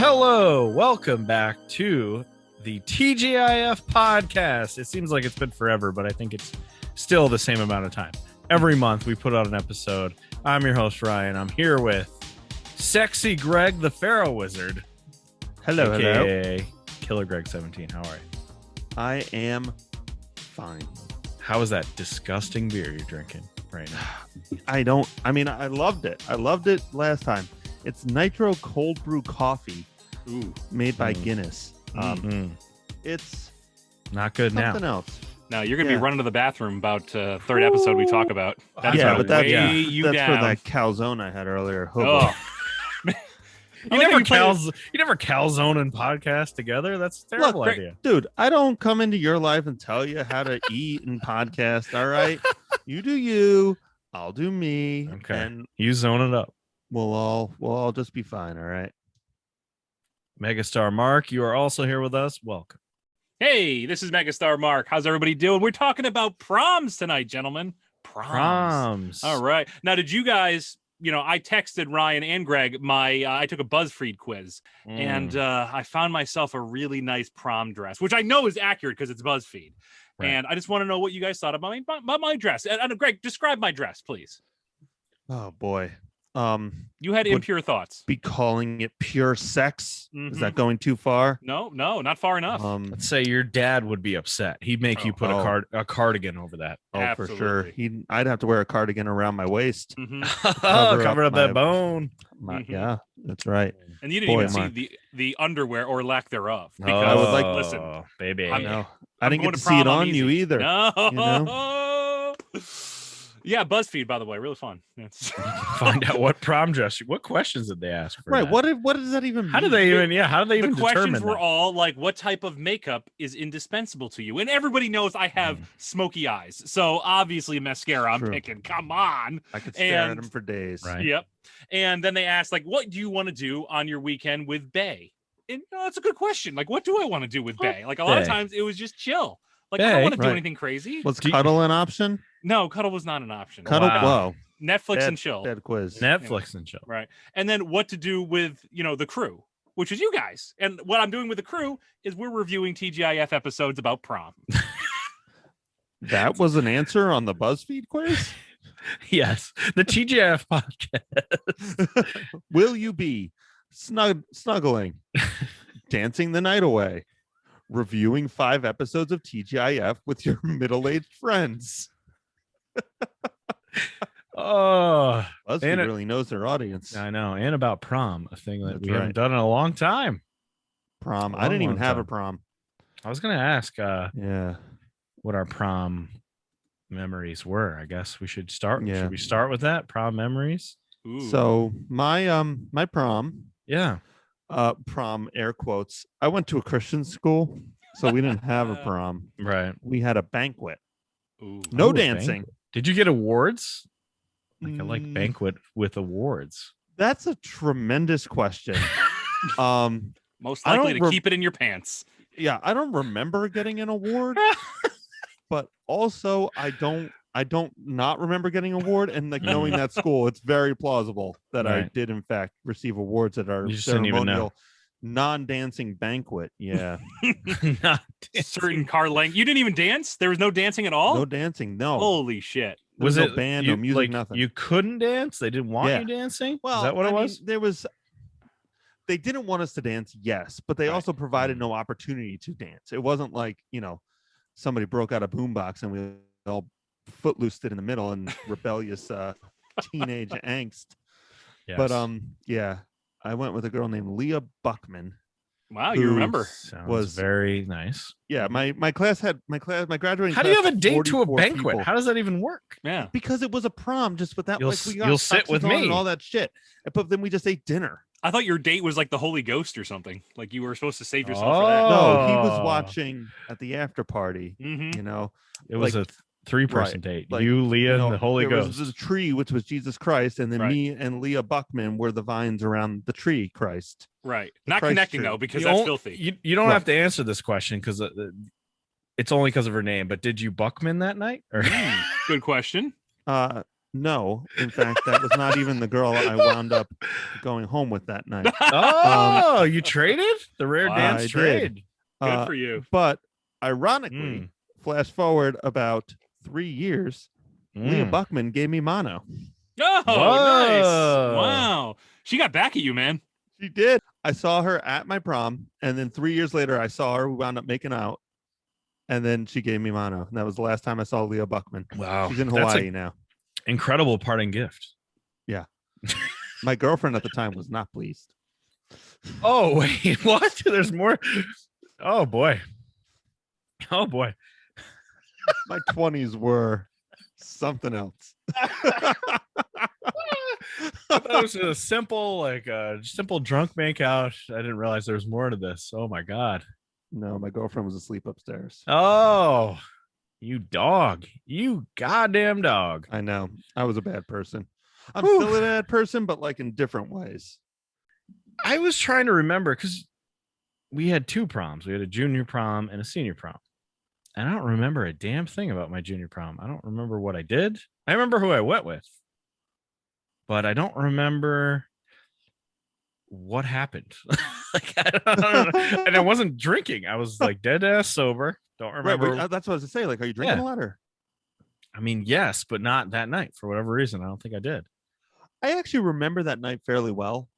Hello, welcome back to the TGIF Podcast. It seems like it's been forever, but I think it's still the same amount of time. Every month we put out an episode. I'm your host, Ryan. I'm here with Sexy Greg, the Pharaoh Wizard. Hello, AKA hello. Killer Greg 17. How are you? I am fine. How is that disgusting beer you're drinking right now? I loved it. I loved it last time. It's nitro cold brew coffee made by Guinness. It's not good something now. else. No, you're going to be running to the bathroom about third episode we talk about. That's yeah, but that's you for down. that calzone I had earlier. Oh. You never calzone and podcast together? That's a terrible Look, idea. Dude, I don't come into your life and tell you how to eat and podcast, all right? You do you, I'll do me. Okay. And You zone it up. we'll all just be fine, all right? Megastar Mark, you are also here with us. Welcome. Hey, this is Megastar Mark. How's everybody doing? We're talking about proms tonight, gentlemen. Proms. All right. Now, did you guys, I texted Ryan and Greg I took a Buzzfeed quiz and I found myself a really nice prom dress, which I know is accurate because it's Buzzfeed. Right. And I just want to know what you guys thought about my dress. And Greg, describe my dress, please. Oh, boy. You had impure thoughts. Be calling it pure sex. Is that going too far? No, not far enough. Let's say your dad would be upset. He'd make you put a cardigan over that. Oh, Absolutely. for sure. I'd have to wear a cardigan around my waist. Cover up that bone. Yeah, that's right. And you didn't even see the underwear or lack thereof. Because I would like, listen, baby. I didn't get to see it on you either. No. Yeah, Buzzfeed, by the way, really fun. Find out what prom dress. What questions did they ask for? Right. That? What does that even mean? How do they even The questions determine were that? all like, what type of makeup is indispensable to you? And everybody knows I have smoky eyes. So obviously mascara I'm picking. Come on. I could stare at them for days. Right. Yep. And then they asked, like, what do you want to do on your weekend with Bae? And that's a good question. Like, what do I want to do with Bae? Like a lot of times it was just chill. Like, I don't want to do anything crazy. Was cuddle an option? No, cuddle was not an option. Cuddle, Wow. whoa. Netflix and chill. Bad quiz. Netflix and chill. Right. And then what to do with, the crew, which is you guys. And what I'm doing with the crew is we're reviewing TGIF episodes about prom. That was an answer on the Buzzfeed quiz? Yes. The TGIF Podcast. Will you be snuggling, dancing the night away, reviewing 5 episodes of TGIF with your middle-aged friends? Oh, BuzzFeed really knows their audience. I know. And about prom, a thing that That's we haven't done in a long time. Prom. I didn't even have a prom. I was going to ask Yeah. what our prom memories were. I guess we should start. Yeah. Should we start with that? Prom memories? Ooh. So my prom, Yeah. prom air quotes. I went to a Christian school, so we didn't have a prom. Right. We had a banquet. Ooh. No Oh, dancing. banquet. Did you get awards? I like banquet with awards. That's a tremendous question. Most likely to keep it in your pants. Yeah, I don't remember getting an award, but also I don't not remember getting an award, and like knowing that school, it's very plausible that I did in fact receive awards at our ceremonial non-dancing banquet. Yeah. Certain car length. You didn't even dance? There was no dancing at all? No dancing, no. Holy shit. There was no band, no music, nothing. You couldn't dance? They didn't want you dancing? Well, is that what it was? They didn't want us to dance, yes, but they also provided no opportunity to dance. It wasn't like, somebody broke out a boombox and we all footloosed it in the middle and rebellious teenage angst. Yes. But yeah, I went with a girl named Leah Buckman. Wow, you remember? Was very nice. Yeah, my graduating. How do you have a date to a 44 banquet? people. How does that even work? Yeah, because it was a prom, just with that. You'll sit with me and all that shit. But then we just ate dinner. I thought your date was like the Holy Ghost or something. Like you were supposed to save yourself for that. No, he was watching at the after party. It was a 3-person date. Like, you, Leah, and the Holy Ghost. There was a tree, which was Jesus Christ, and then me and Leah Buckman were the vines around the tree, Christ. Right. Not Christ connecting, tree. though, because that's filthy. You don't have to answer this question because it's only because of her name. But did you Buckman that night? Or Good question. No, in fact, that was not even the girl I wound up going home with that night. Oh, you traded the rare Wow. dance I trade. did. Good for you. But ironically, flash forward about 3 years, Leah Buckman gave me mono. Oh, Whoa. nice. Wow. She got back at you, man. She did. I saw her at my prom, and then 3 years later, I saw her. We wound up making out, and then she gave me mono. And that was the last time I saw Leah Buckman. Wow. She's in Hawaii now. Incredible parting gift. Yeah. My girlfriend at the time was not pleased. Oh, wait, what? There's more. Oh, boy. Oh, boy. My 20s were something else. I thought it was a simple drunk makeout. I didn't realize there was more to this. Oh, my God. No, my girlfriend was asleep upstairs. Oh, you dog. You goddamn dog. I know. I was a bad person. I'm still a bad person, but like in different ways. I was trying to remember because we had 2 proms. We had a junior prom and a senior prom. And I don't remember a damn thing about my junior prom. I don't remember what I did. I remember who I went with, but I don't remember what happened. I don't know. And I wasn't drinking. I was like dead ass sober. Don't remember. Right, that's what I was to say. Like, are you drinking a lot? Or? I mean, yes, but not that night for whatever reason. I don't think I did. I actually remember that night fairly well,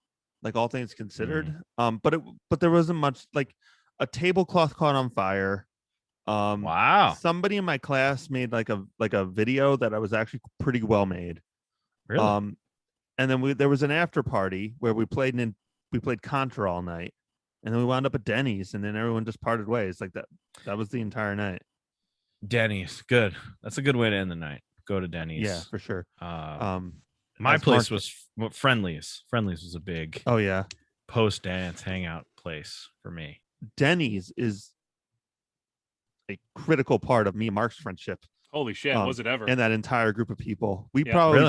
like all things considered. But there wasn't much. Like a tablecloth caught on fire. Wow. Somebody in my class made like a video that I was actually pretty well made. Really? And then there was an after party where we played Contra all night, and then we wound up at Denny's, and then everyone just parted ways. Like that was the entire night. Denny's, good. That's a good way to end the night. Go to Denny's. Yeah, for sure. My place was Friendly's. Friendly's was a big post dance hangout place for me. Denny's is a critical part of me and Mark's friendship. Holy shit, was it ever? And that entire group of people. We probably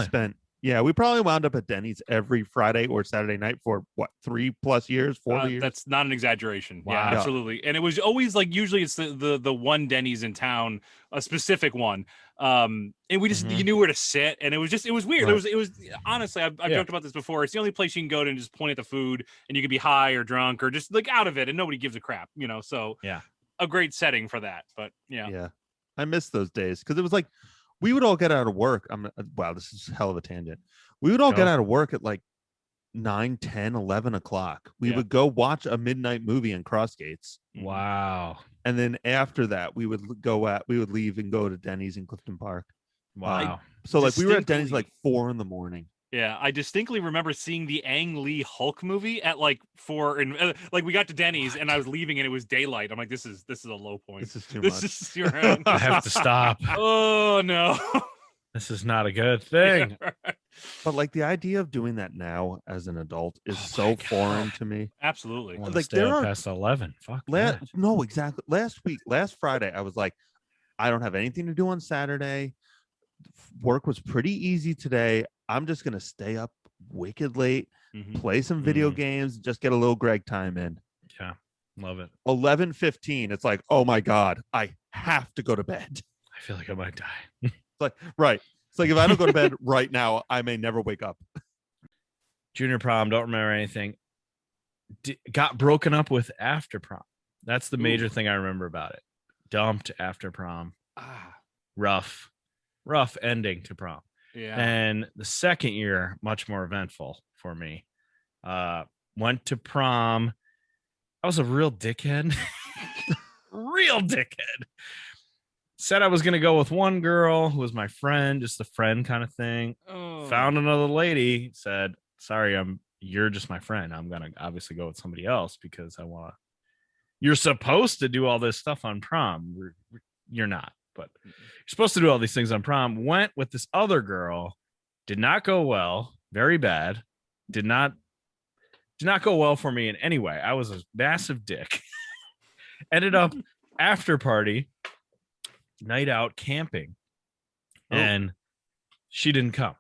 we probably wound up at Denny's every Friday or Saturday night for 3+ years, 4 years. That's not an exaggeration. Wow. Yeah, absolutely. And it was always like, usually it's the one Denny's in town, a specific one. And we just you knew where to sit, and it was weird. Right. It was honestly, I've joked about this before. It's the only place you can go to and just point at the food, and you could be high or drunk or just like out of it, and nobody gives a crap, So a great setting for that. But yeah, I miss those days because it was like we would all get out of work. Wow, this is a hell of a tangent. We would all get out of work at like 9, 10, 11 o'clock. We would go watch a midnight movie in Crossgates. Wow. And then after that, we would leave and go to Denny's in Clifton Park. Wow. So like we were at Denny's like 4 a.m. Yeah, I distinctly remember seeing the Ang Lee Hulk movie at like 4, and like we got to Denny's and I was leaving and it was daylight. I'm like, this is a low point. This is too much. This is I have to stop. Oh no. This is not a good thing. Yeah, right. But like the idea of doing that now as an adult is so foreign to me. Absolutely. Like stay up past 11. Fuck. No, exactly. Last Friday, I was like, I don't have anything to do on Saturday. Work was pretty easy today. I'm just gonna stay up wicked late, play some video games, just get a little Greg time in. Yeah, love it. 11:15. It's like, oh my god, I have to go to bed. I feel like I might die. It's like It's like if I don't go to bed right now, I may never wake up. Junior prom, don't remember anything. Got broken up with after prom. That's the major thing I remember about it. Dumped after prom. Rough ending to prom. Yeah. And the second year, much more eventful for me. Went to prom. I was a real dickhead. Real dickhead. Said I was going to go with one girl who was my friend, just a friend kind of thing. Found another lady, said, sorry, you're just my friend. I'm going to obviously go with somebody else because you're supposed to do all this stuff on prom. You're not, but you're supposed to do all these things on prom. Went with this other girl. Did not go well. Very bad. Did not go well for me in any way. I was a massive dick. Ended up after party, night out camping, and she didn't come.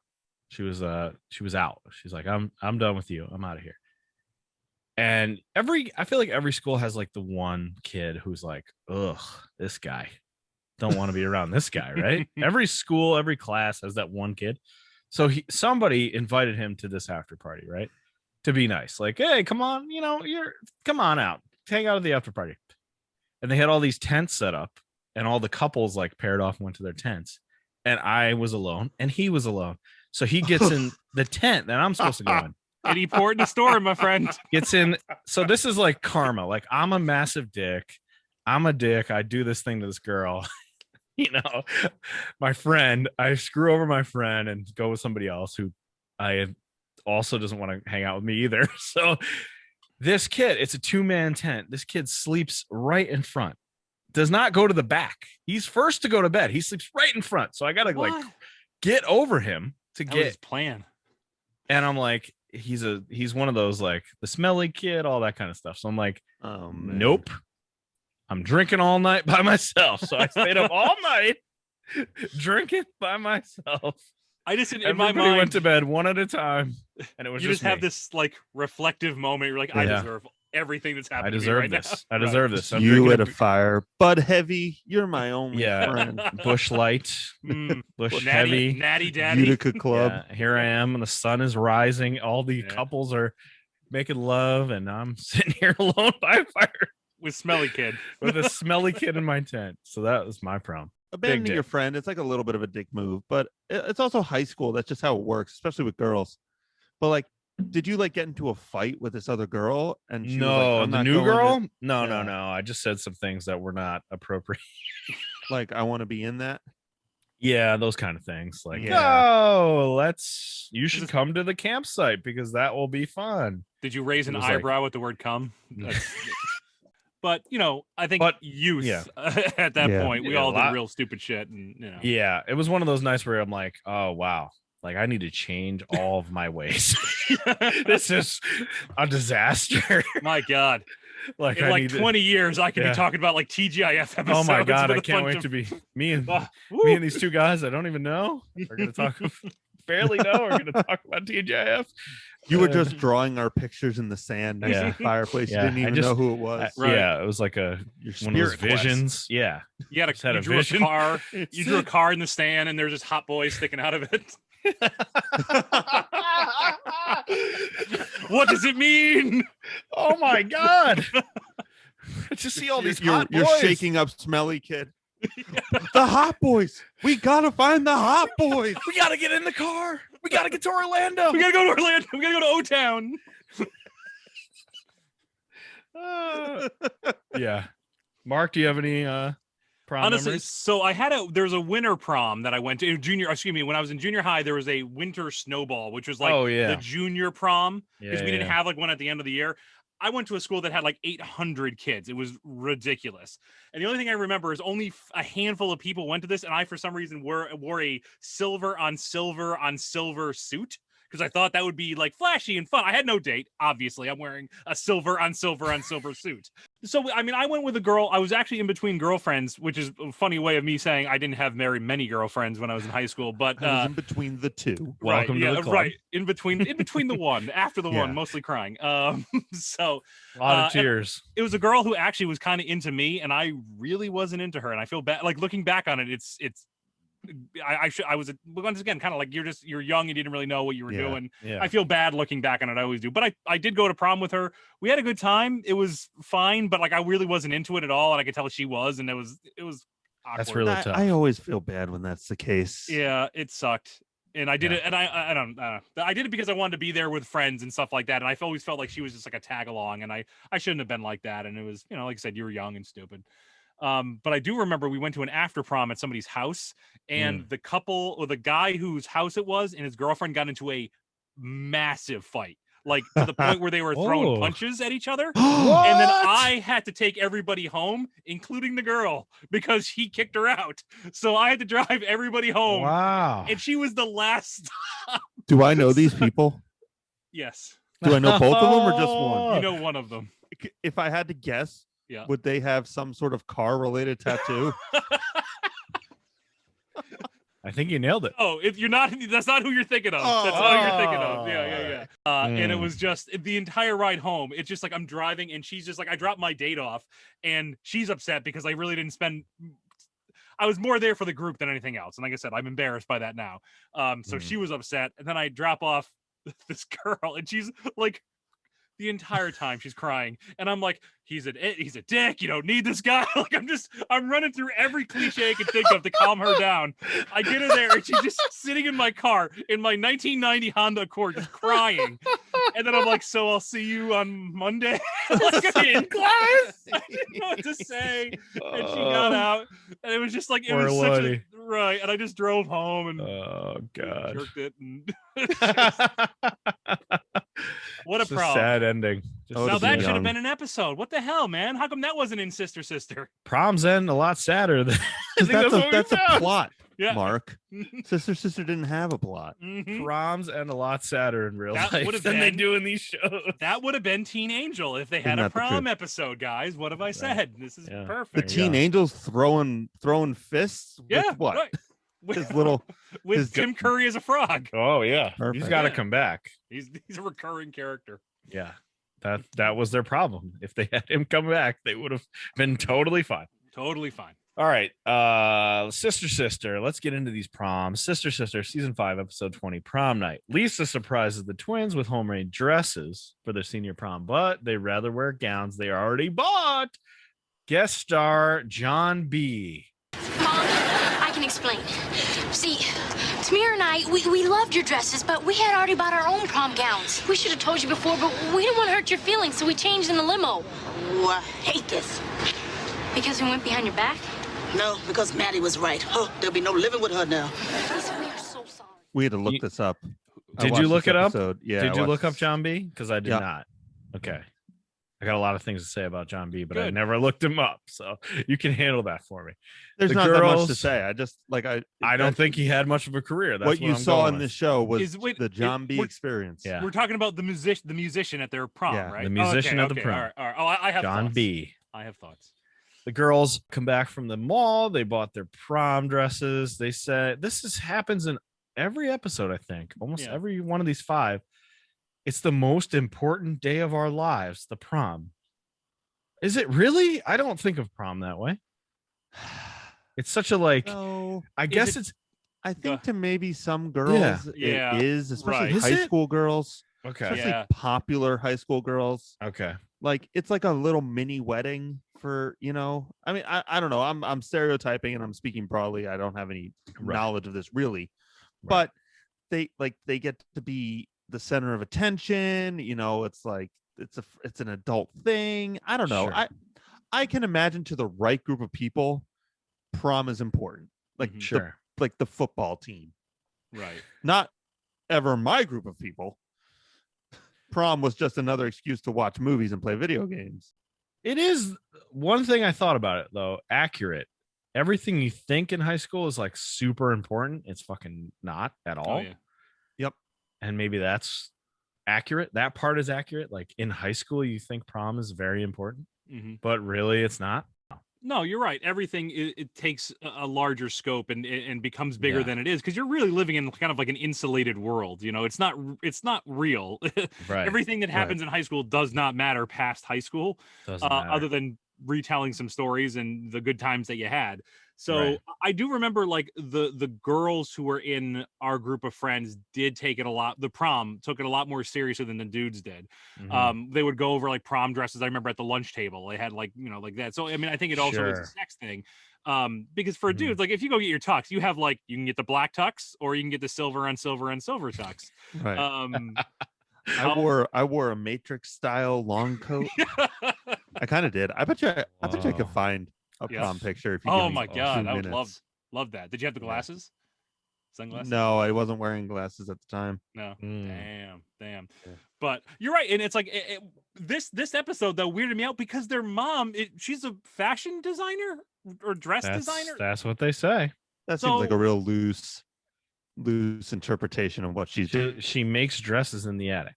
She was out. She's like, I'm done with you. I'm out of here. And I feel like every school has like the one kid who's like, ugh, this guy. Don't want to be around this guy, right? Every school, every class has that one kid. So somebody invited him to this after party, right? To be nice, like, hey, come on, come on out, hang out at the after party. And they had all these tents set up, and all the couples like paired off and went to their tents. And I was alone, and he was alone. So he gets in the tent that I'm supposed to go in. Any port in the storm, my friend. Gets in. So this is like karma. Like, I'm a massive dick. I'm a dick. I do this thing to this girl. My friend, I screw over my friend and go with somebody else who I also doesn't want to hang out with me either. So this kid, it's a 2-man tent. This kid sleeps right in front. Does not go to the back. He's first to go to bed. He sleeps right in front. So I got to like get over him to that get was his plan. And I'm like, he's one of those, like, the smelly kid, all that kind of stuff. So I'm like, oh, man. Nope. I'm drinking all night by myself. So I stayed up all night drinking by myself. I just in Everybody my mind went to bed one at a time, and it was you just have this like reflective moment. You're like, I deserve everything that's happening. I deserve to me right this. now. I deserve this. I'm you at a fire, Bud Heavy. You're my only friend. Bush Light, Bush Heavy, Natty Daddy, Utica Club. Yeah, here I am, and the sun is rising. All the couples are making love, and I'm sitting here alone by a fire with smelly kid, with a smelly kid in my tent. So that was my prom. Abandoning your friend, it's like a little bit of a dick move, but it's also high school. That's just how it works, especially with girls. But like, did you like get into a fight with this other girl? And she was like, the new girl? No. I just said some things that were not appropriate. Like, I want to be in that. Yeah, those kind of things. Like, you should come to the campsite because that will be fun. Did you raise an eyebrow with the word "come"? But I think youth at that point, we all did real stupid shit, and Yeah, it was one of those nights where I'm like, oh wow, like I need to change all of my ways. This is a disaster. My God. Like in 20 years, I could be talking about like TGIF episodes. Oh my God, I can't wait to be me and these two guys I don't even know are going to talk barely know are going to talk about TGIF. You were just drawing our pictures in the sand next to the fireplace. You didn't even know who it was. Yeah, it was like one of those visions. Yeah. You drew a car. You drew a car in the stand, and there's just hot boys sticking out of it. What does it mean? Oh my God. Just see all these hot boys. You're shaking up smelly kid. The hot boys. We gotta find the hot boys. We gotta get in the car. We gotta get to Orlando. We gotta go to Orlando. We gotta go to O-Town. Yeah. Mark, do you have any prom honestly memories? So there's a winter prom that I went to when I was in junior high. There was a winter snowball, which was like the junior prom, because we didn't have like one at the end of the year. I went to a school that had like 800 kids. It was ridiculous. And the only thing I remember is only a handful of people went to this. And I, for some reason, wore a silver on silver suit, because I thought that would be like flashy and fun. I had no date. Obviously, I'm wearing a silver on silver suit. So, I mean, I went with a girl. I was actually in between girlfriends, which is a funny way of me saying I didn't have very many girlfriends when I was in high school. But I was in between the two. Welcome to the club. Right. In between the one, after the one, mostly crying. So a lot of tears. It was a girl who actually was kind of into me, and I really wasn't into her. And I feel bad. Like, looking back on it, I was once again kind of like you're young, you didn't really know what you were doing. I feel bad looking back on it. I always do. But I did go to prom with her. We had a good time. It was fine, but like I really wasn't into it at all, and I could tell she was, and it was awkward. That's really tough. I always feel bad when that's the case. Yeah, it sucked. And I did it, and I don't know. I did it because I wanted to be there with friends and stuff like that. And I always felt like she was just like a tag along, and I shouldn't have been like that. And it was, like I said, you were young and stupid. But I do remember we went to an after prom at somebody's house, and the couple, or the guy whose house it was, and his girlfriend got into a massive fight, like to the point where they were throwing punches at each other. And then I had to take everybody home, including the girl, because he kicked her out. So I had to drive everybody home. Wow. And she was the last stop. Do I know these people? Yes. Do I know both of them or just one? You know one of them. If I had to guess, yeah, would they have some sort of car-related tattoo? I think you nailed it. Oh, that's not who you're thinking of. That's not who you're thinking of. Yeah. And it was just the entire ride home. It's just like I'm driving, and she's just like, I dropped my date off, and she's upset because I really didn't spend. I was more there for the group than anything else. And like I said, I'm embarrassed by that now. So she was upset, and then I drop off this girl, and she's like, the entire time she's crying, and I'm like, he's a dick. You don't need this guy. Like I'm running through every cliche I could think of to calm her down. I get her there, and she's just sitting in my car in my 1990 Honda Accord, just crying. And then I'm like, so I'll see you on Monday. Like, in class. I didn't know what to say, and she got out, and it was just like it Poor was such Lottie. right. And I just drove home and oh god, jerked it. And what a prom. sad ending. Now that should have been an episode. What the hell, man? How come that wasn't in Sister Sister? Proms end a lot sadder than that's a plot. Yeah. Mark. Sister didn't have a plot. Proms end a lot sadder in real That life would've than they been- do in these shows. That would have been Teen Angel if they had Isn't a that the prom truth? episode, guys. What have I said? This is Yeah. The perfect. Teen Angels throwing fists Yeah, with what? right. His little with his- Tim Curry as a frog. Oh yeah, Perfect. he's got to Yeah. come back. He's a recurring character. Yeah, that was their problem. If they had him come back, they would have been totally fine. Totally fine. All right, Sister. Let's get into these proms. Sister, season 5, episode 20, prom night. Lisa surprises the twins with homemade dresses for their senior prom, but they rather wear gowns they already bought. Guest star John B. Mom, I can explain. See, Tamir and I, we loved your dresses, but we had already bought our own prom gowns. We should have told you before, but we didn't want to hurt your feelings, so we changed in the limo. Oh, I hate this. Because we went behind your back? No, because Maddie was right. Oh, there'll be no living with her now. Lisa, we are so sorry. We had to look this up. I Did watched you look this it up? episode. Yeah. Did I you watched look up this. John B? Because I did Yeah. not. Okay. I got a lot of things to say about John B, but I Good. never looked him up. So you can handle that for me. There's The not that much to girls- say. I just like I don't think he had much of a career. That's what you I'm saw going in with. this show was Is- the John B we're- experience. Yeah. We're talking about the musician at their prom, Yeah, right? the musician at the prom. All right, all right. Oh, I have John thoughts. B. I have thoughts. The girls come back from the mall. They bought their prom dresses. They said happens in every episode, I think. Almost Yeah. every one of these 5. It's the most important day of our lives, the prom. Is it really? I don't think of prom that way. It's such a No, I guess it's I think to maybe some girls Yeah. it is, especially Right. high Is it? school girls, okay. especially Yeah. popular high school girls. Okay. Like it's like a little mini wedding for, I mean, I don't know. I'm stereotyping and I'm speaking broadly. I don't have any Right. knowledge of this really. Right. But they get to be the center of attention, it's like it's an adult thing. I don't know. Sure. I can imagine to the right group of people, prom is important. Like Mhm. Sure. the football team. Right. Not ever my group of people. Prom was just another excuse to watch movies and play video games. It is one thing I thought about it though, accurate. Everything you think in high school is like super important. It's fucking not at all. Oh, yeah. And maybe that's accurate. That part is accurate. Like in high school, you think prom is very important, Mm-hmm. but really it's not. No, you're right. Everything it takes a larger scope and becomes bigger Yeah. than it is because you're really living in kind of like an insulated world. It's not real. Right. Everything that happens in high school does not matter past high school, Doesn't matter. other than retelling some stories and the good times that you had. So Right. I do remember like the girls who were in our group of friends did take it the prom took it a lot more seriously than the dudes did. Mhm. They would go over like prom dresses. I remember at the lunch table, they had like that. So I mean, I think it also is Sure. a sex thing. Because for Mhm. dudes, like if you go get your tux, you have like you can get the black tux or you can get the silver on silver on silver tux. Right. I I wore a Matrix style long coat. I kind of did. I bet you I could Oh. find a Yeah. prom picture if you Oh give me my 2 god, I would minutes. love that. Did you have the glasses? Sunglasses? No, I wasn't wearing glasses at the time. No. Mm. Damn. Yeah. But you're right, and it's like this episode though weirded me out because their mom, she's a fashion designer or dress designer. That's what they say. That seems like a So- real loose interpretation of what she's doing. She makes dresses in the attic.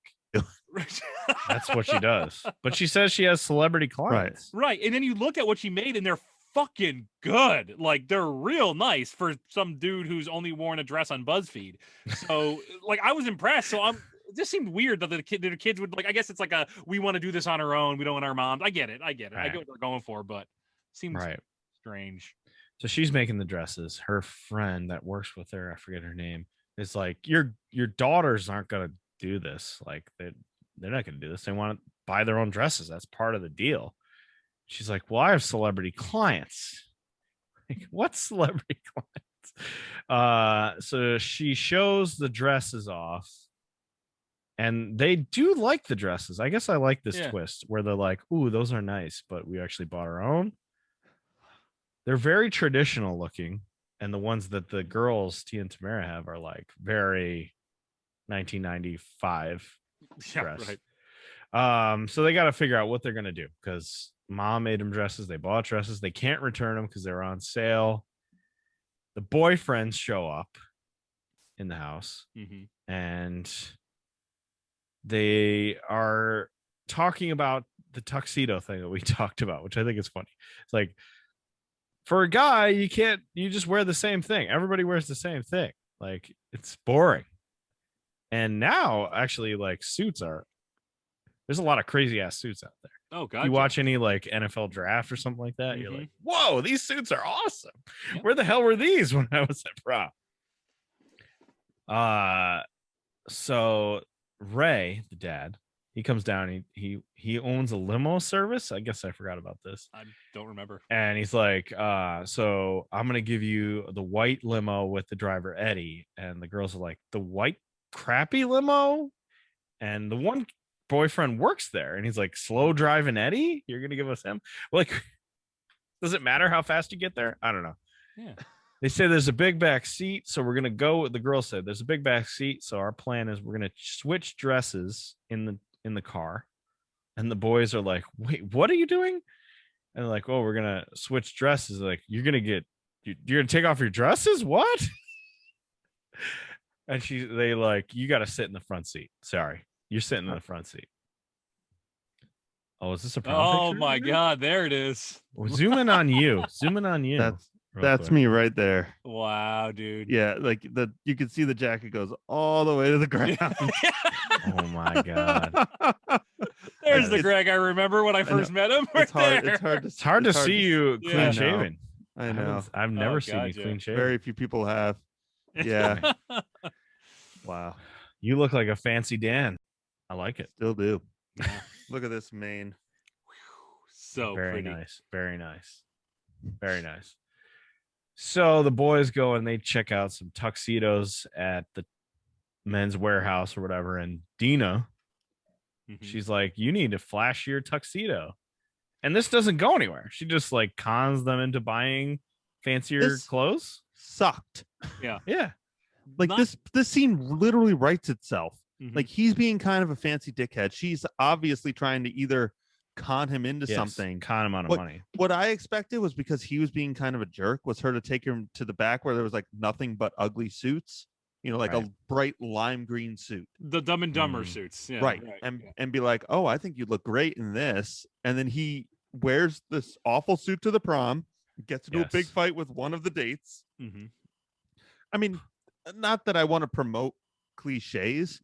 That's what she does. But she says she has celebrity clients. Right, and then you look at what she made, and they're fucking good. Like they're real nice for some dude who's only worn a dress on BuzzFeed. So like I was impressed. So it just seemed weird that their kids would like. I guess it's like we want to do this on our own. We don't want our moms. I get it. I get what they're going for, but seems Right. strange. So she's making the dresses. Her friend that works with her, I forget her name, is like, your daughters aren't gonna do this. Like they're not gonna do this. They want to buy their own dresses. That's part of the deal. She's like, well, I have celebrity clients. Like, what celebrity clients? So she shows the dresses off, and they do like the dresses. I guess I like this twist where they're like, ooh, those are nice, but we actually bought our own. They're very traditional looking, and the ones that the girls, Tia and Tamara, have are like very 1995 dress. Right. So they got to figure out what they're gonna do, because mom made them dresses. They bought dresses. They can't return them because they're on sale. The boyfriends show up in the house, and they are talking about the tuxedo thing that we talked about, which I think is funny. It's like, for a guy, you just wear the same thing. Everybody wears the same thing. Like, it's boring. And now, actually, like, there's a lot of crazy ass suits out there. Oh, God. You watch any like NFL draft or something like that, you're like, whoa, these suits are awesome. Where the hell were these when I was at prom? So Ray, the dad, he comes down. He owns a limo service. I guess I forgot about this. I don't remember. And he's like, so I'm gonna give you the white limo with the driver Eddie. And the girls are like, the white crappy limo? And the one boyfriend works there, and he's like, slow driving Eddie, you're gonna give us him? Like, does it matter how fast you get there? I don't know. Yeah. They say there's a big back seat, so we're gonna go. The girl said there's a big back seat, so our plan is we're gonna switch dresses in the car. And the boys are like, wait, what are you doing? And they're like, oh, we're gonna switch dresses. They're like, you're gonna take off your dresses? What? And they like, you gotta sit in the front seat. Sorry, you're sitting in the front seat. Oh, is this a prom Oh picture? my God, there it is. Well, zoom in on you. Zoom in on you. That's quick. me right there. Wow, dude. Yeah, like you can see the jacket goes all the way to the ground. Oh my God. There's the Greg I remember when I first met him. Right there. It's hard to see you clean shaven. I know. I've never seen you clean shaven. Very few people have. Yeah. Wow. You look like a fancy Dan. I like it. Still do. Look at this mane. So very pretty. nice. Very nice. Very nice. So the boys go and they check out some tuxedos at the men's warehouse or whatever. And Dina, she's like, you need to flash your tuxedo. And this doesn't go anywhere. She just like cons them into buying fancier clothes. Sucked. Yeah. Yeah. Like this scene literally writes itself. Like, he's being kind of a fancy dickhead. She's obviously trying to either con him into something. Con him out of money. What I expected was, because he was being kind of a jerk, was her to take him to the back where there was like nothing but ugly suits. You know, like a bright lime green suit. The Dumb and Dumber suits. Yeah, right. And be like, oh, I think you look great in this. And then he wears this awful suit to the prom, gets into a big fight with one of the dates. I mean, not that I want to promote cliches,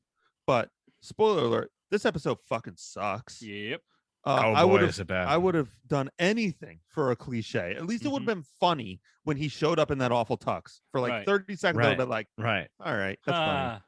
but spoiler alert, this episode fucking sucks. Yep. I would have done anything for a cliche. At least it would have been funny when he showed up in that awful tux for like 30 seconds. I would have been like, all right, that's funny.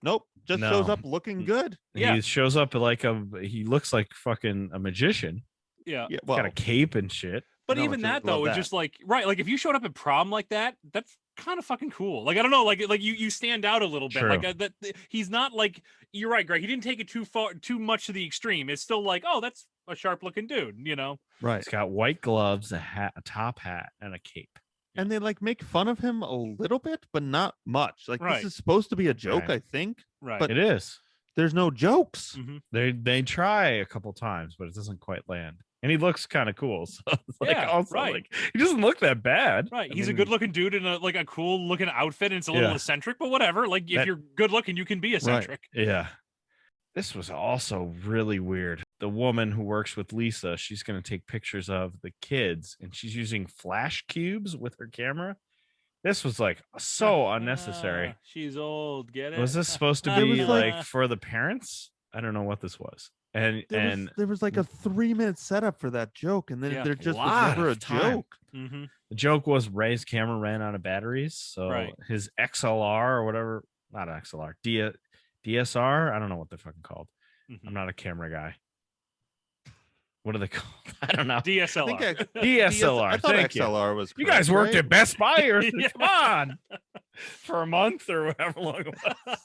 Nope, just shows up looking good. Yeah, he shows up like he looks like fucking a magician. Yeah, well, got a cape and shit. But even that though, it's just like like if you showed up at prom like that, that's kind of fucking cool. Like, I don't know, like you stand out a little bit. Like that he's not like, you're right, Greg. He didn't take it too much to the extreme. It's still like, oh, that's a sharp looking dude, you know? Right. He's got white gloves, a hat, a top hat, and a cape. And they like make fun of him a little bit, but not much. Like this is supposed to be a joke, I think. Right. But it is. There's no jokes. They try a couple times, but it doesn't quite land. And he looks kind of cool. So it's like like he doesn't look that bad. Right. He's a good looking dude in a cool looking outfit, and it's a little eccentric, but whatever. Like if you're good looking, you can be eccentric. Right. Yeah. This was also really weird. The woman who works with Lisa, she's going to take pictures of the kids, and she's using flash cubes with her camera. This was like so unnecessary. She's old. Get it? Was this supposed to be like for the parents? I don't know what this was. And there was like a 3-minute setup for that joke, and then there just was lot never a of time. joke. Mm-hmm. the joke was Ray's camera ran out of batteries, so his XLR or whatever, not XLR, DSR, I don't know what they're fucking called. Mm-hmm. I'm not a camera guy. What are they called? I don't know. DSLR. DSLR. I thought Thank XLR you. was. You guys worked right? at Best Buy, or Yeah. come on, for a month or however long it was.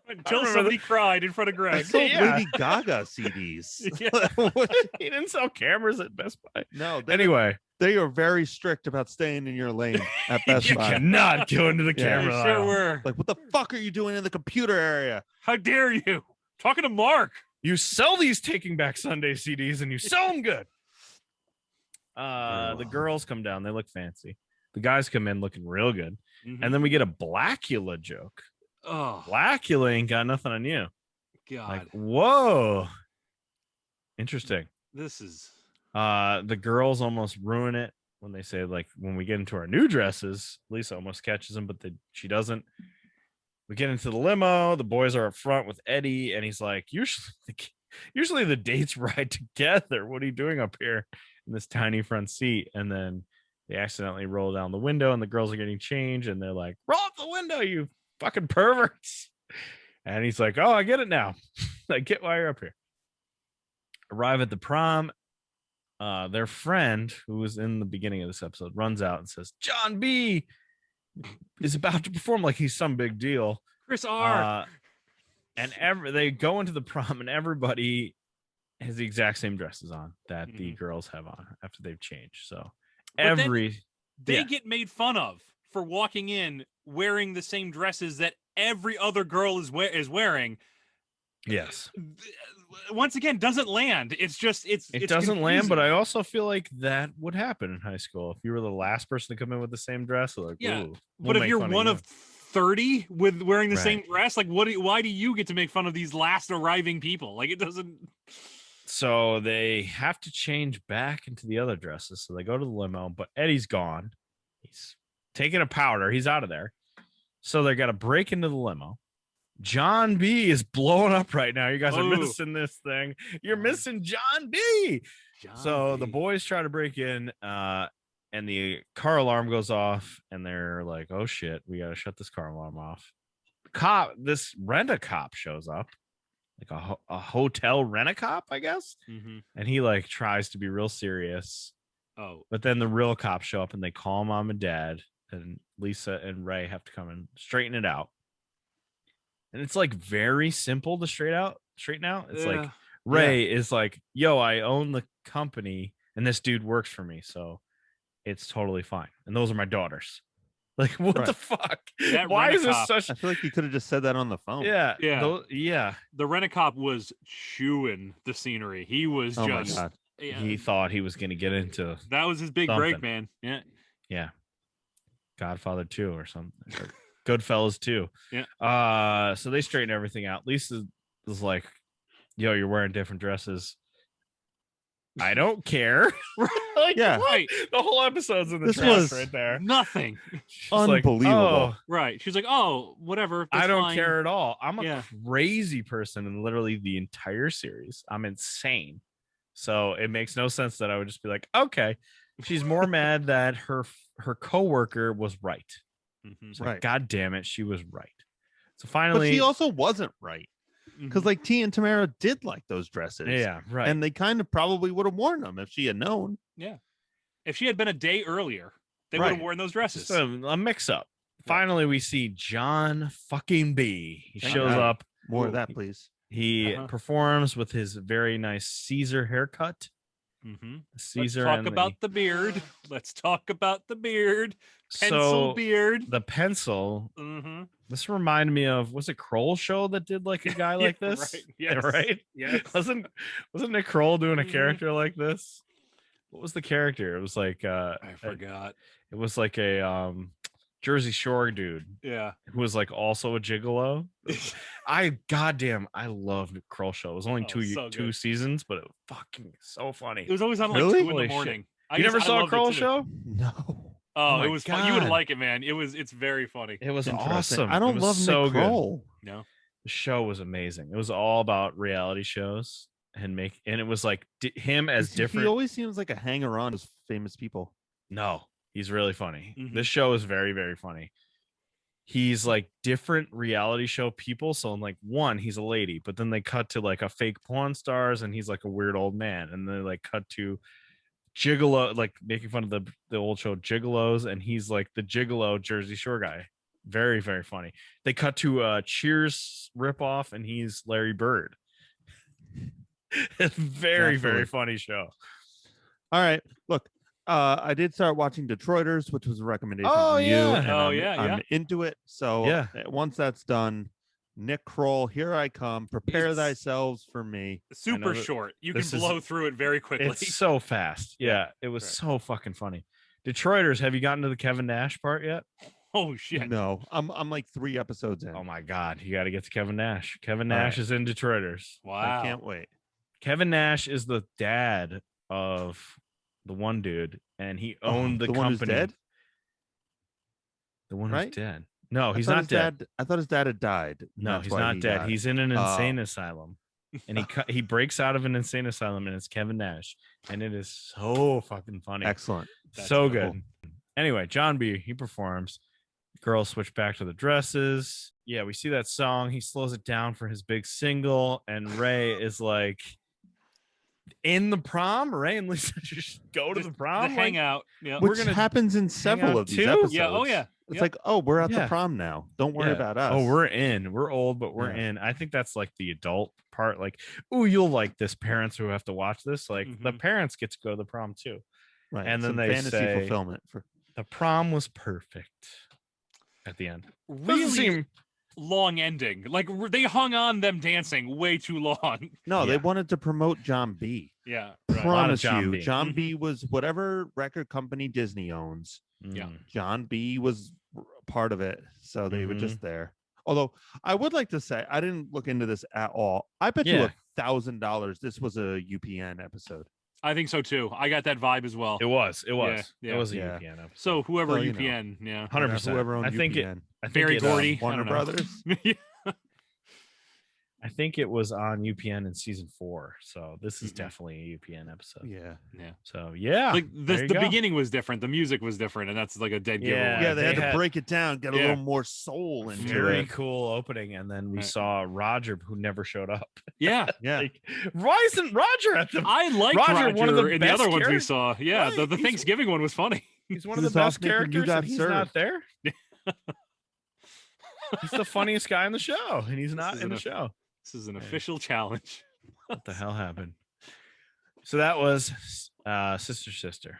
Until somebody cried in front of I Greg. sold Yeah. Lady Gaga CDs. He didn't sell cameras at Best Buy. No, Anyway, they are very strict about staying in your lane at Best you Buy. cannot go into the Yeah, camera. They sure aisle. were. Like, what the fuck are you doing in the computer area? How dare you? Talking to Mark. You sell these Taking Back Sunday CDs and you sell them good. The girls come down, they look fancy. The guys come in looking real good. Mm-hmm. And then we get a Blackula joke. Oh, Blackula ain't got nothing on you. God. Like, whoa. Interesting. This is. The girls almost ruin it when they say, like, when we get into our new dresses, Lisa almost catches them, but she doesn't. We get into the limo. The boys are up front with Eddie, and he's like, usually the dates ride together. What are you doing up here in this tiny front seat? And then they accidentally roll down the window, and the girls are getting changed, and they're like, roll up the window, you fucking perverts. And he's like, oh, I get it now. I get why you're up here. Arrive at the prom. Their friend, who was in the beginning of this episode, runs out and says, John B is about to perform like he's some big deal. Chris R. And they go into the prom, and everybody has the exact same dresses on that the girls have on after they've changed. So they get made fun of for walking in wearing the same dresses that every other girl is wearing. Yes. Once again, doesn't land. It doesn't confusing. land, but I also feel like that would happen in high school. If you were the last person to come in with the same dress, like, yeah. ooh, But if you're one of 30 with wearing the Right. same dress, like why do you get to make fun of these last arriving people? Like, it doesn't. So they have to change back into the other dresses. So they go to the limo, but Eddie's gone. He's taking a powder. He's out of there. So they got to break into the limo. John B is blowing up right now. You guys are missing this thing. You're missing John B. The boys try to break in, and the car alarm goes off, and they're like, oh shit, we got to shut this car alarm off. This rent-a-cop shows up, like a hotel rent-a-cop, I guess. Mm-hmm. And he like tries to be real serious. Oh, But then the real cops show up, and they call mom and dad, and Lisa and Ray have to come and straighten it out. And it's like very simple to straighten out. It's like Ray is like, yo, I own the company and this dude works for me, so it's totally fine. And those are my daughters. Like, what the fuck? Why is this such? I feel like you could have just said that on the phone. Yeah. The rent-a-cop was chewing the scenery. He was Oh just. my God. Yeah, He thought he was going to get into that was his big break, man. Yeah. Godfather 2 or something. Or Goodfellas 2. Yeah. So they straighten everything out. Lisa was like, yo, you're wearing different dresses. I don't care. Like, Yeah. what? Right. The whole episode's in the This trash was right there. Nothing. She's like, Unbelievable. "Oh, Right. She's like, oh, whatever. I that's don't fine." care at all. I'm a Yeah. crazy person in literally the entire series. I'm insane. So it makes no sense that I would just be like, okay. She's more mad that her coworker was right. Mhm. It's like, Right. God damn it, she was right. So But finally, she also wasn't right. Mhm. Because like T and Tamara did like those dresses. yeah, right. And they kind of probably would have worn them if she had known. If she had been a day earlier, they would Right. have worn those dresses. Just a mix up. Finally, we see John fucking B. He Thank shows God. up. More Ooh. of that, please. He Uh-huh. performs with his very nice Caesar haircut. Mm-hmm. Caesar. Let's talk and about the beard. Let's talk about the beard. Pencil so beard. the pencil. Mm-hmm. This reminded me of, was it Kroll show that did like a guy like this? Right. Yes. Right? Yes. Wasn't Nick Kroll doing a Mhm. character like this? What was the character? It was like I forgot. it was like a Jersey Shore dude Yeah. who was like also a gigolo. I loved Kroll show. It was only Oh, so two good. seasons, but it was fucking so funny. It was always on like Really? 2 in Holy the shit. morning. You never saw a loved it Kroll too. show? No. Oh, my it was fun. You would God. like it, man. It's very funny. It was Interesting. awesome. I don't It was love so Nick good. Kroll. No. The show was amazing. It was all about reality shows and it was like him as different. He always seems like a hanger on with famous people. No, he's really funny. Mhm. This show is very, very funny. He's like different reality show people. So in like one, he's a lady, but then they cut to like a fake porn stars and he's like a weird old man. And then they like cut to gigolo, like making fun of the old show Gigolos, and he's like the gigolo Jersey Shore guy. Very, very funny. They cut to a Cheers ripoff and he's Larry Bird. It's very, very funny show. All right. Look, I did start watching Detroiters, which was a recommendation from you. yeah. And Oh, I'm into it. So Yeah. once that's done, Nick Kroll, here I come. Prepare It's- thyself for me. Super that short. You can this is- blow through it very quickly. It's so fast. Yeah, it was Right. so fucking funny. Detroiters, have you gotten to the Kevin Nash part yet? Oh shit. No, I'm like 3 episodes in. Oh my God, you got to get to Kevin Nash. Kevin All Nash right. is in Detroiters. Wow. I can't wait. Kevin Nash is the dad of the one dude, and he owned the one company. who's dead? The one Right? who's dead. No, I he's thought not his dead. I thought his dad had died. No, That's he's why not he dead. got- He's in an insane Oh. asylum, and he breaks out of an insane asylum, and it's Kevin Nash, and it is so fucking funny. Excellent. That's So cool. good. Anyway, John B, he performs. Girls switch back to the dresses. Yeah, we see that song. He slows it down for his big single, and Ray is like, in the prom. Ray and Lisa just go to the prom. The Like, hangout. Yeah. We're Which gonna happens in several out of these too? episodes. Yeah. Oh yeah. It's Yep. like, oh, we're at Yeah. the prom now. Don't worry Yeah. about us. Oh, we're in. We're old, but we're Yeah. in. I think that's like the adult part. Like, oh, you'll like this. Parents who have to watch this, like the Mhm. parents get to go to the prom too. right. and then Some they fantasy say- fulfillment for The prom was perfect at the end. Doesn't Really seem- long ending. Like they hung on them dancing way too long. no. They Yeah. wanted to promote John B. Yeah. A lot of Promise John you, B. John B. was whatever record company Disney owns. Yeah. John B. was part of it, so they were Mhm. just there. Although I would like to say I didn't look into this at all. I bet you Yeah. $1,000 this was a UPN episode. I think so too. I got that vibe as well. It was. It was. Yeah. It was a Yeah. UPN episode. So whoever Well, you know. UPN, yeah. 100%. Whoever owned I think UPN. I think Barry it, Gordy. I Warner don't know. Brothers. I think it was on UPN in season 4. So this is Mhm. definitely a UPN episode. Yeah. So yeah, Like there you the go. beginning was different. The music was different, and that's like a dead giveaway. Yeah, they they had to had- break it down, get a Yeah. little more soul into Very it. cool opening, and then we Right. saw Roger, who never showed up. Yeah. Yeah. Like, why isn't Roger at the? I like Roger, Roger, one of the in the best other ones we characters. saw. Yeah, Right, the he's- Thanksgiving one was funny. He's one He of the was best off making You characters, Got and he's not Served. there. He's the funniest guy in the show, and he's not is in the an- show. This is an Yeah. official challenge. What the hell happened? So that was Sister.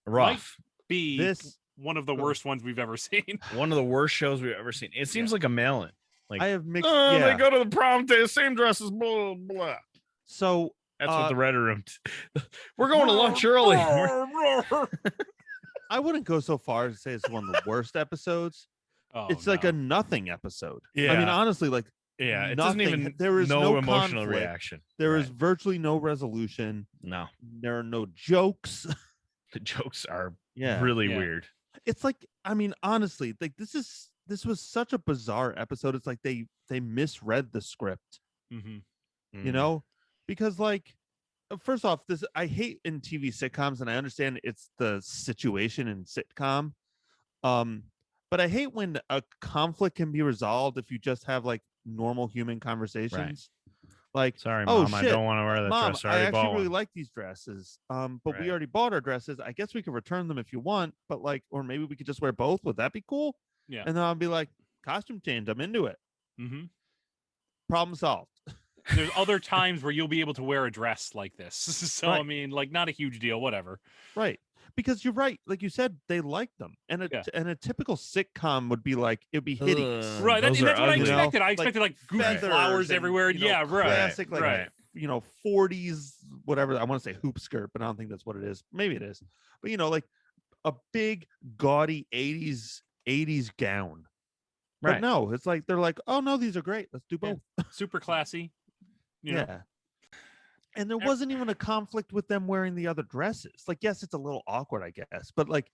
Rough. Be This one of the worst ones we've ever seen. One of the worst shows we've ever seen. It seems like a mail-in. Like, I have mixed. oh, yeah. they go to the prom day, same dresses, blah blah. So That's what the Red Room. We're going to lunch early. I wouldn't go so far as to say it's one of the worst episodes. Oh, It's like no. a nothing episode. I mean, Yeah. honestly, like Yeah, it doesn't nothing. even. There is no no emotional conflict. reaction. there is Right. virtually no resolution. No. There are no jokes. The jokes are Yeah. really Yeah. weird. It's like, I mean, honestly, like this was such a bizarre episode. It's like they misread the script, Mhm. Mm. you know? Because like first off, this I hate in TV sitcoms, and I understand it's the situation in sitcom. But I hate when a conflict can be resolved if you just have like normal human conversations. Like, Sorry, oh, Mom, I shit. don't want to wear that Mom, dress. I I already actually bought really one. like these dresses. But we Right. already bought our dresses. I guess we could return them if you want, but like, or maybe we could just wear both. Would that be cool? Yeah. And then I'll be like, costume change. I'm into it. Mhm. Problem solved. There's other times where you'll be able to wear a dress like this. So I Right. mean, like, not a huge deal. Whatever. Right. Because you're right. Like you said, they like them. And Yeah. a typical sitcom would be like, it'd be hideous. Ugh, Right. those That's are what I ugly. expected. I Like expected like goofy feathers flowers and, everywhere. you know, Yeah. Right. classic, like, right. 40s, whatever. I want to say hoop skirt, but I don't think that's what it is. Maybe it is. But like a big gaudy 80s gown. But Right. no, it's like they're like, oh no, these are great. Let's do Yeah. both. Super classy. You know? Yeah. And there wasn't even a conflict with them wearing the other dresses. Like, yes, it's a little awkward, I guess, but like,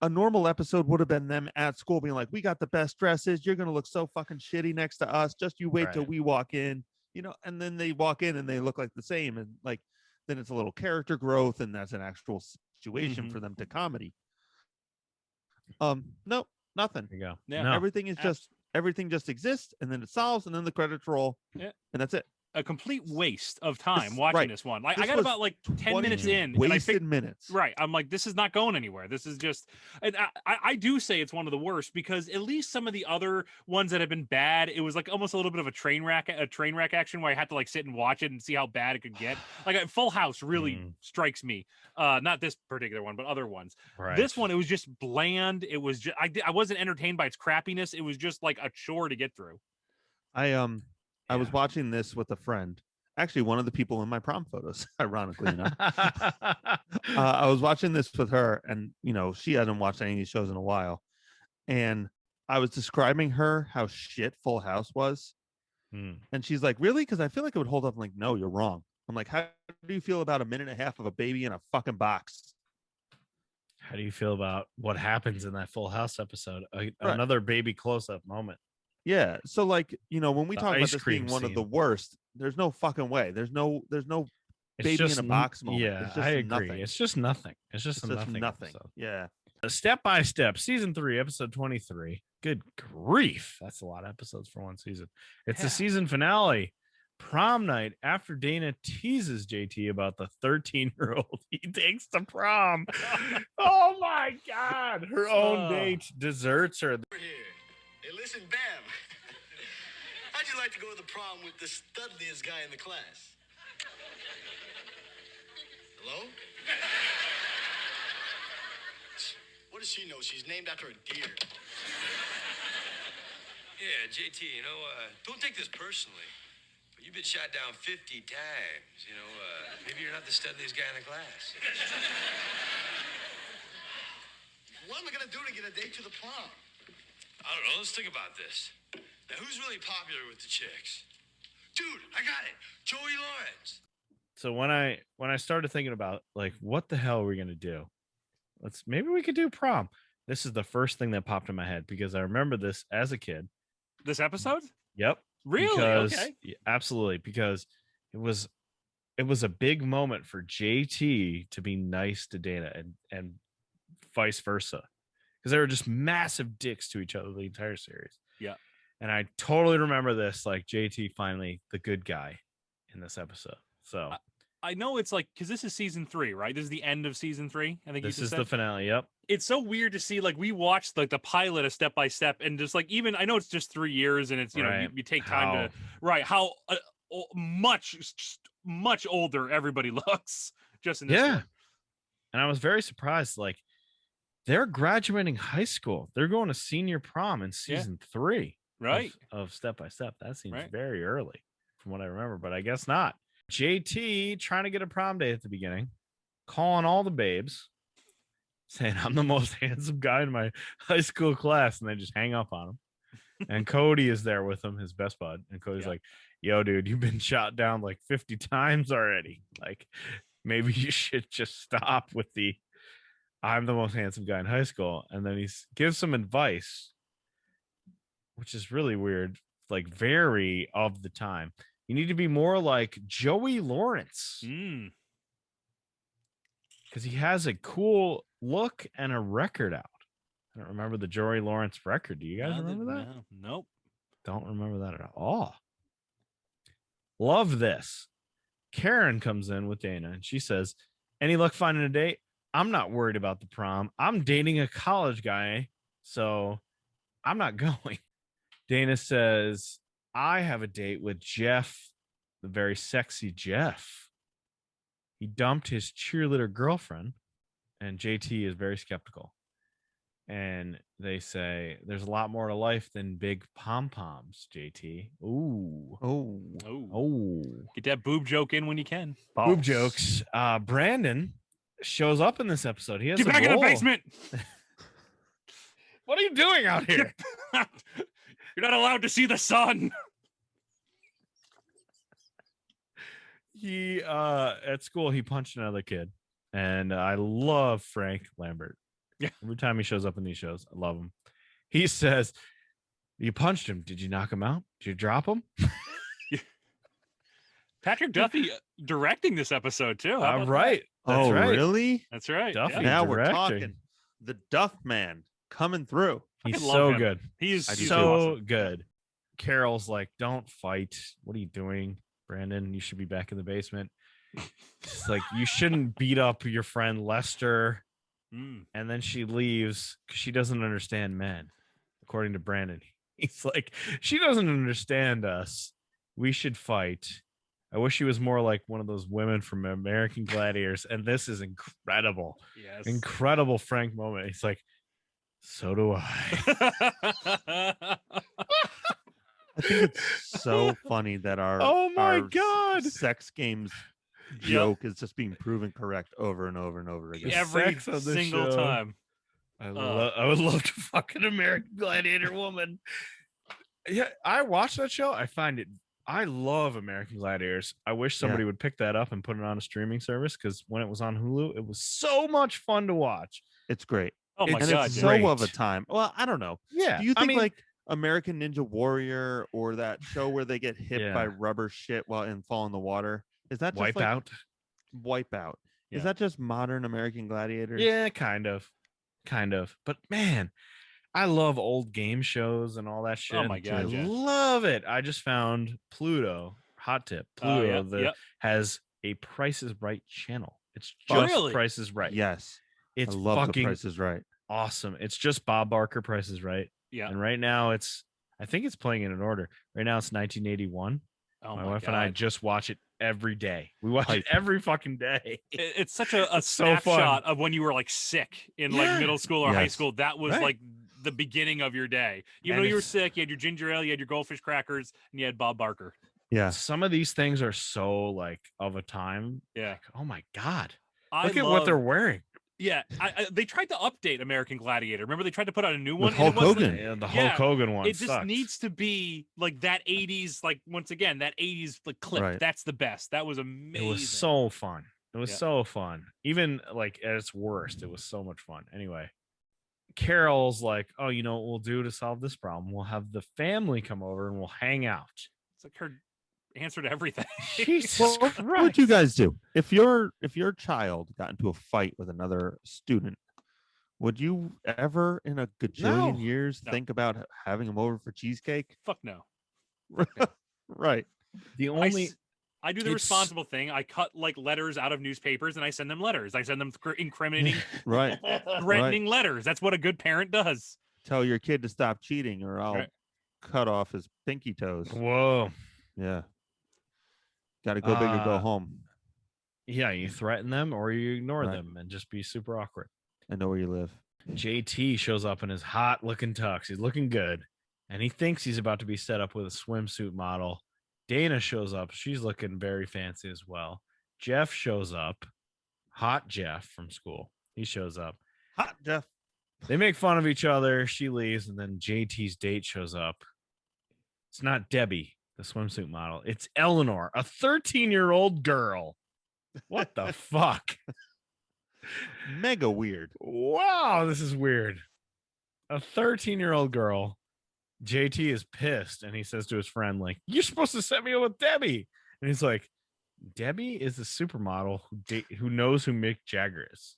a normal episode would have been them at school being like, we got the best dresses. You're going to look so fucking shitty next to us. Just you wait till we walk in, and then they walk in and they look like the same. And like, then it's a little character growth and that's an actual situation for them to comedy. No, nothing. There you go. Yeah. No. Everything just exists and then it solves and then the credits roll. Yeah. And that's it. A complete waste of time watching this one. Like I got about like 10 minutes in. Wasted minutes. Right. I'm like, this is not going anywhere. This is just, and I do say it's one of the worst because at least some of the other ones that have been bad, it was like almost a little bit of a train wreck action where I had to like sit and watch it and see how bad it could get. Like Full House really strikes me. Not this particular one, but other ones. Right. This one, it was just bland. It was just, I wasn't entertained by its crappiness. It was just like a chore to get through. I was watching this with a friend, actually one of the people in my prom photos, ironically enough. I was watching this with her and, she hadn't watched any of these shows in a while. And I was describing her how shit Full House was. And she's like, really? Because I feel like it would hold up. I'm like, no, you're wrong. I'm like, how do you feel about a minute and a half of a baby in a fucking box? How do you feel about what happens in that Full House episode? Another baby close-up moment. Yeah. So like, when we talk about this being one of the worst, there's no fucking way. There's no baby in a box moment. Yeah, I agree. Nothing. It's just nothing. It's just nothing. Episode. Yeah. Step by Step, season 3, episode 23. Good grief. That's a lot of episodes for one season. It's the season finale. Prom night after Dana teases JT about the 13-year-old he takes to prom. Oh my God. Her own date deserts her. Hey, listen, Bam. How'd you like to go to the prom with the studliest guy in the class? Hello? What does she know? She's named after a deer. Yeah, JT, don't take this personally, but you've been shot down 50 times. Maybe you're not the studliest guy in the class. What am I going to do to get a date to the prom? I don't know. Let's think about this. Now, who's really popular with the chicks? Dude, I got it. Joey Lawrence. So when I started thinking about like, what the hell are we gonna do? Maybe we could do prom. This is the first thing that popped in my head because I remember this as a kid. This episode? Yep. Really? Okay. Absolutely. Because it was a big moment for JT to be nice to Dana and vice versa. Because they were just massive dicks to each other the entire series. Yeah. And I totally remember this, like JT finally the good guy in this episode. So I know it's like, because this is season 3, right? This is the end of season 3. I think this is the finale. Yep. It's so weird to see, like, we watched like the pilot of Step by Step and just like, even I know it's just 3 years and it's, you take time how much older everybody looks just in this one. And I was very surprised, like, they're graduating high school. They're going to senior prom in season 3 of Step by Step. That seems very early from what I remember, but I guess not. JT trying to get a prom date at the beginning, calling all the babes, saying, I'm the most handsome guy in my high school class. And they just hang up on him. And Cody is there with him, his best bud. And Cody's like, yo, dude, you've been shot down like 50 times already. Like, maybe you should just stop with the I'm the most handsome guy in high school. And then he gives some advice, which is really weird, like very of the time. You need to be more like Joey Lawrence. Because he has a cool look and a record out. I don't remember the Joey Lawrence record. Do you guys remember that? Nope. Don't remember that at all. Love this. Karen comes in with Dana and she says, any luck finding a date? I'm not worried about the prom. I'm dating a college guy, so I'm not going. Dana says, I have a date with Jeff, the very sexy Jeff. He dumped his cheerleader girlfriend, and JT is very skeptical. And they say, there's a lot more to life than big pom-poms, JT. Ooh. Oh. Get that boob joke in when you can. Boob jokes. Brandon shows up in this episode. He has Get back in the basement. What are you doing out here? You're not allowed to see the sun. He at school he punched another kid, and I love Frank Lambert. Yeah. Every time he shows up in these shows, I love him. He says, "You punched him. Did you knock him out? Did you drop him?" Patrick Duffy directing this episode too. How All about right. That's right. Really? That's right. Duffy. Yeah. Now we're directing. talking. The Duff Man coming through. He's fucking love so him. good. He's I do So awesome. good. Carol's like, "Don't fight. What are you doing, Brandon? You should be back in the basement." It's like, "You shouldn't beat up your friend Lester." Mm. And then she leaves because she doesn't understand men, according to Brandon. He's like, "She doesn't understand us. We should fight. I wish she was more like one of those women from American Gladiators." And this is incredible. Yes. Incredible Frank moment. He's like, "So do I." I think it's so funny that Oh my our God. sex games joke is just being proven correct over and over and over again. Every sex on this single show. time. I would love to fuck an American Gladiator woman. Yeah, I watched that show. I love American Gladiators. I wish somebody would pick that up and put it on a streaming service, because when it was on Hulu, it was so much fun to watch. It's great. Oh my It's god. It's yeah. so great. of a time. Well, I don't know. Yeah. Do you I think mean, like American Ninja Warrior or that show where they get hit by Yeah. rubber shit while and fall in the water? Is that just Wipeout? Wipeout. Yeah. Is that just modern American Gladiators? Yeah, kind of. But man, I love old game shows and all that shit. Oh my God, I yeah. love it. I just found Pluto. Hot tip. Pluto Yep. has a Price is Right channel. It's Oh, just really? Price is Right. Yes. It's I love The fucking Price is Right. awesome. It's just Bob Barker Price is Right. Yeah. And right now I think it's playing in an order. Right now it's 1981. Oh My my wife god. and I just watch it every day. We watch it Hype. every fucking day. It's such a It's so fun. snapshot of when you were like sick in like Yeah. middle school or high Yes. school. That was Right. like the beginning of your day. Even And though you were it's- sick, you had your ginger ale, you had your goldfish crackers, and you had Bob Barker. Yeah. Some of these things are so like of a time. Yeah. Like, oh my God. I Look at what they're wearing. Yeah, they tried to update American Gladiator. Remember, they tried to put out a new one. With and it Hulk wasn't- Hogan. Yeah, the Yeah, Hulk Hogan one. It just sucks. needs to be like that 80s, like once again, that 80s like clip. Right. That's the best. That was amazing. It was so fun. It was Yeah. so fun. Even like at its worst, it was so much fun. Anyway, Carol's like, "Oh, you know what we'll do to solve this problem? We'll have the family come over and we'll hang out." It's like her answer to everything. Jesus What Christ. would you guys do if your child got into a fight with another student? Would you ever in a gajillion No. years No. think about having them over for cheesecake? Fuck no. Right. The I only s- I do the it's- responsible thing. I cut like letters out of newspapers and I send them letters. I send them incriminating, Right. threatening letters. That's what a good parent does. Tell your kid to stop cheating or I'll Right. cut off his pinky toes. whoa. Yeah. Got to go big or go Uh, home. Yeah, you threaten them or you ignore Right. them and just be super awkward. I know where you live. JT shows up in his hot looking tux. He's looking good. And he thinks he's about to be set up with a swimsuit model. Dana shows up. She's looking very fancy as well. Jeff shows up. Hot Jeff from school. He shows up. Hot Jeff. They make fun of each other. She leaves, and then JT's date shows up. It's not Debbie, the swimsuit model. It's Eleanor, a 13-year-old girl. What the fuck? Mega weird. Wow, this is weird. A 13-year-old girl. JT is pissed, and he says to his friend, like, "You're supposed to set me up with Debbie." And he's like, "Debbie is the supermodel who knows who Mick Jagger is.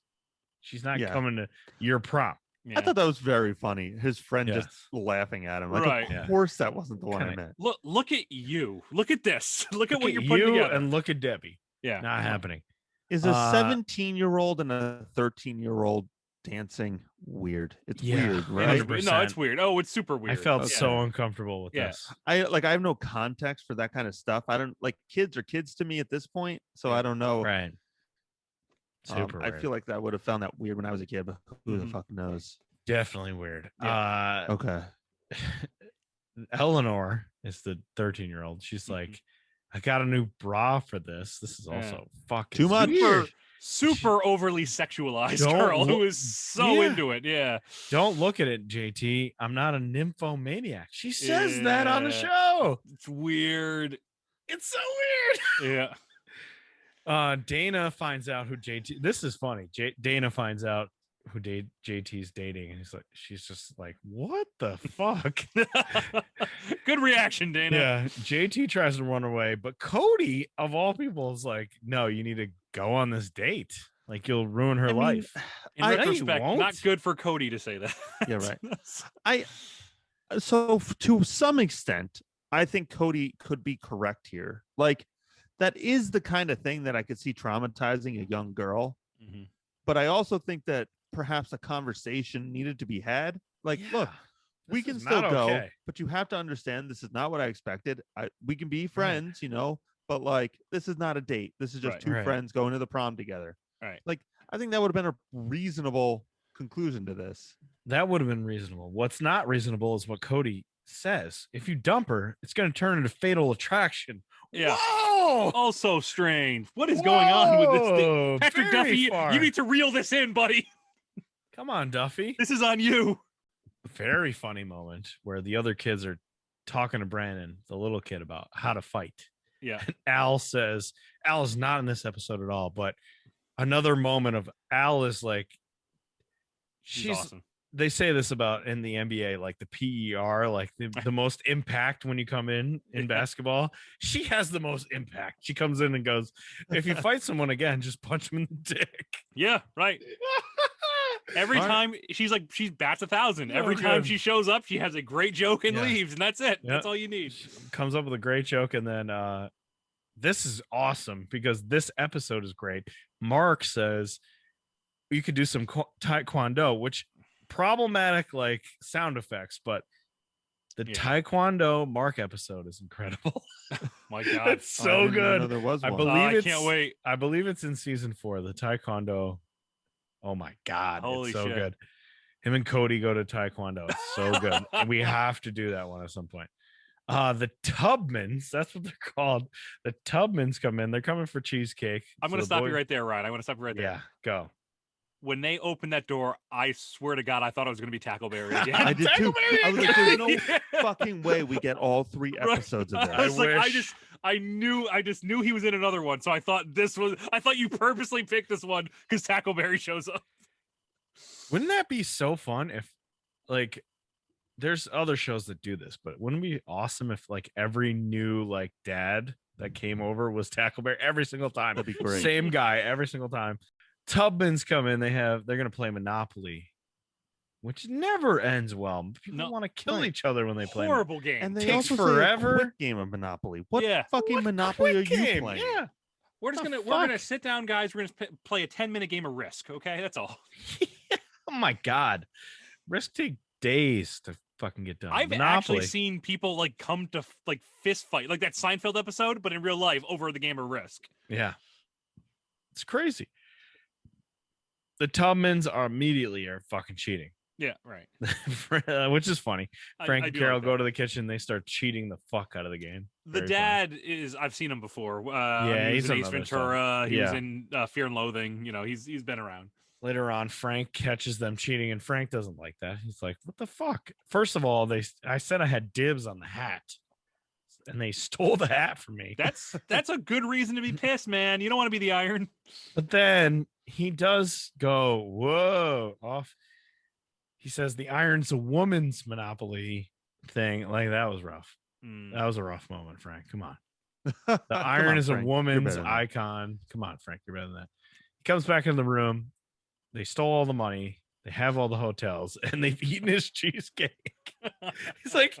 She's not Yeah. coming to your prom." Yeah. I thought that was very funny. His friend Yeah. just laughing at him. Like, Right. of Yeah. course that wasn't the one I Kinda- meant. Look at you. Look at this. Look at Look what at you're putting you together. and look at Debbie. Yeah. Not happening. Is a Uh, 17-year-old and a 13-year-old dancing weird? It's Yeah. weird, Yeah, right? it's weird. No, it's 100%. weird. Oh, it's super weird. I felt Yeah. so uncomfortable with Yeah. this. I have no context for that kind of stuff. I don't like kids are kids to me at this point, so Yeah. I don't know. Right. Super I weird. feel like I would have found that weird when I was a kid, but who the Mhm. fuck knows? Definitely weird. Okay. Eleanor is the 13-year-old. She's like, "I got a new bra for this. This is Yeah. also fucking Too much. weird. Super overly sexualized Don't girl who look- is so Yeah. into it. Yeah. Don't look at it, JT. I'm not a nymphomaniac." She says that on the Yeah. show. It's weird. It's so weird. Yeah. Dana finds out who JT. This is funny. Dana finds out who JT's dating, and she's just like, what the fuck? Good reaction, Dana. Yeah, JT tries to run away, but Cody, of all people, is like, no, you need to go on this date. Like, you'll ruin her life. In retrospect, not good for Cody to say that. Yeah, right. So to some extent, I think Cody could be correct here. Like, that is the kind of thing that I could see traumatizing a young girl. Mm-hmm. But I also think that perhaps a conversation needed to be had. Like, look, we can still go, but you have to understand this is not what I expected. We can be friends, you know, but like, this is not a date. This is just two friends going to the prom together. Right. Like, I think that would have been a reasonable conclusion to this. That would have been reasonable. What's not reasonable is what Cody says. If you dump her, it's going to turn into fatal attraction. Yeah. Whoa! Also strange. What is going on with this thing? Patrick Duffy, you need to reel this in, buddy. Come on, Duffy. This is on you. Very funny moment where the other kids are talking to Brandon, the little kid, about how to fight. Yeah. And Al says, Al is not in this episode at all, but another moment of Al is like, she's awesome. They say this about in the NBA, like the PER, like the most impact when you come in basketball. She has the most impact. She comes in and goes, if you fight someone again, just punch him in the dick. Yeah, right. Every time she bats 1,000. Every time she shows up, she has a great joke and leaves, and that's it. Yep. That's all you need. She comes up with a great joke, and then this is awesome because this episode is great. Mark says you could do some taekwondo, which problematic like sound effects, but the taekwondo Mark episode is incredible. My God, it's so good. There was one. I can't wait. I believe it's in season 4. The taekwondo. Oh my God, holy it's so shit. good. Him and Cody go to taekwondo. It's so good, and we have to do that one at some point. The Tubmans, that's what they're called. The Tubmans come in. They're coming for cheesecake. I'm going to stop you right there, Ryan. I want to stop you right there. Yeah, go. When they opened that door, I swear to God, I thought it was going to be Tackleberry again. I did too. I was like, there's no fucking way we get all 3 episodes of that. I was I just knew he was in another one. So I thought you purposely picked this one because Tackleberry shows up. Wouldn't that be so fun if, like, there's other shows that do this, but wouldn't it be awesome if like every new like dad that came over was Tackleberry every single time? That'd be great. Same guy every single time. Tubmans come in. They're going to play Monopoly, which never ends well. People want to kill each other when they play. Horrible game. And they takes also forever. Say a quick game of Monopoly. What fucking Monopoly are you playing? Yeah. We're gonna sit down, guys. We're gonna play a 10-minute game of Risk. Okay, that's all. Oh my God, Risk take days to fucking get done. I've Monopoly. actually seen people like come to like fist fight, like that Seinfeld episode, but in real life over the game of Risk. Yeah, it's crazy. The Tubmans are immediately fucking cheating. Yeah, right. Which is funny. Frank and Carol like go to the kitchen. They start cheating the fuck out of the game. The dad is, I've seen him before. He's in Ace Ventura. He was in Fear and Loathing. You know, he's been around. Later on, Frank catches them cheating, and Frank doesn't like that. He's like, what the fuck? First of all, I said I had dibs on the hat, and they stole the hat from me. That's a good reason to be pissed, man. You don't want to be the iron. But then he does go, whoa, off. He says the iron's a woman's monopoly thing. Like, that was rough. That was a rough moment, Frank. Come on. The iron is Frank. A woman's icon. Come on, Frank. You're better than that. He comes back in the room. They stole all the money. They have all the hotels, and they've eaten his cheesecake. He's like,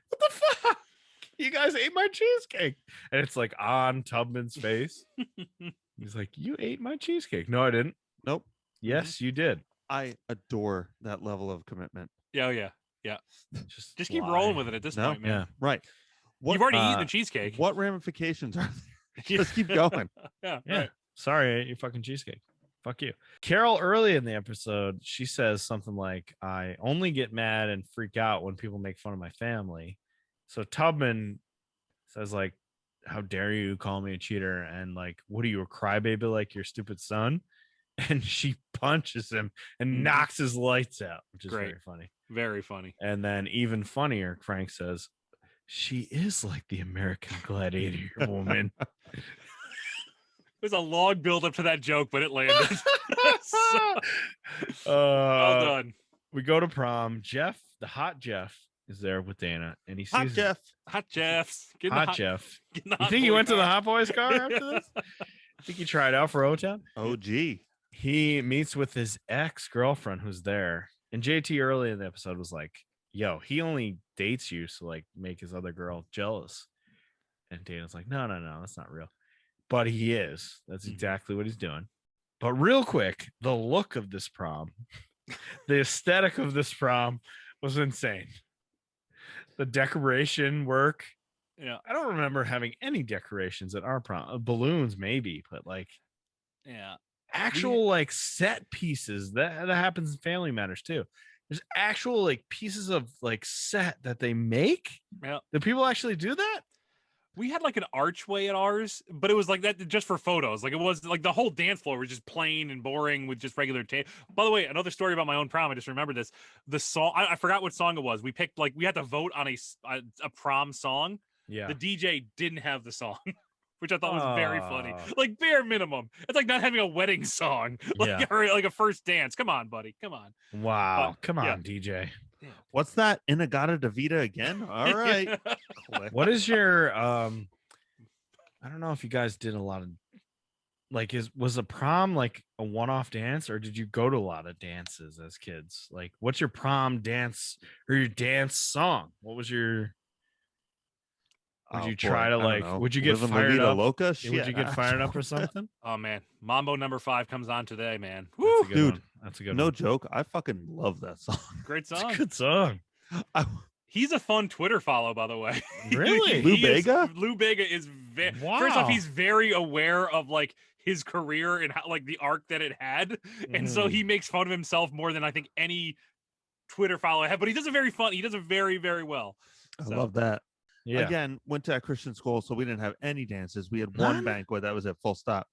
what the fuck? You guys ate my cheesecake. And it's like on Tubman's face. He's like, you ate my cheesecake. No, I didn't. Nope. Yes, you did. I adore that level of commitment. Yeah. Just keep rolling with it at this point, man. Yeah. Right. You've already eaten the cheesecake. What ramifications are there? Just keep going. Yeah. Right. Sorry, I ate your fucking cheesecake. Fuck you. Carol, early in the episode, she says something like, I only get mad and freak out when people make fun of my family. So Tubman says, like, how dare you call me a cheater? And like, what are you, a crybaby like your stupid son? And she punches him and knocks his lights out, which is very funny. Very funny. And then even funnier, Frank says, she is like the American Gladiator woman. was a long build up to that joke, but it landed. Well done. We go to prom. Jeff, the hot Jeff, is there with Dana, and he sees Hot Jeff. Hot Jeff's. Hot Jeff. You think he went to the Hot Boys car after this? I think he tried out for O-Town. Oh, gee. He meets with his ex-girlfriend who's there. And JT early in the episode was like, yo, he only dates you to like make his other girl jealous. And Dana's like, no, that's not real. But he is. That's exactly what he's doing. But real quick, the look of this prom, the aesthetic of this prom was insane. The decoration work. Yeah. I don't remember having any decorations at our prom. Balloons, maybe, but like, yeah, actual like set pieces that happens in Family Matters too. There's actual like pieces of like set that they make. Yeah. Do people actually do that? We had like an archway at ours, but it was like that just for photos. Like it was like the whole dance floor was just plain and boring with just regular tape. By the way, another story about my own prom. I just remembered this. The song, I forgot what song it was. We picked like we had to vote on a prom song. Yeah. The DJ didn't have the song, which I thought was very funny. Like bare minimum. It's like not having a wedding song, like or like a first dance. Come on, buddy. Come on. Wow. Come on, DJ. What's that? Inagata Davida again? All right. What is your I don't know if you guys did a lot of like was a prom like a one-off dance, or did you go to a lot of dances as kids? Like what's your prom dance or your dance song? What was your would you try to like would you get fired up? Loca? Would you get fired up or something? Oh man, Mambo number 5 comes on today, man. Woo! Dude, that's a good no one. joke. I fucking love that song. Great It's song. a good song. He's a fun Twitter follow, by the way. Really? Lou Bega? Lou Bega is first off, he's very aware of like his career and how, like the arc that it had, and so he makes fun of himself more than I think any Twitter follower I have. But he does it very fun. He does it very, very well. I love that. Yeah. Again, went to a Christian school, so we didn't have any dances. We had one banquet that was at full stop.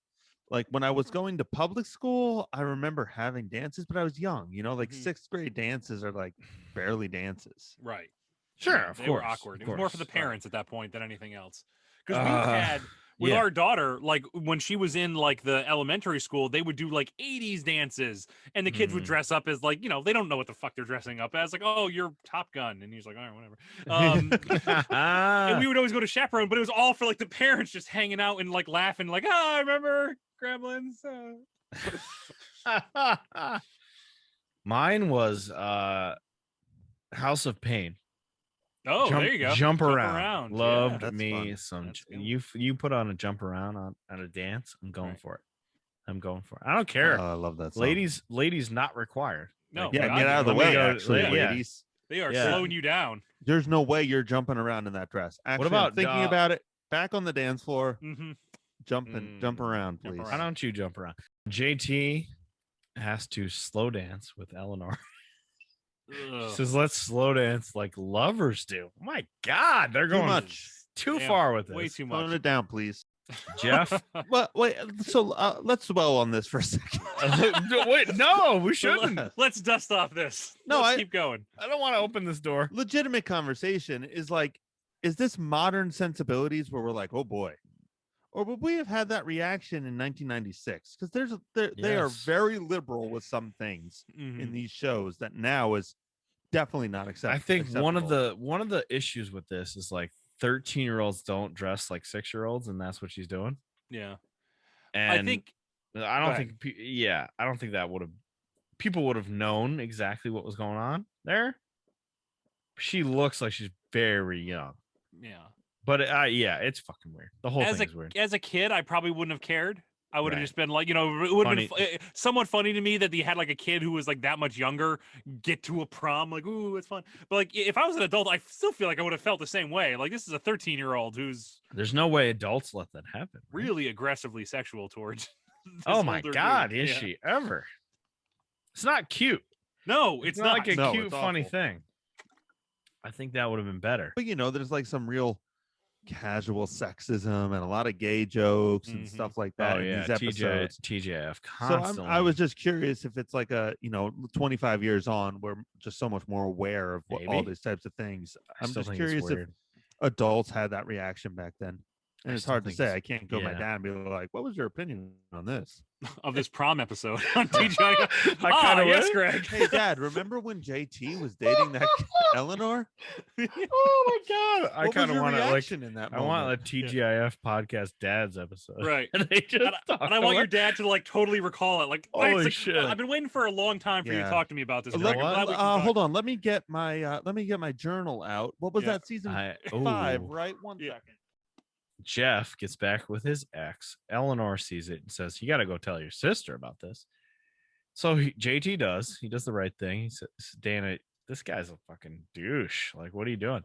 Like when I was going to public school, I remember having dances, but I was young, you know, like sixth grade dances are like barely dances. Right. Sure, Yeah, of they course. were awkward. Of It was more course. for the parents at that point than anything else. Because we had with our daughter, like when she was in like the elementary school, they would do like 80s dances, and the kids would dress up as like, you know, they don't know what the fuck they're dressing up as. Like, oh, you're Top Gun, and he's like, all right, whatever. And we would always go to chaperone, but it was all for like the parents just hanging out and like laughing, like, oh, I remember Gremlins. Mine was House of Pain. Oh, there you go. Jump around. Loved that's me fun. some. You put on a jump around on a dance. I'm going for it. I'm going for it. I don't care. I love that song. Ladies not required. No, Like, Yeah, God, get out of the let me way, go- actually, yeah. ladies. they are Yeah. slowing you down. There's no way you're jumping around in that dress. Actually, about, I'm thinking about it? Back on the dance floor, Mm-hmm. jump around, Jump please. around. Why don't you jump around? JT has to slow dance with Eleanor. Says, let's slow dance like lovers do. Oh my God, they're going much. too Damn, far with this. way too Tone much. it down, please. Jeff. Well, wait. So let's dwell on this for a second. Wait, no, we shouldn't. Let's dust off this. No, Let's I- keep going. I don't want to open this door. Legitimate conversation is like, is this modern sensibilities where we're like, oh boy, or would we have had that reaction in 1996? Because they are Yes. very liberal with some things Mhm. in these shows that now is definitely not acceptable. I think one of the issues with this is like 13-year-olds don't dress like 6-year-olds, and that's what she's doing. Yeah. And I think I go don't ahead. think I don't think that would have people would have known exactly what was going on there. She looks like she's very young. yeah. But it's fucking weird. The whole As thing is weird. a kid, I probably wouldn't have cared. I would have Right. just been like, you know, it would have been Funny. somewhat funny to me that they had like a kid who was like that much younger get to a prom. Like, ooh, it's fun. But like, if I was an adult, I still feel like I would have felt the same way. Like, this is a 13-year-old who's There's no way adults let that happen. right? really aggressively sexual towards. this Oh my older God, dude. is Yeah. she ever? It's not cute. No, it's not. like a No, cute, it's funny awful. thing. I think that would have been better. But you know, there's like some real casual sexism and a lot of gay jokes and Mhm. stuff like that Oh in yeah, these episodes. TGIF So constantly. I was just curious if it's like a 25 years on, we're just so much more aware of all Maybe. these types of things. I I'm still just think it's curious if weird. adults had that reaction back then. And it's hard to say. I can't go to my dad and be like, "What was your opinion on this?" Of this prom episode on TGIF. I kind of yes, Greg. Hey, Dad, remember when JT was dating that Eleanor? Oh my god! I kind of want to in that. I want a TGIF podcast dad's episode, Right? And they just and I want your dad to like totally recall it. Like, holy shit! I've been waiting for a long time for you to talk to me about this. Greg. Hold on, let me get my journal out. What was that season 5? Right, 1 second. Jeff gets back with his ex. Eleanor sees it and says, "You got to go tell your sister about this." So JT does. He does the right thing. He says, "Dana, this guy's a fucking douche. Like, what are you doing?"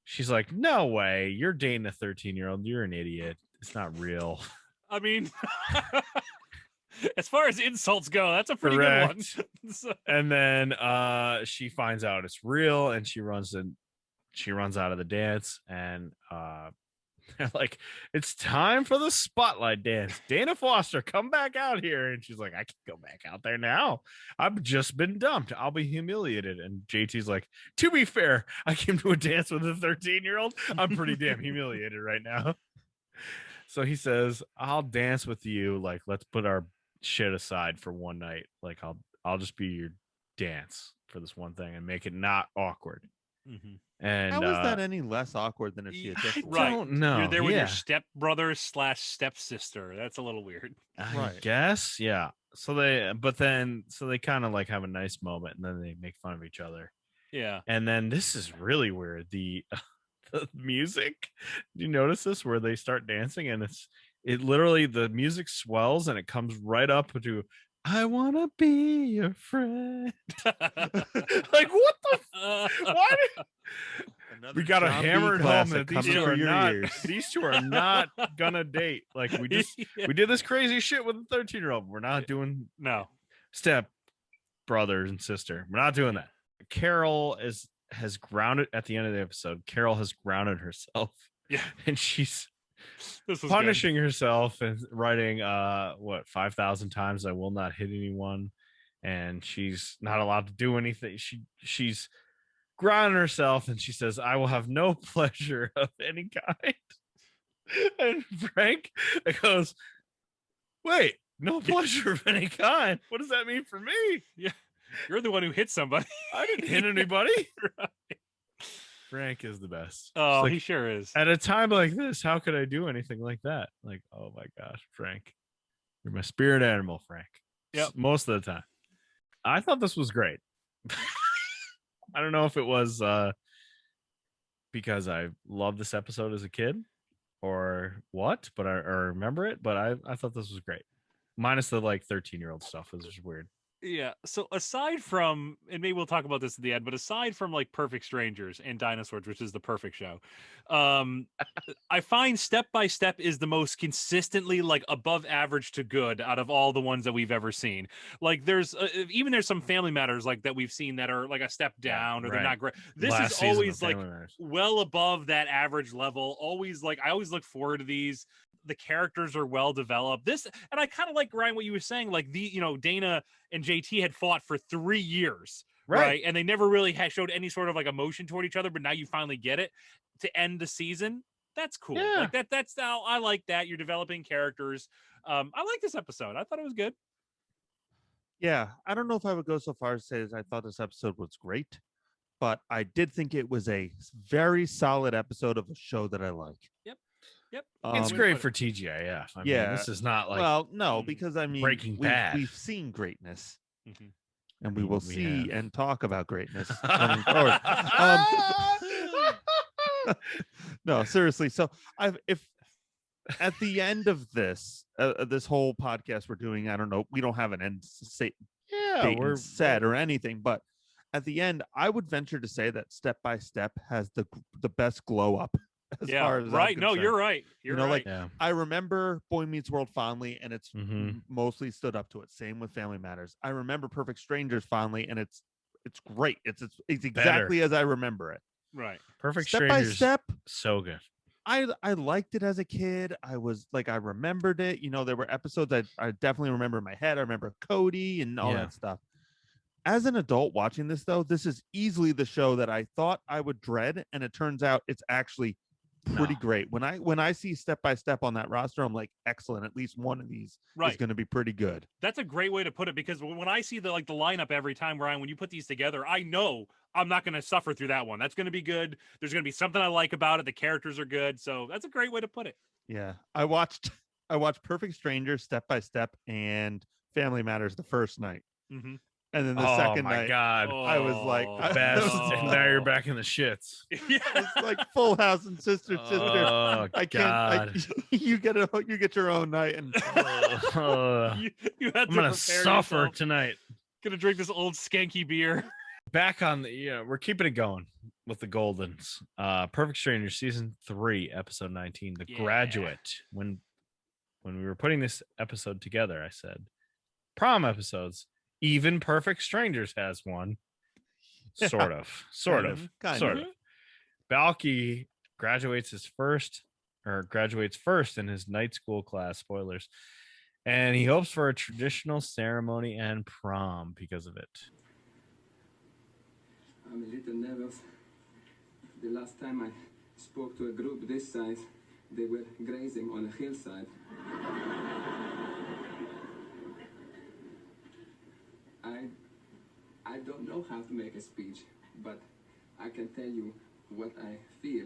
She's like, "No way. You're dating a 13-year-old. You're an idiot. It's not real." I mean, as far as insults go, that's a pretty good one. And then she finds out it's real, and she runs out of the dance, and they're like, "It's time for the spotlight dance. Dana Foster, come back out here." And she's like, "I can go back out there now. I've just been dumped. I'll be humiliated." And JT's like, "To be fair, I came to a dance with a 13-year-old. I'm pretty damn humiliated right now." So he says, "I'll dance with you. Like, let's put our shit aside for one night. Like, I'll just be your dance for this one thing and make it not awkward." Mm-hmm. And how is that any less awkward than if she had just I don't know. You're there with your stepbrother / stepsister. That's a little weird. I guess, yeah. So they kind of like have a nice moment, and then they make fun of each other. Yeah. And then this is really weird. The music. Do you notice this where they start dancing and it literally the music swells and it comes right up to "I wanna be your friend." Like, what the? What? We got to hammer it home that these two are not gonna date. Like, we did this crazy shit with a 13-year-old. We're not doing step brother and sister. We're not doing that. Carol has grounded at the end of the episode. Carol has grounded herself. Yeah, and she's punishing herself and writing 5,000 times "I will not hit anyone," and she's not allowed to do anything. She's grounding herself, and she says, "I will have no pleasure of any kind." And Frank goes, "Wait, no pleasure of any kind? What does that mean for me?" Yeah, you're the one who hit somebody. I didn't hit anybody. Right. Frank is the best. Oh, like, he sure is. At a time like this, how could I do anything like that? Like, oh my gosh, Frank, you're my spirit animal, Frank. Yep. Most of the time. I thought this was great. I don't know if it was because I loved this episode as a kid or what, but I remember it. But I thought this was great. Minus the like 13-year-old stuff was just weird. Yeah. So aside from, and maybe we'll talk about this at the end, but aside from like Perfect Strangers and Dinosaurs, which is the perfect show, I find Step by Step is the most consistently like above average to good out of all the ones that we've ever seen. Like there's some Family Matters like that we've seen that are like a step down or they're not great. This is always like well above that average level. Always like I always look forward to these. The characters are well developed. This, and I kind of like, Ryan, what you were saying, like Dana and JT had fought for 3 years, right? And they never really showed any sort of like emotion toward each other, but now you finally get it to end the season. That's cool. Yeah. Like that's how I like that. You're developing characters. I like this episode. I thought it was good. Yeah. I don't know if I would go so far as to say as I thought this episode was great, but I did think it was a very solid episode of a show that I like. Yep. It's great for TGIF. I mean, this is not like because I mean Breaking Bad. We've seen greatness, and we will see and talk about greatness going forward. No, seriously. So if at the end of this whole podcast we're doing, I don't know, we don't have an end date set or anything, but at the end, I would venture to say that Step by Step has the best glow up. As far as right. No, you're right. You're right. Like I remember Boy Meets World fondly, and it's mostly stood up to it. Same with Family Matters. I remember Perfect Strangers fondly, and it's great. It's exactly as I remember it. Right. Perfect Step Strangers. by Step, so good. I liked it as a kid. I was like, I remembered it. There were episodes I definitely remember in my head. I remember Cody and all that stuff. As an adult watching this, though, this is easily the show that I thought I would dread, and it turns out it's actually pretty great. When I see Step by Step on that roster, I'm like, excellent. At least one of these is going to be pretty good. That's a great way to put it, because when I see the lineup every time, Ryan, when you put these together, I know I'm not going to suffer through that one. That's going to be good. There's going to be something I like about it. The characters are good. So that's a great way to put it. Yeah. I watched Perfect Strangers, Step by Step, and Family Matters the first night. Mm-hmm. And then the second night, God. I was like, best. And now you're back in the shits. It's like Full House and Sister. Oh, I can't. You get your own night, and you have I'm gonna suffer yourself. Tonight. Gonna drink this old skanky beer. Back on the, we're keeping it going with the Goldens. Perfect Stranger season 3, episode 19, The Graduate. When we were putting this episode together, I said prom episodes. Even Perfect Strangers has one. Sort of. Balky graduates first in his night school class, spoilers. And he hopes for a traditional ceremony and prom because of it. I'm a little nervous. The last time I spoke to a group this size, they were grazing on a hillside. I don't know how to make a speech, but I can tell you what I feel.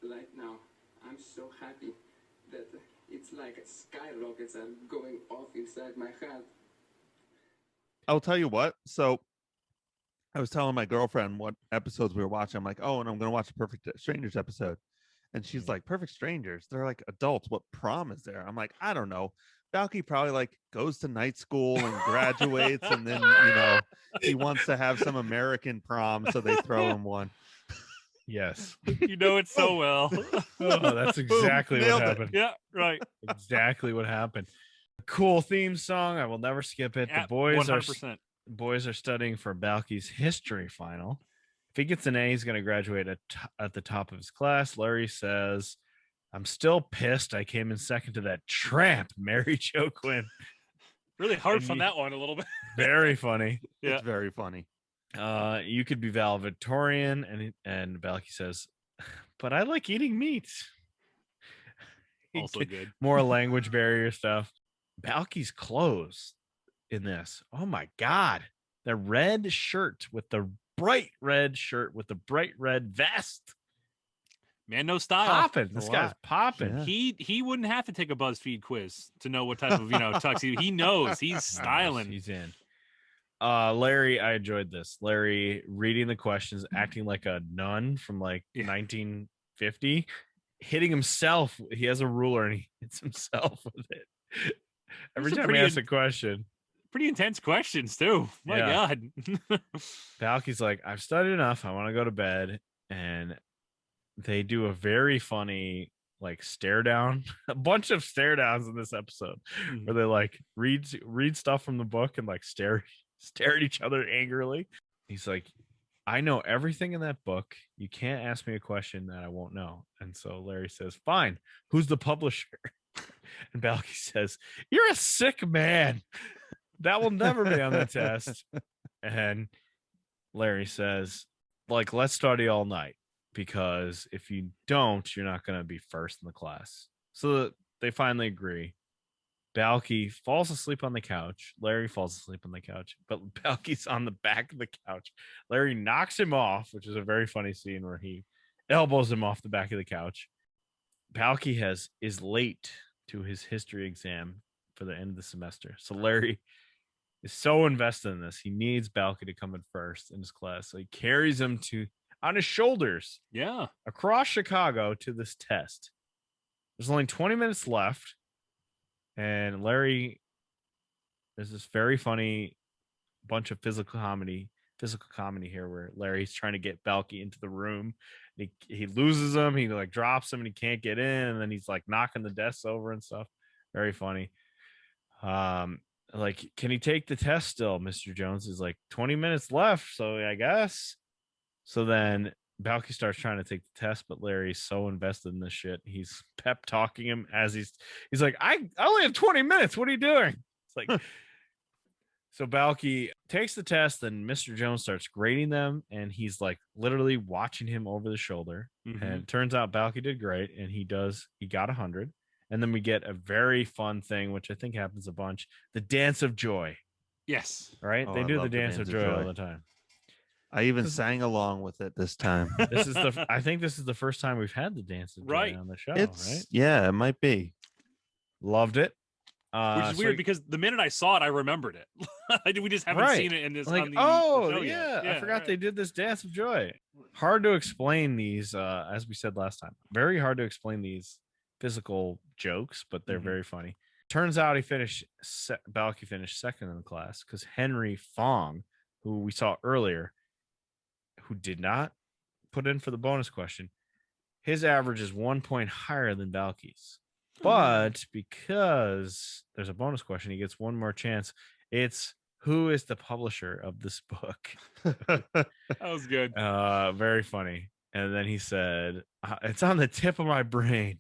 Right now, I'm so happy that it's like skyrockets are going off inside my heart. I'll tell you what. So I was telling my girlfriend what episodes we were watching. I'm like, oh, and I'm going to watch a Perfect Strangers episode. And she's like, Perfect Strangers? They're like adults. What prom is there? I'm like, I don't know. Balky probably goes to night school and graduates, and then he wants to have some American prom, so they throw him one. Yes, you know it so well. That's exactly what happened. Yeah, right. Exactly what happened. Cool theme song. I will never skip it. The boys 100%. Boys are studying for Balky's history final. If he gets an A, he's going to graduate at the top of his class. Larry says, I'm still pissed I came in second to that tramp, Mary Jo Quinn. Really harsh on that one a little bit. Very funny. Yeah. It's very funny. You could be valedictorian, and Balky says, but I like eating meat. Also good. More language barrier stuff. Balky's clothes in this. Oh my God. The red shirt with the bright red vest. Man, no style. Popping. This guy's popping. Yeah. He wouldn't have to take a BuzzFeed quiz to know what type of tuxedo. He knows. He's styling. He's in. Larry, I enjoyed this. Larry reading the questions, acting like a nun from 1950, hitting himself. He has a ruler and he hits himself with it. Every time he asks a question. Pretty intense questions too. My God. Balky's like, I've studied enough. I want to go to bed. And they do a very funny stare down, a bunch of stare downs in this episode where they read stuff from the book and stare at each other angrily. He's like, I know everything in that book. You can't ask me a question that I won't know. And so Larry says, fine, who's the publisher? And Balky says, you're a sick man. That will never be on the test. And Larry says, let's study all night. Because if you don't, you're not going to be first in the class. So they finally agree. Balky falls asleep on the couch. Larry falls asleep on the couch, but Balky's on the back of the couch. Larry knocks him off, which is a very funny scene where he elbows him off the back of the couch. Balky is late to his history exam for the end of the semester. So Larry is so invested in this. He needs Balky to come in first in his class. So he carries him on his shoulders, across Chicago to this test. There's only 20 minutes left, and Larry, there's this very funny bunch of physical comedy here where Larry's trying to get Balky into the room. He loses him, he drops him, and he can't get in, and then he's knocking the desks over and stuff. Very funny. Can he take the test still? Mr. Jones is 20 minutes left, so I guess. So then Balky starts trying to take the test, but Larry's so invested in this shit. He's pep talking him as he's like, I only have 20 minutes. What are you doing? It's so Balky takes the test, then Mr. Jones starts grading them, and he's like literally watching him over the shoulder. Mhm. And it turns out Balky did great, and he got 100. And then we get a very fun thing, which I think happens a bunch: the dance of joy. Yes. Right? Oh, They I do the love dance of joy all the time. I even sang along with it this time. I think this is the first time we've had the dance of joy Right. on the show, It's right? yeah, it might be. Loved it. Which is weird because the minute I saw it, I remembered it. We just haven't seen it in this. Like, on the show yeah, yet. I forgot they did this dance of joy. Hard to explain these, as we said last time. Very hard to explain these physical jokes, but they're very funny. Turns out Balky finished second in the class because Henry Fong, who we saw earlier, who did not put in for the bonus question, his average is 1 point higher than Balky's. But because there's a bonus question, he gets one more chance. It's who is the publisher of this book? That was good. Very funny. And then he said, it's on the tip of my brain.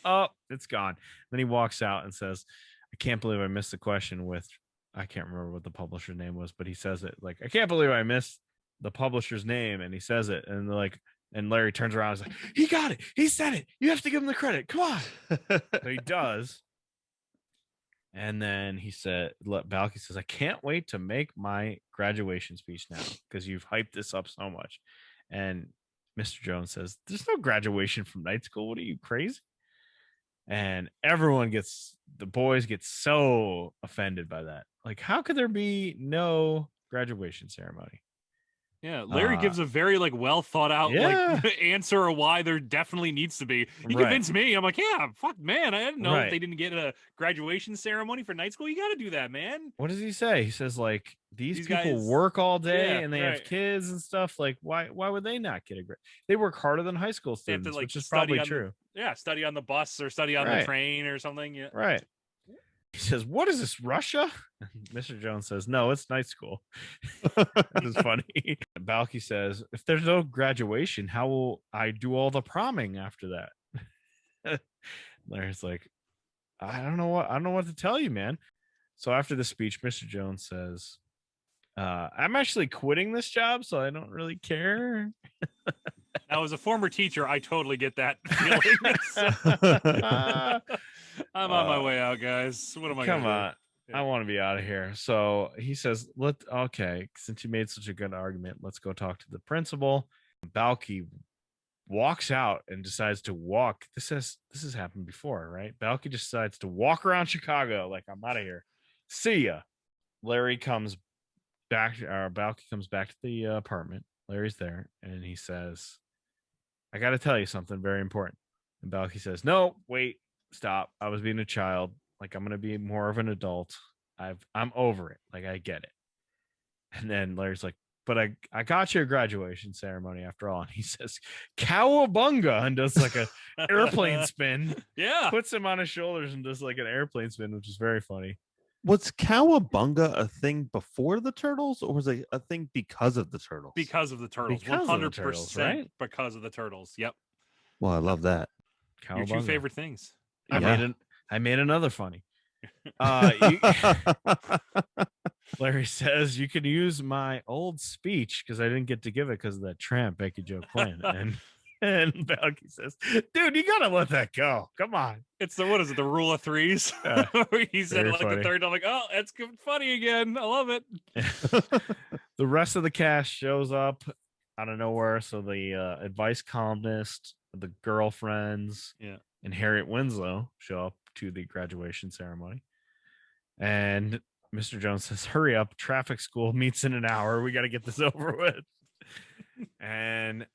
Oh, it's gone. Then he walks out and says, I can't believe I missed the question with, I can't remember what the publisher's name was, but he says it like, I can't believe I missed the publisher's name. And he says it. And they're like, and Larry turns around and is like, he got it. He said it. You have to give him the credit. Come on. So he does. And then Balky says, I can't wait to make my graduation speech now because you've hyped this up so much. And Mr. Jones says, there's no graduation from night school. What are you, crazy? And the boys get so offended by that. Like, how could there be no graduation ceremony? Yeah, Larry gives a very well thought out answer of why there definitely needs to be. He convinced me. I'm like, yeah, fuck, man, I didn't know if they didn't get a graduation ceremony for night school. You got to do that, man. What does he say? He says like these people guys work all day and they have kids and stuff. Like why would they not get a grade? They work harder than high school students, which is probably true. Study on the bus or study on the train or something. Yeah, right. He says, what is this, Russia? Mr. Jones says, no, it's night school. That is funny. Balky says, if there's no graduation, how will I do all the promming after that? Larry's like, I don't know what to tell you, man. So after the speech, Mr. Jones says, I'm actually quitting this job, so I don't really care. Now, as a former teacher, I totally get that feeling. I'm on my way out, guys. What am I going to do? Come on. I want to be out of here. So he says, okay, since you made such a good argument, let's go talk to the principal. Balky walks out and decides to walk. This has happened before, right? Balky decides to walk around Chicago like, I'm out of here. See ya. Balky comes back to the apartment. Larry's there, and he says, I got to tell you something very important. And Balky says, no, wait. Stop. I was being a child. Like, I'm going to be more of an adult. I'm over it. Like, I get it. And then Larry's like, but I got you a graduation ceremony after all. And he says, cowabunga, and does like a airplane spin. Yeah. Puts him on his shoulders and does like an airplane spin, which is very funny. Was cowabunga a thing before the Turtles, or was it a thing because of the Turtles? Because of the Turtles. 100% right? Because of the Turtles. Yep. Well, I love that. Your two favorite things. I made another funny. Larry says, you could use my old speech because I didn't get to give it because of that tramp Becky Joe Quinn. And Balky says, dude, you gotta let that go. Come on. It's the rule of threes? He said like funny. The third. I'm like, oh, that's good, funny again. I love it. The rest of the cast shows up out of nowhere. So the advice columnist, the girlfriends, and Harriet Winslow show up to the graduation ceremony. And Mr. Jones says, hurry up, traffic school meets in an hour. We got to get this over with. And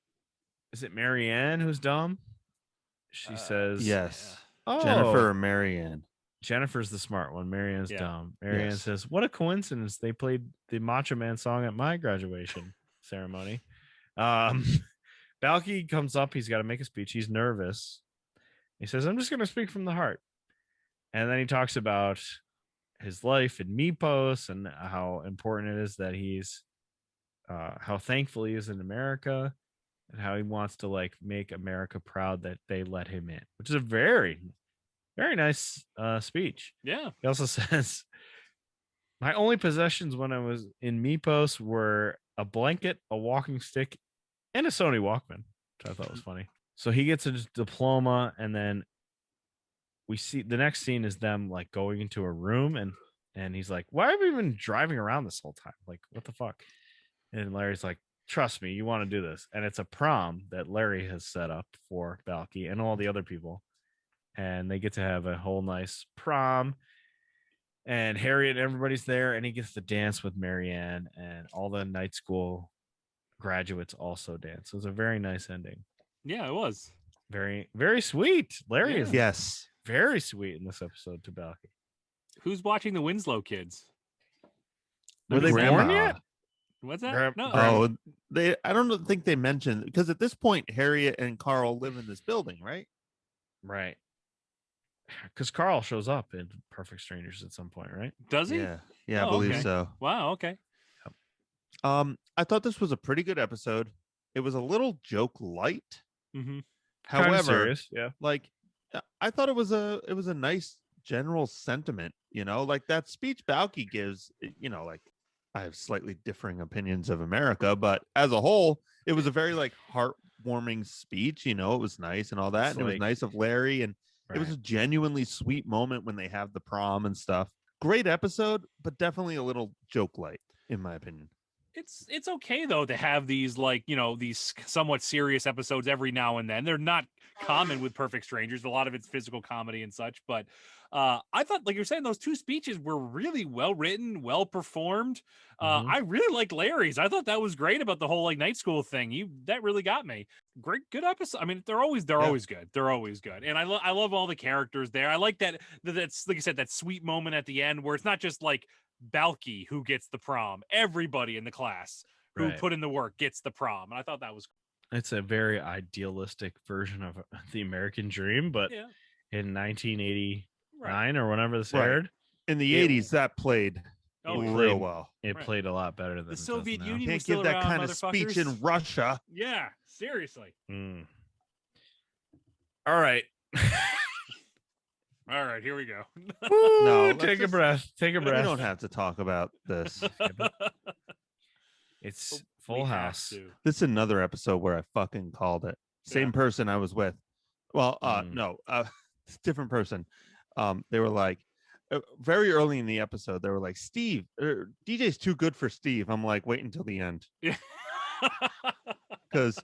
is it Marianne who's dumb? She says, yes. Oh, Jennifer or Marianne? Jennifer's the smart one. Marianne's dumb. Marianne says, what a coincidence. They played the Macho Man song at my graduation ceremony. Balky comes up. He's got to make a speech. He's nervous. He says, I'm just going to speak from the heart. And then he talks about his life in Mepos and how important it is that he's, how thankful he is in America and how he wants to like make America proud that they let him in, which is a very, very nice speech. Yeah. He also says, My only possessions when I was in Meepos were a blanket, a walking stick, and a Sony Walkman, which I thought was funny. So he gets a diploma, and then we see the next scene is them like going into a room, and he's like, "Why have we been driving around this whole time? Like, what the fuck?" And Larry's like, "Trust me, you want to do this." And it's a prom that Larry has set up for Balky and all the other people, and they get to have a whole nice prom. And Harriet and everybody's there, and he gets to dance with Marianne, and all the night school graduates also dance. So it's a very nice ending. Yeah, it was very, very sweet. Larry is yes, very sweet in this episode to Balky. Who's watching the Winslow kids? Were they born yet? What's that? No. Oh, I don't think they mentioned, because at this point Harriet and Carl live in this building, right? Right. Because Carl shows up in Perfect Strangers at some point, right? Does he? Yeah, I believe so. Wow. Okay. I thought this was a pretty good episode. It was a little joke light. Mm-hmm. However, serious, yeah. Like I thought it was a nice general sentiment. Like that speech Balky gives. Like I have slightly differing opinions of America, but as a whole, it was a very like heartwarming speech. It was nice and all that, and it was nice of Larry and. Right. It was a genuinely sweet moment when they have the prom and stuff. Great episode, but definitely a little joke light, in my opinion. It's okay though to have these these somewhat serious episodes every now and then. They're not common with Perfect Strangers. A lot of it's physical comedy and such, but I thought, like you're saying, those two speeches were really well written, well performed. I really liked Larry's. I thought that was great about the whole like night school thing. That really got me. Great, good episode. I mean, they're always good. They're always good, and I love all the characters there. I like that's like I said, that sweet moment at the end where it's not just like Balky who gets the prom. Everybody in the class who put in the work gets the prom, and I thought that was. It's a very idealistic version of the American dream, but in 1989 or whenever this aired, in the 80s, that played real well. It played a lot better than the Soviet Union. Can't give that kind of speech in Russia. Yeah, seriously. All right. All right, here we go. No, take a breath. Take a breath. We don't have to talk about this. It's Full House. This is another episode where I fucking called it. Same person I was with. Well, no, different person. They were like, very early in the episode, they were like, Steve, DJ's too good for Steve. I'm like, wait until the end. Yeah. Because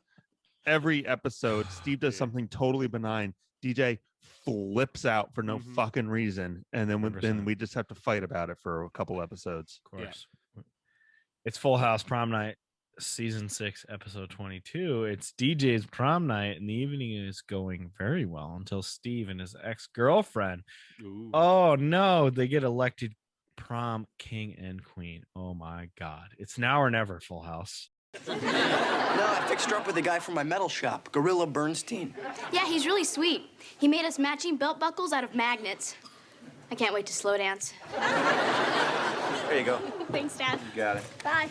every episode, Steve does something totally benign. DJ flips out for no fucking reason, and then we just have to fight about it for a couple episodes. Of course. It's Full House Prom Night, season 6, episode 22. It's DJ's prom night, and the evening is going very well until Steve and his ex-girlfriend. Ooh. Oh no, they get elected prom king and queen. Oh my god, it's now or never. Full House. No, I fixed her up with a guy from my metal shop, Gorilla Bernstein. Yeah, he's really sweet. He made us matching belt buckles out of magnets. I can't wait to slow dance. There you go. Thanks, Dad. You got it. Bye.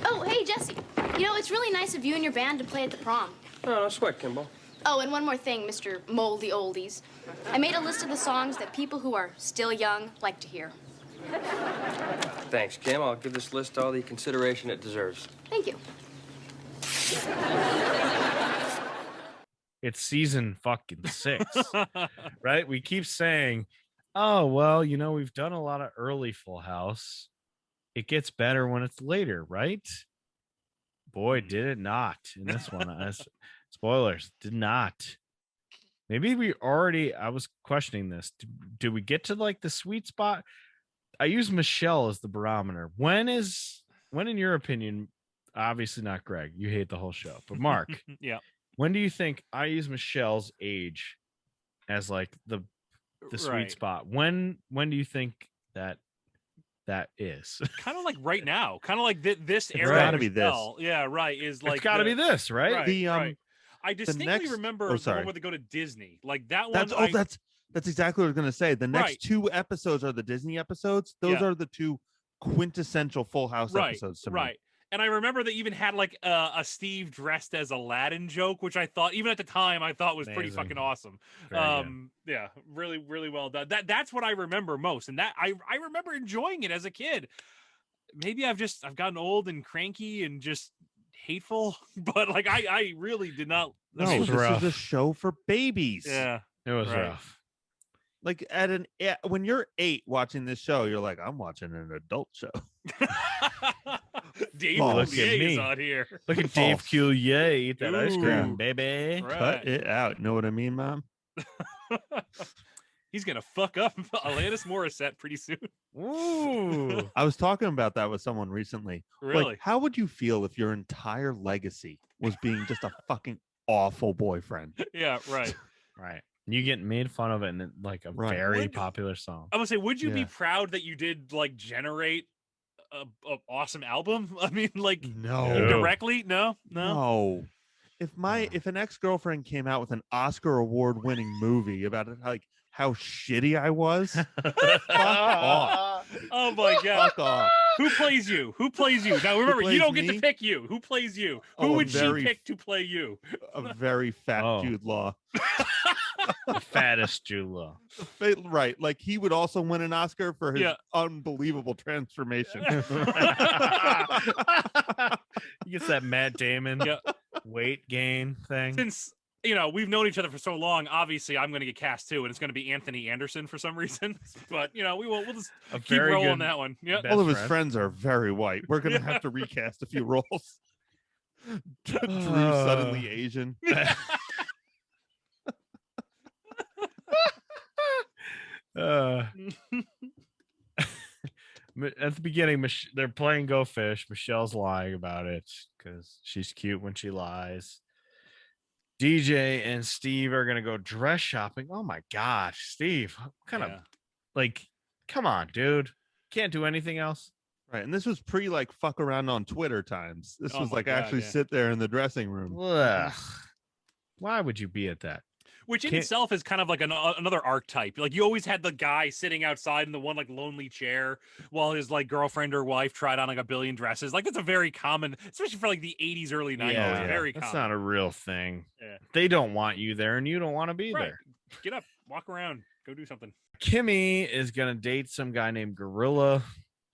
Oh, hey, Jesse. It's really nice of you and your band to play at the prom. Oh, no sweat, Kimball. Oh, and one more thing, Mr. Moldy Oldies. I made a list of the songs that people who are still young like to hear. Thanks, Kim. I'll give this list all the consideration it deserves. Thank you. It's season fucking 6, right? We keep saying, oh, well, we've done a lot of early Full House. It gets better when it's later, right? Boy, did it not in this one. Spoilers, did not. Maybe I was questioning this. Did we get to like the sweet spot? I use Michelle as the barometer. When in your opinion, obviously not Greg, you hate the whole show, but Mark, yeah. When do you think I use Michelle's age as like the sweet spot? When do you think that is? Kind of like right now, kind of like this era. It's gotta be this. Yeah, right. Is like it's gotta be this, right? Right. I distinctly remember the one where they go to Disney, like that one. That's exactly what I was gonna say. The next 2 episodes are the Disney episodes. Those are the 2 quintessential Full House episodes to me. Right. And I remember they even had like a Steve dressed as Aladdin joke, which I thought, even at the time, I thought was pretty fucking awesome. Yeah, really, really well done. That's what I remember most, and that I remember enjoying it as a kid. Maybe I've gotten old and cranky and just hateful, but like I really did not. No, this is a show for babies. Yeah, it was rough. Like when you're 8 watching this show, you're like, I'm watching an adult show. Dave Coulier is on here. Look at Dave Coulier eat that ice cream, baby. Right. Cut it out. Know what I mean, Mom? He's gonna fuck up Alanis Morissette pretty soon. Ooh. I was talking about that with someone recently. Really? Like, how would you feel if your entire legacy was being just a fucking awful boyfriend? Yeah, right. Right. You get made fun of it in like a very popular song. I would say, would you be proud that you did like generate a awesome album? I mean, like indirectly? No. If an ex-girlfriend came out with an Oscar award-winning movie about it, like how shitty I was, fuck off. Oh my god. Fuck off. Who plays you? Now remember, you don't get to pick you. Who plays you? Who would she pick to play you? A very fat Jude Law. The fattest Jude Law. Right. Like he would also win an Oscar for his unbelievable transformation. He gets that Matt Damon weight gain thing. Since we've known each other for so long, obviously I'm going to get cast too, and it's going to be Anthony Anderson for some reason. But we'll just keep rolling that one. Yeah, all of his friends are very white. We're going to have to recast a few roles. Drew suddenly Asian. At the beginning, they're playing Go Fish. Michelle's lying about it because she's cute when she lies. DJ and Steve are gonna go dress shopping. Oh my gosh, Steve! What kind of come on, dude. Can't do anything else. Right, and this was pre like fuck around on Twitter times. This was like actually sit there in the dressing room. Ugh. Why would you be at that? Which in itself is kind of like another archetype. Like you always had the guy sitting outside in the one like lonely chair while his like girlfriend or wife tried on like a billion dresses. Like that's a very common, especially for like the 80s, early 90s. Yeah, very that's common. Not a real thing. Yeah. They don't want you there, and you don't want to be there. Get up, walk around, go do something. Kimmy is gonna date some guy named Gorilla,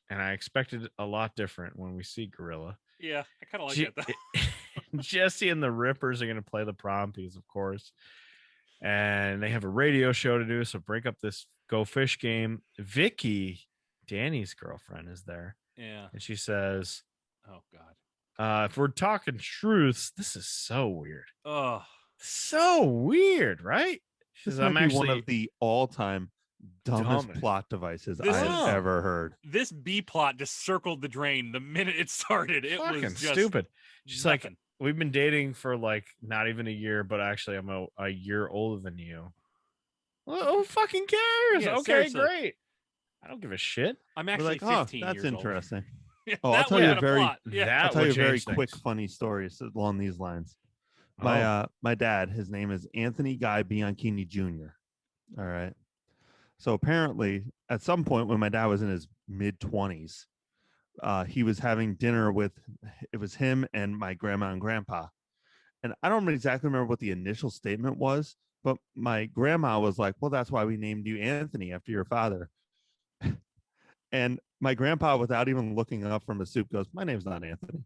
and I expected a lot different when we see Gorilla. Yeah, I kind of like that though. Jesse and the Rippers are gonna play the prom piece, of course. And they have a radio show to do, so break up this Go Fish game. Vicky, Danny's girlfriend, is there. Yeah. And she says, oh God. If we're talking truths, this is so weird. Oh. So weird, right? She says, I'm actually one of the all-time dumbest plot devices I've ever heard. This B plot just circled the drain the minute it started. It fucking was just stupid. She's nothing. Like, we've been dating for like not even a year, but actually I'm a year older than you. Well, who fucking cares? Yeah, okay, seriously. Great. I don't give a shit. I'm actually like, 15 that's years interesting. old. I'll tell you a very I'll tell you a very quick funny story along these lines. My dad, his name is Anthony Guy Bianchini Jr. All right. So apparently at some point when my dad was in his mid-20s, he was having dinner with, it was him and my grandma and grandpa. And I don't exactly remember what the initial statement was, but my grandma was like, well, that's why we named you Anthony after your father. And my grandpa, without even looking up from the soup, goes, my name's not Anthony.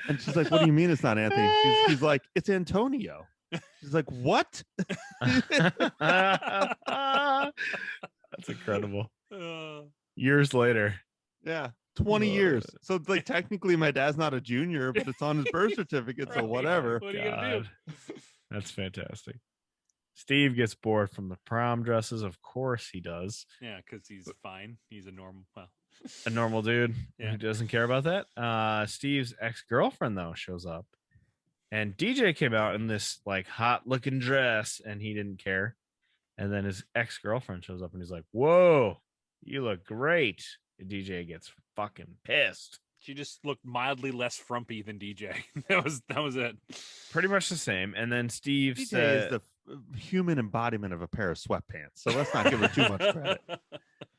And she's like, what do you mean it's not Anthony? He's like, it's Antonio. She's like, what? That's incredible. Years later. Yeah. 20 years. So like technically my dad's not a junior, but it's on his birth certificate. So whatever. What are you gonna do? That's fantastic. Steve gets bored from the prom dresses. Of course he does. Yeah, because he's fine. He's a normal dude Yeah. who doesn't care about that. Steve's ex-girlfriend though shows up, and DJ came out in this like hot looking dress and he didn't care. And then his ex-girlfriend shows up and he's like, whoa, you look great. And DJ gets fucking pissed. She just looked mildly less frumpy than DJ. that was it. Pretty much the same. And then Steve DJ said, is the human embodiment of a pair of sweatpants. So let's not give her too much credit.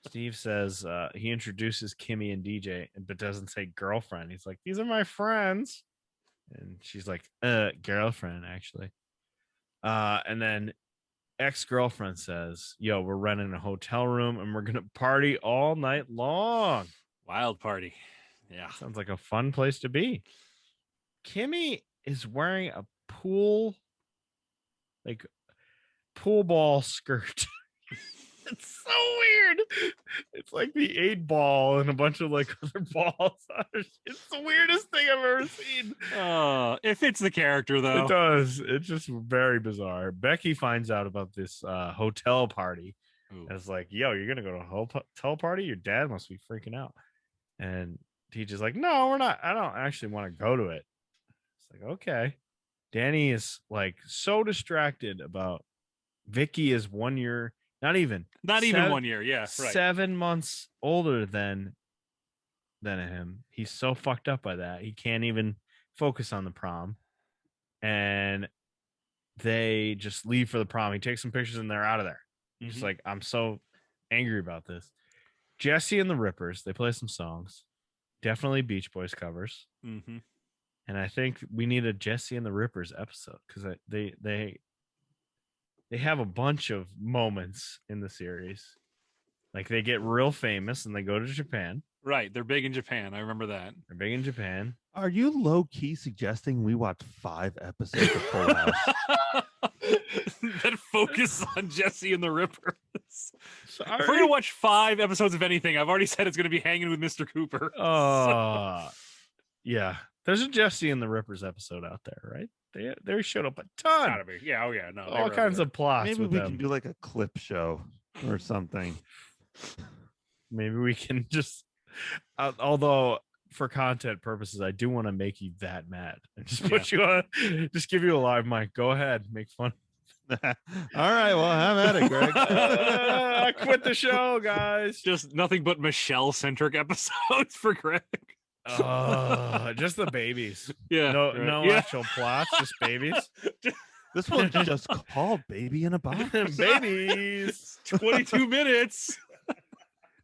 Steve says he introduces Kimmy and DJ, but doesn't say girlfriend. He's like, these are my friends. And she's like, girlfriend, actually. And then ex-girlfriend says, yo, we're renting a hotel room and we're going to party all night long. Wild party. Yeah. Sounds like a fun place to be. Kimmy is wearing a pool ball skirt. It's so weird. It's like the 8-ball and a bunch of like other balls. It's the weirdest thing I've ever seen. It fits the character though. It does. It's just very bizarre. Becky finds out about this hotel party. Ooh. And it's like, yo, you're gonna go to a hotel party? Your dad must be freaking out. And TJ's like, no, we're not. I don't actually want to go to it. It's like, okay. Danny is like so distracted about Vicky is 1 year. Not even 1 year. Yeah. Right. 7 months older than him. He's so fucked up by that. He can't even focus on the prom. And they just leave for the prom. He takes some pictures and they're out of there. Mm-hmm. Just like, I'm so angry about this. Jesse and the Rippers, they play some songs. Definitely Beach Boys covers. Mm-hmm. And I think we need a Jesse and the Rippers episode because they have a bunch of moments in the series. Like they get real famous and they go to Japan. Right. They're big in Japan. I remember that. They're big in Japan. Are you low key suggesting we watch 5 episodes of Full House? That focus on Jesse and the Rippers. Sorry. If we're going to watch 5 episodes of anything, I've already said it's going to be Hanging with Mr. Cooper. Yeah. There's a Jesse and the Rippers episode out there, right? They showed up a ton. Gotta be. Yeah, oh yeah, no. All kinds of plots. Maybe with we them. can do like a clip show or something. Maybe we can just, although for content purposes, I do want to make you that mad and just put you on, just give you a live mic. Go ahead, make fun. All right, well, I'm at it, Greg. I quit the show, guys. Just nothing but Michelle-centric episodes for Greg. Just the babies. Yeah. No actual plots, just babies. This one's just called Baby in a Box. Babies. 22 minutes.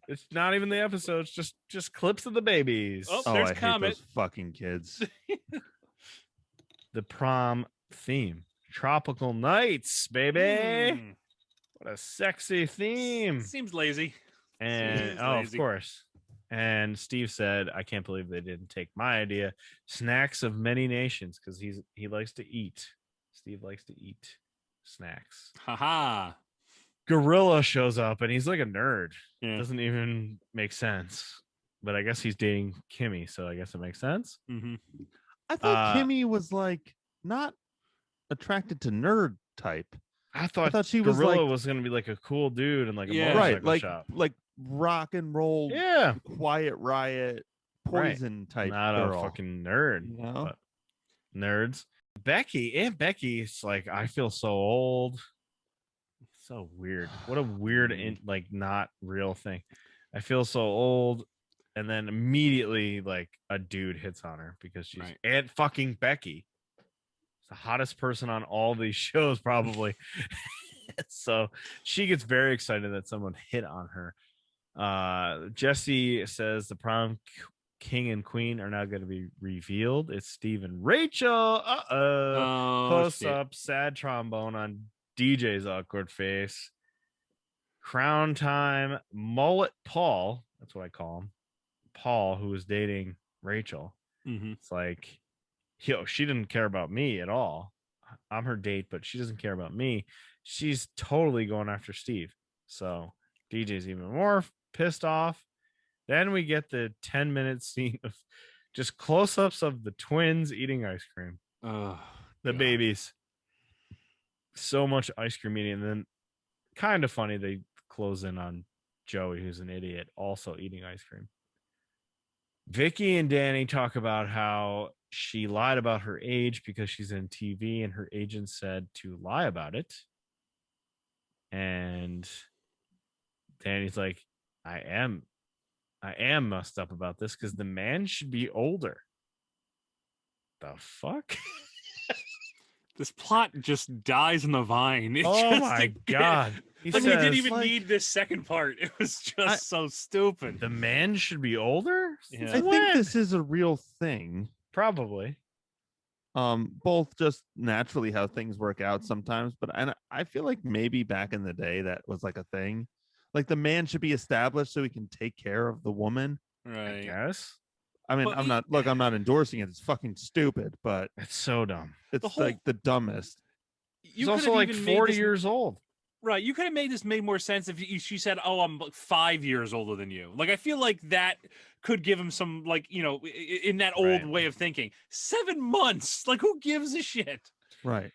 It's not even the episodes, just clips of the babies. Oh, there's I Comet. hate those fucking kids. The prom theme. Tropical nights, baby. What a sexy theme. Seems lazy. And of course. And Steve said, I can't believe they didn't take my idea. Snacks of many nations, because he likes to eat. Steve likes to eat snacks. Haha. Gorilla shows up and he's like a nerd. Yeah. Doesn't even make sense. But I guess he's dating Kimmy, so I guess it makes sense. Mm-hmm. I thought Kimmy was like not attracted to nerd type. I thought she Gorilla was was going to be like a cool dude and like a motorcycle shop. Like rock and roll, Quiet Riot, Poison type not girl. A fucking nerd, you know? But nerds. Becky's like, I feel so old. So weird. What a weird like not real thing. I feel so old, and then immediately like a dude hits on her because she's Aunt fucking Becky. It's the hottest person on all these shows probably. So she gets very excited that someone hit on her. Jesse says the prom king and queen are now going to be revealed. It's Steve and Rachel. Close up, sad trombone on DJ's awkward face. Crown time, mullet Paul. That's what I call him. Paul, who was dating Rachel. Mm-hmm. It's like, yo, she didn't care about me at all. I'm her date, but she doesn't care about me. She's totally going after Steve. So DJ's even more pissed off. Then we get the 10-minute scene of just close-ups of the twins eating ice cream. The babies. So much ice cream eating. And then kind of funny, they close in on Joey, who's an idiot, also eating ice cream. Vicky and Danny talk about how she lied about her age because she's in TV and her agent said to lie about it. And Danny's like, I am messed up about this because the man should be older. The fuck? This plot just dies in the vine. Oh my God. He didn't even need this second part. It was just so stupid. The man should be older. Yeah. I think this is a real thing. Probably. Both just naturally how things work out sometimes, but I feel like maybe back in the day that was like a thing. Like the man should be established so he can take care of the woman. Right. I guess. I mean, I'm not endorsing it. It's fucking stupid, but it's so dumb. It's like the dumbest. He's also like 40 years old. Right. You could have made more sense if she said, "Oh, I'm 5 years older than you." Like, I feel like that could give him some, like, you know, in that old way of thinking. 7 months. Like, who gives a shit? Right.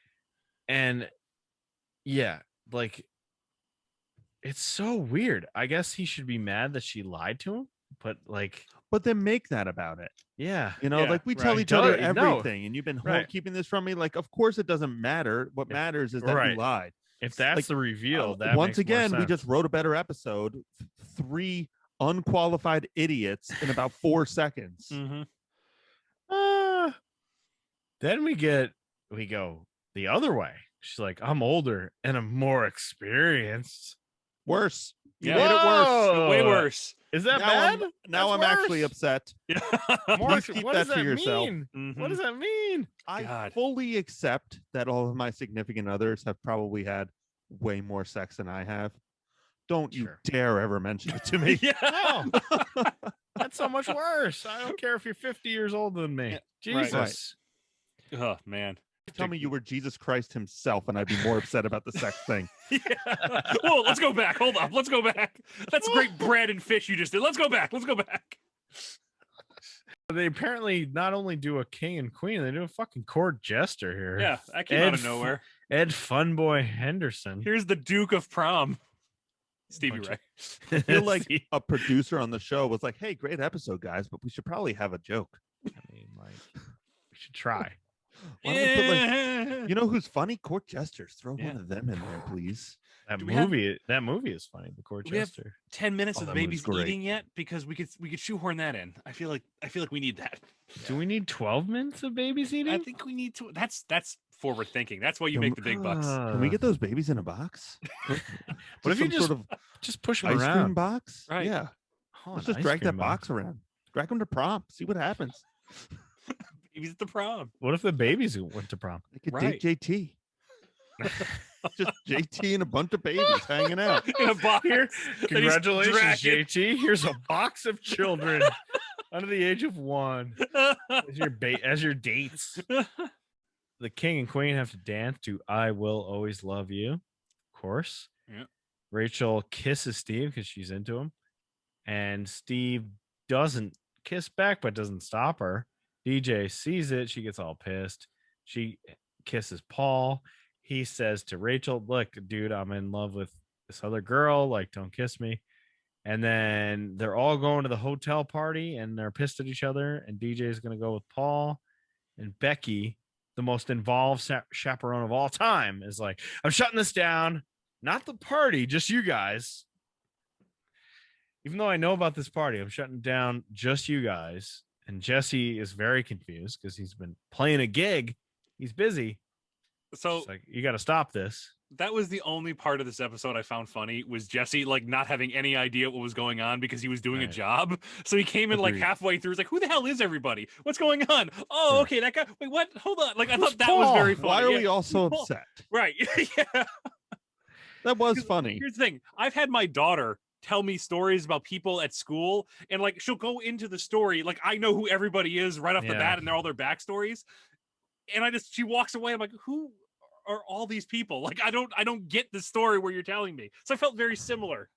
And yeah, like, it's so weird. I guess he should be mad that she lied to him, but then make that about it. Yeah. You know, like we tell each other everything, and you've been keeping this from me. Like, of course it doesn't matter. What matters is that you lied. If that's like, the reveal, that once makes more again, we sense. just wrote a better episode. 3 unqualified idiots in about 4 seconds. Mm-hmm. Then we go the other way. She's like, I'm older and I'm more experienced. Worse. You Yeah. made it worse. Way worse. Is that now bad? Now I'm actually upset. Yeah. More, keep what that does to that yourself. mean? Mhm. What does that mean? I fully accept that all of my significant others have probably had way more sex than I have. Don't you dare ever mention it to me. Yeah. No. That's so much worse. I don't care if you're 50 years older than me. Jesus. Right. Oh, man. Tell me you were Jesus Christ himself, and I'd be more upset about the sex thing. Yeah. Whoa, let's go back. Hold up. Let's go back. That's great bread and fish you just did. Let's go back. Let's go back. They apparently not only do a king and queen, they do a fucking court jester here. Yeah, that came out of nowhere. Ed Funboy Henderson. Here's the Duke of Prom. Stevie Ray. I feel like a producer on the show was like, hey, great episode, guys, but we should probably have a joke. I mean, like, we should try. Why don't we put, like, you know who's funny? Court jesters. Throw one of them in there, please. That movie is funny. The court jester. 10 minutes of the that baby's movie's eating yet, because we could shoehorn that in. I feel like we need that. Do we need 12 minutes of babies eating? I think we need to. That's forward thinking. That's why you make the big bucks. Can we get those babies in a box? What if you some sort of just push them ice around? cream box? Right. Yeah. Oh, Let's an just ice drag that cream box around. Drag them to prom. See what happens. Babies at the prom. What if the babies went to prom? They could date JT. Just JT and a bunch of babies hanging out. In a box. Here, that he's congratulations, dragging. JT. Here's a box of children under the age of 1 as your dates. The king and queen have to dance to "I Will Always Love You," of course. Yeah. Rachel kisses Steve because she's into him, and Steve doesn't kiss back, but doesn't stop her. DJ sees it. She gets all pissed. She kisses Paul. He says to Rachel, look, dude, I'm in love with this other girl. Like, don't kiss me. And then they're all going to the hotel party and they're pissed at each other. And DJ is going to go with Paul. And Becky, the most involved chaperone of all time, is like, I'm shutting this down. Not the party, just you guys. Even though I know about this party, I'm shutting down just you guys. And Jesse is very confused because he's been playing a gig. He's busy. So She's like, you got to stop this. that was the only part of this episode I found funny, was Jesse like not having any idea what was going on because he was doing a job. So he came in like halfway through. He's like, who the hell is everybody? What's going on? Oh, okay. That guy. Wait, what? Hold on. Like, I thought that was very funny. Why are we all so Paul. upset? Right. Yeah. That was funny. Here's the thing. I've had my daughter tell me stories about people at school, and like she'll go into the story like I know who everybody is right off the bat, and they're all their backstories. And she walks away. I'm like, who are all these people? Like, I don't get the story where you're telling me. So I felt very similar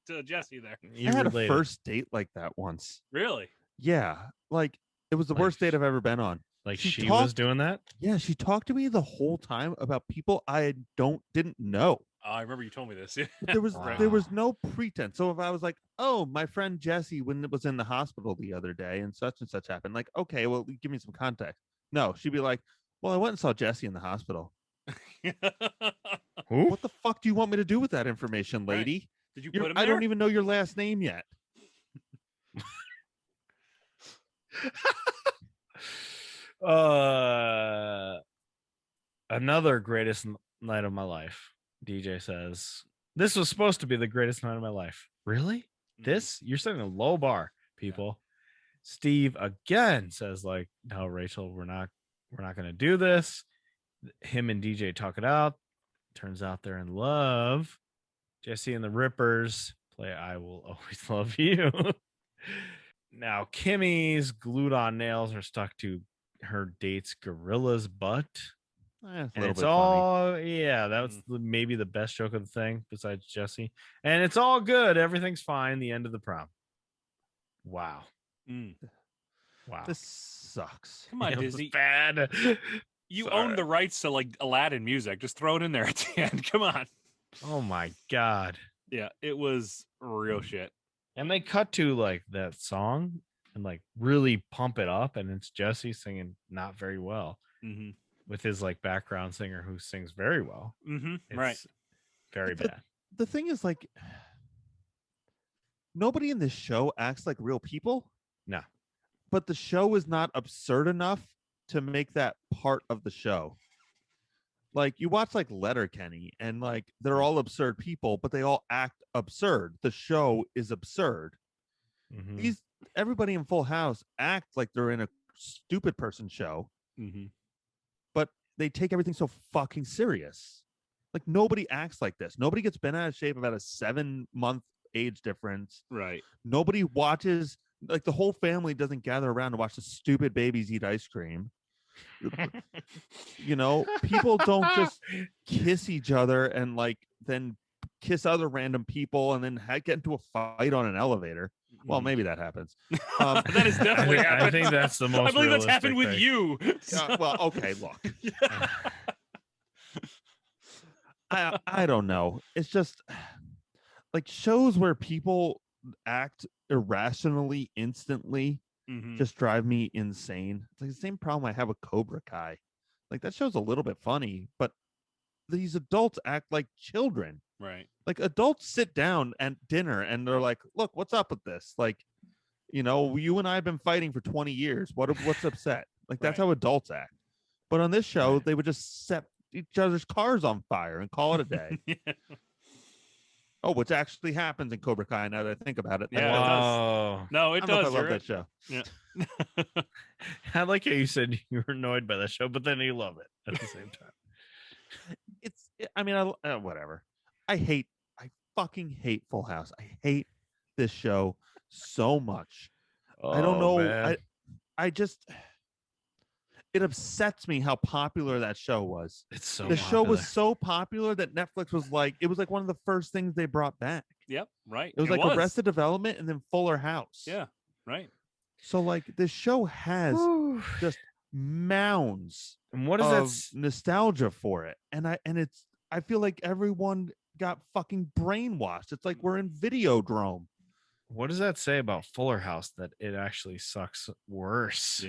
to Jesse there. I had a first date like that once. Really? Yeah. Like, it was the worst date I've ever been on. Like she was doing that? Yeah, she talked to me the whole time about people I didn't know. I remember you told me this. There was no pretense. So if I was like, oh, my friend Jesse when it was in the hospital the other day and such happened, like, okay, well, give me some context. No, she'd be like, well, I went and saw Jesse in the hospital. What the fuck do you want me to do with that information, lady? Right. Did you put him I there? don't even know your last name yet. Another greatest night of my life. DJ says This was supposed to be the greatest night of my life. Really? This? You're setting a low bar, people. Steve again says, like, no, Rachel, we're not going to do this. Him and DJ talk it out. Turns out they're in love. Jesse and the Rippers play I Will Always Love You. Now, Kimmy's glued on nails are stuck to her date's gorilla's butt. And it's all, yeah, that was maybe the best joke of the thing besides Jesse. And it's all good. Everything's fine. The end of the prom. Wow. Wow. This sucks. Come on, Disney. Bad. You own the rights to like Aladdin music. Just throw it in there at the end. Come on. Oh my God. Yeah, it was real shit. And they cut to like that song and like really pump it up, and it's Jesse singing not very well with his like background singer who sings very well. Right. Very bad. The thing is, like, nobody in this show acts like real people. No. But the show is not absurd enough to make that part of the show. Like, you watch like Letterkenny, and like they're all absurd people, but they all act absurd. The show is absurd. Everybody in Full House act like they're in a stupid person show, but they take everything so fucking serious. Like, nobody acts like this. Nobody gets bent out of shape about a 7-month age difference. Right. Nobody watches, like, the whole family doesn't gather around to watch the stupid babies eat ice cream. You know, people don't just kiss each other and like then kiss other random people and then get into a fight on an elevator. Well, maybe that happens. That is definitely happened. I think that's the most. I believe that's happened with you. Well, okay, look. I don't know. It's just like shows where people act irrationally instantly just drive me insane. It's like the same problem I have with Cobra Kai. Like, that show's a little bit funny, but these adults act like children. Right. Like, adults sit down at dinner and they're like, look, what's up with this? Like, you know, you and I have been fighting for 20 years. What's upset? Like, that's how adults act. But on this show, they would just set each other's cars on fire and call it a day. Oh, which actually happens in Cobra Kai now that I think about it. Yeah, it does. No, it does. I love that show. Yeah. I like how you said you were annoyed by that show, but then you love it at the same time. Whatever. I fucking hate Full House. I hate this show so much. I don't know. Man. I just, it upsets me how popular that show was. It's so the show was so popular that Netflix was like, it was like one of the first things they brought back. Yep, right. It was like Arrested Development and then Fuller House. Yeah, right. So like this show has just mounds and what is of nostalgia for it. And I feel like everyone got fucking brainwashed. It's like we're in Videodrome. What does that say about Fuller House that it actually sucks worse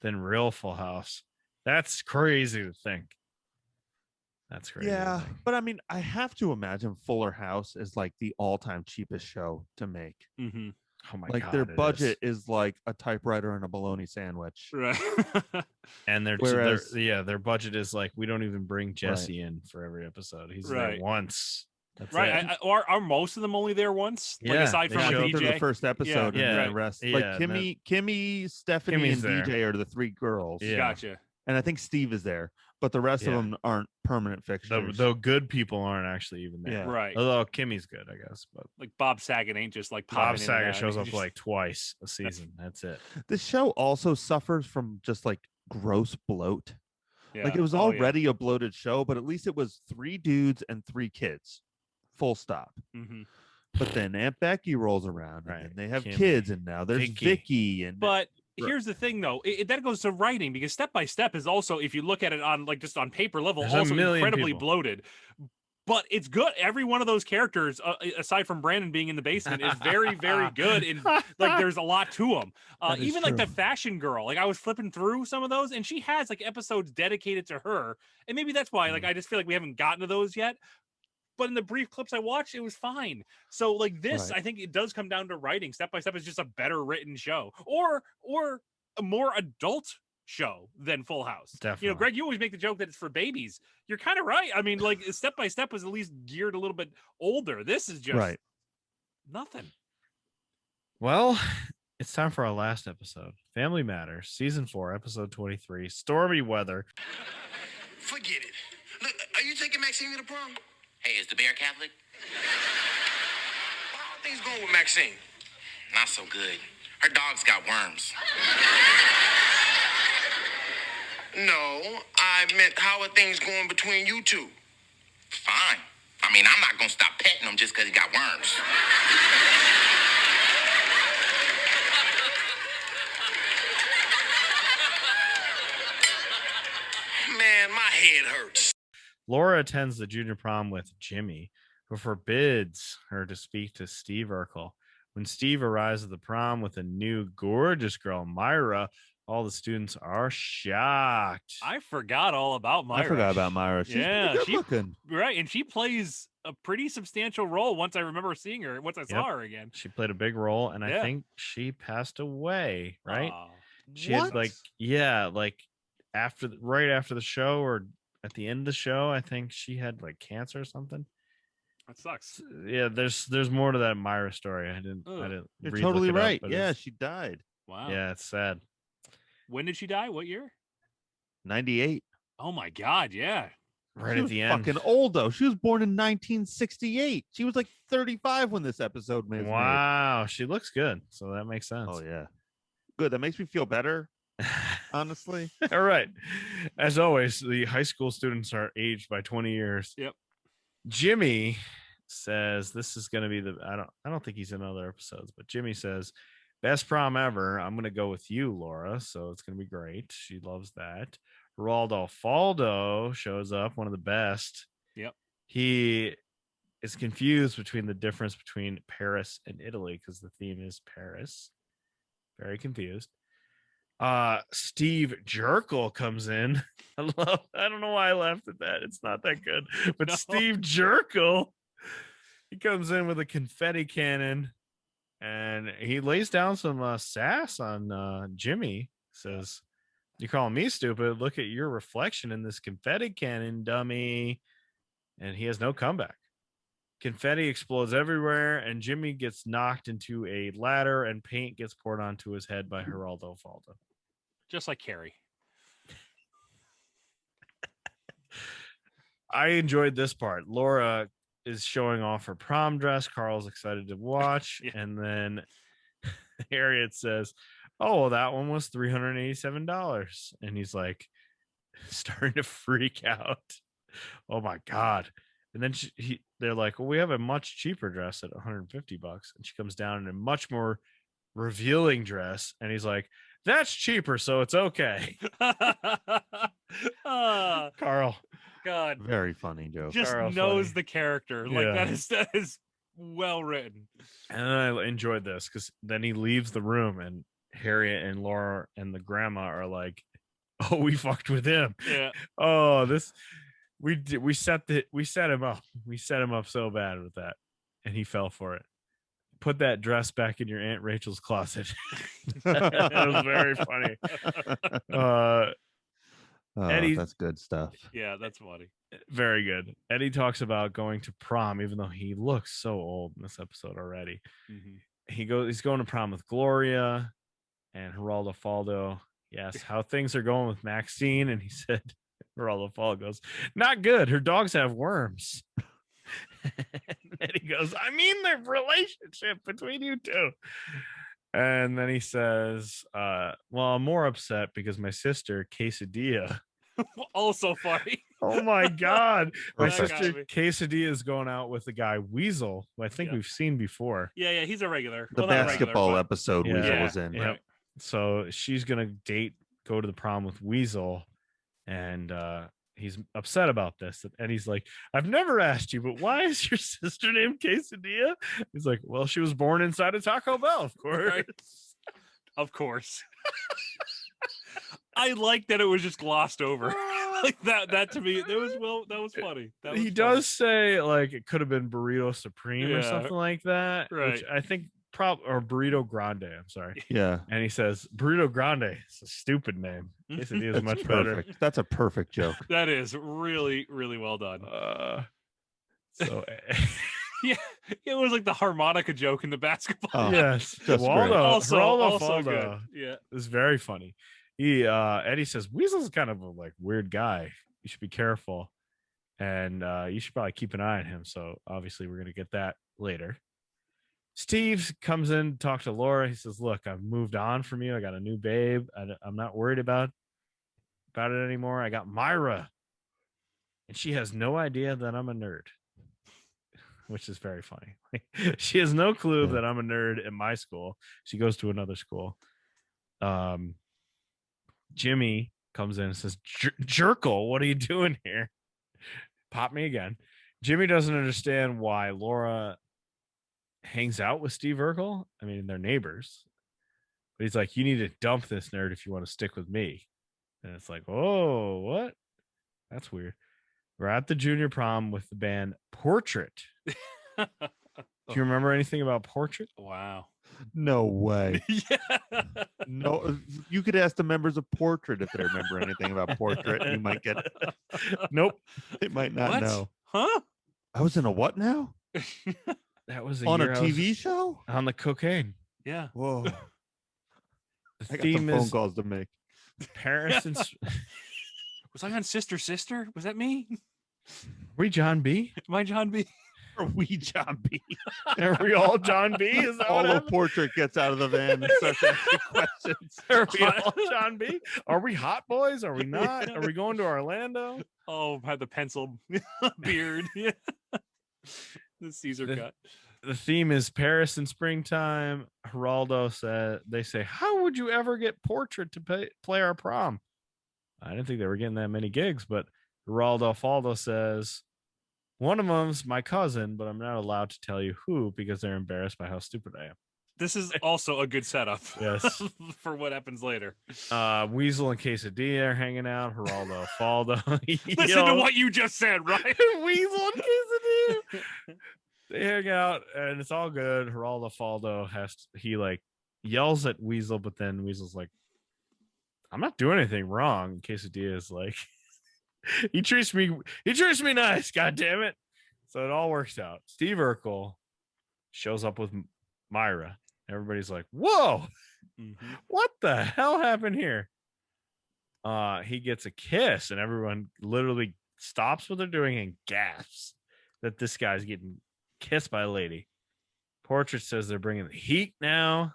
than real Full House? That's crazy to think. That's crazy. Yeah, but I mean, I have to imagine Fuller House is like the all-time cheapest show to make. Oh my like God, their budget is like a typewriter and a bologna sandwich. Right. And their budget is like, we don't even bring Jesse Right. in for every episode. He's there once. That's right. Are most of them only there once? Yeah, like aside they from I like think they're DJ? the first episode and then the rest. Like Kimmy, Stephanie, Kimmy's and there. DJ are the three girls. Yeah. Gotcha. And I think Steve is there, but the rest of them aren't permanent fixtures. Though good people aren't actually even there. Yeah. Right. Although Kimmy's good, I guess. But Like Bob Saget ain't just like Bob popping in and Saget out. shows He up just- like twice a season. That's it. This show also suffers from just like gross bloat. Yeah. Like it was Oh, yeah. already a bloated show, but at least it was 3 dudes and 3 kids. Full stop. Mhm. But then Aunt Becky rolls around Right. and they have Kimmy. kids, and now there's Vicky and But here's the thing, though, that goes to writing, because Step by Step is also, if you look at it on like just on paper level, There's a also million incredibly people. bloated. But it's good. Every one of those characters, aside from Brandon being in the basement, is very, very good. And like, there's a lot to them. That is Even like the true. fashion girl. Like I was flipping through some of those, and she has like episodes dedicated to her. And maybe that's why, like, I just feel like we haven't gotten to those yet. But in the brief clips I watched, it was fine. So like this, Right. I think it does come down to writing. Step by Step is just a better written show, or a more adult show than Full House. Definitely. You know, Greg, you always make the joke that it's for babies. You're kind of right. I mean, like Step by Step was at least geared a little bit older. This is just nothing. Well, it's time for our last episode. Family Matters, Season 4, Episode 23, Stormy Weather. Forget it. Look, are you taking Maxine to the prom? Hey, is the bear Catholic? How are things going with Maxine? Not so good. Her dog's got worms. No, I meant how are things going between you two? Fine. I mean, I'm not going to stop petting him just because he got worms. Man, my head hurts. Laura attends the junior prom with Jimmy, who forbids her to speak to Steve Urkel. When Steve arrives at the prom with a new gorgeous girl, Myra, all the students are shocked. I forgot all about Myra. I forgot about Myra. She's pretty good looking. Right, and she plays a pretty substantial role once I remember seeing her, once I saw her again. She played a big role, and I think she passed away, right? She had right after the show, or at the end of the show, I think she had like cancer or something. That sucks. Yeah, there's more to that Myra story. I didn't You're read, totally look it right. up, Yeah, she died. Wow. Yeah, it's sad. When did she die? What year? 98. Oh my God, yeah. Right she at was the end. Fucking old though. She was born in 1968. She was like 35 when this episode was made. Wow, she looks good, so that makes sense. Oh yeah, good. That makes me feel better. Honestly. All right. As always, the high school students are aged by 20 years. Yep. Jimmy says this is going to be I don't think he's in other episodes, but Jimmy says best prom ever. I'm going to go with you, Laura. So it's going to be great. She loves that. Geraldo Faldo shows up, one of the best. Yep. He is confused between the difference between Paris and Italy because the theme is Paris. Very confused. Steve Jerkel comes in. I don't know why I laughed at that. It's not that good. But no. Steve Jerkel, he comes in with a confetti cannon and he lays down some sass on Jimmy. Says, "You calling me stupid? Look at your reflection in this confetti cannon, dummy." And he has no comeback. Confetti explodes everywhere, and Jimmy gets knocked into a ladder, and paint gets poured onto his head by Geraldo Faldo. Just like Carrie. I enjoyed this part. Laura is showing off her prom dress. Carl's excited to watch. Yeah. And then Harriet says, "Oh, well, that one was $387. And he's like starting to freak out. Oh my God. And then they're like, "Well, we have a much cheaper dress at $150." And she comes down in a much more revealing dress. And he's like, "That's cheaper, so it's okay." Carl. God. Very funny joke. Just Carl knows funny. the character. Like that is well written. And I enjoyed this because then he leaves the room and Harriet and Laura and the grandma are like, "Oh, we fucked with him." Yeah. Oh, we set him up. We set him up so bad with that. And he fell for it. Put that dress back in your Aunt Rachel's closet. That was very funny. Eddie, that's good stuff. Yeah, that's funny. Very good. Eddie talks about going to prom, even though he looks so old in this episode already. Mm-hmm. He's going to prom with Gloria and Geraldo Faldo. Yes, how things are going with Maxine. And he said, Geraldo Faldo goes, "Not good. Her dogs have worms." And he goes, "I mean the relationship between you two." And then he says, "Well, I'm more upset because my sister, Quesadilla." Also funny. Oh my God. My That sister, got me. Quesadilla, is going out with the guy Weasel, who I think we've seen before. Yeah, he's a regular. The Well, not a basketball regular, but- episode Weasel was in. Yep. So she's going to go to the prom with Weasel. And he's upset about this. And he's like, "I've never asked you, but why is your sister named Quesadilla?" He's like, "Well, she was born inside a Taco Bell, of course." Right. Of course. I like that it was just glossed over. Like that to me, that was funny. He does say like it could have been Burrito Supreme or Yeah. something like that, Right. which I think or Burrito Grande. I'm sorry. Yeah. And he says Burrito Grande. It's a stupid name. Quesadilla is much better. That's a perfect joke. That is really, really well done. So yeah, it was like the harmonica joke in the basketball. Oh, yes, Waldo, also good. Yeah, it's very funny. Eddie says Weasel's kind of a weird guy. You should be careful, and you should probably keep an eye on him. So obviously we're gonna get that later. Steve comes in to talk to Laura. He says, "Look, I've moved on from you. I got a new babe. I'm not worried about it anymore. I got Myra, and she has no idea that I'm a nerd." Which is very funny. She has no clue that I'm a nerd at my school. She goes to another school. Jimmy comes in and says, Jerkle, what are you doing here? Pop me again. Jimmy doesn't understand why Laura hangs out with Steve Urkel. I mean, they're neighbors. But he's like, you need to dump this nerd if you want to stick with me. And it's like, oh, what? That's weird. We're at the junior prom with the band Portrait. Do you remember anything about Portrait? Wow. No way. Yeah. No, you could ask the members of Portrait if they remember anything about Portrait. And you might get Nope. They might not What? know. Huh? I was in a what now? That was On a year I TV was show? on the cocaine. Yeah. Whoa. The I got theme some phone is calls to make. Paris and Was I on Sister? Was that me? we John B? Am I John B? Are we John B? Are we all John B? Is that All what the happened? Portrait gets out of the van and starts asking questions. Are we all John B? Are we hot boys? Are we not? Are we going to Orlando? Oh, had the pencil beard. Yeah. The Caesar cut. The theme is Paris in springtime. Geraldo said, they say, how would you ever get Portrait to play our prom? I didn't think they were getting that many gigs, but Geraldo Faldo says, one of them's my cousin, but I'm not allowed to tell you who because they're embarrassed by how stupid I am. This is also a good setup. Yes. For what happens later. Weasel and Quesadilla are hanging out. Geraldo Faldo. Listen to what you just said, right? Weasel and Quesadilla. They hang out and it's all good. Geraldo Faldo yells at Weasel, but then Weasel's like, I'm not doing anything wrong. Quesadilla is like, he treats me nice, god damn it. So it all works out. Steve Urkel shows up with Myra. Everybody's like, whoa, what the hell happened here? He gets a kiss and everyone literally stops what they're doing and gasps that this guy's getting kissed by a lady. Portrait says they're bringing the heat now.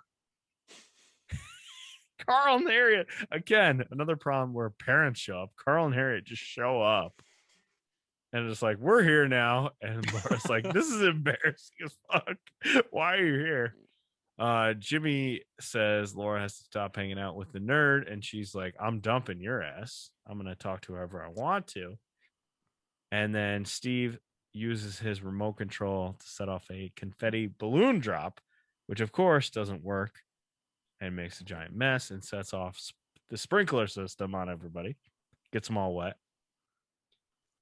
Carl and Harriet, again, another problem where parents show up. Carl and Harriet just show up. And it's like, we're here now. And Laura's like, this is embarrassing as fuck. Why are you here? Jimmy says Laura has to stop hanging out with the nerd. And she's like, I'm dumping your ass. I'm going to talk to whoever I want to. And then Steve uses his remote control to set off a confetti balloon drop, which of course doesn't work and makes a giant mess and sets off the sprinkler system on everybody, gets them all wet.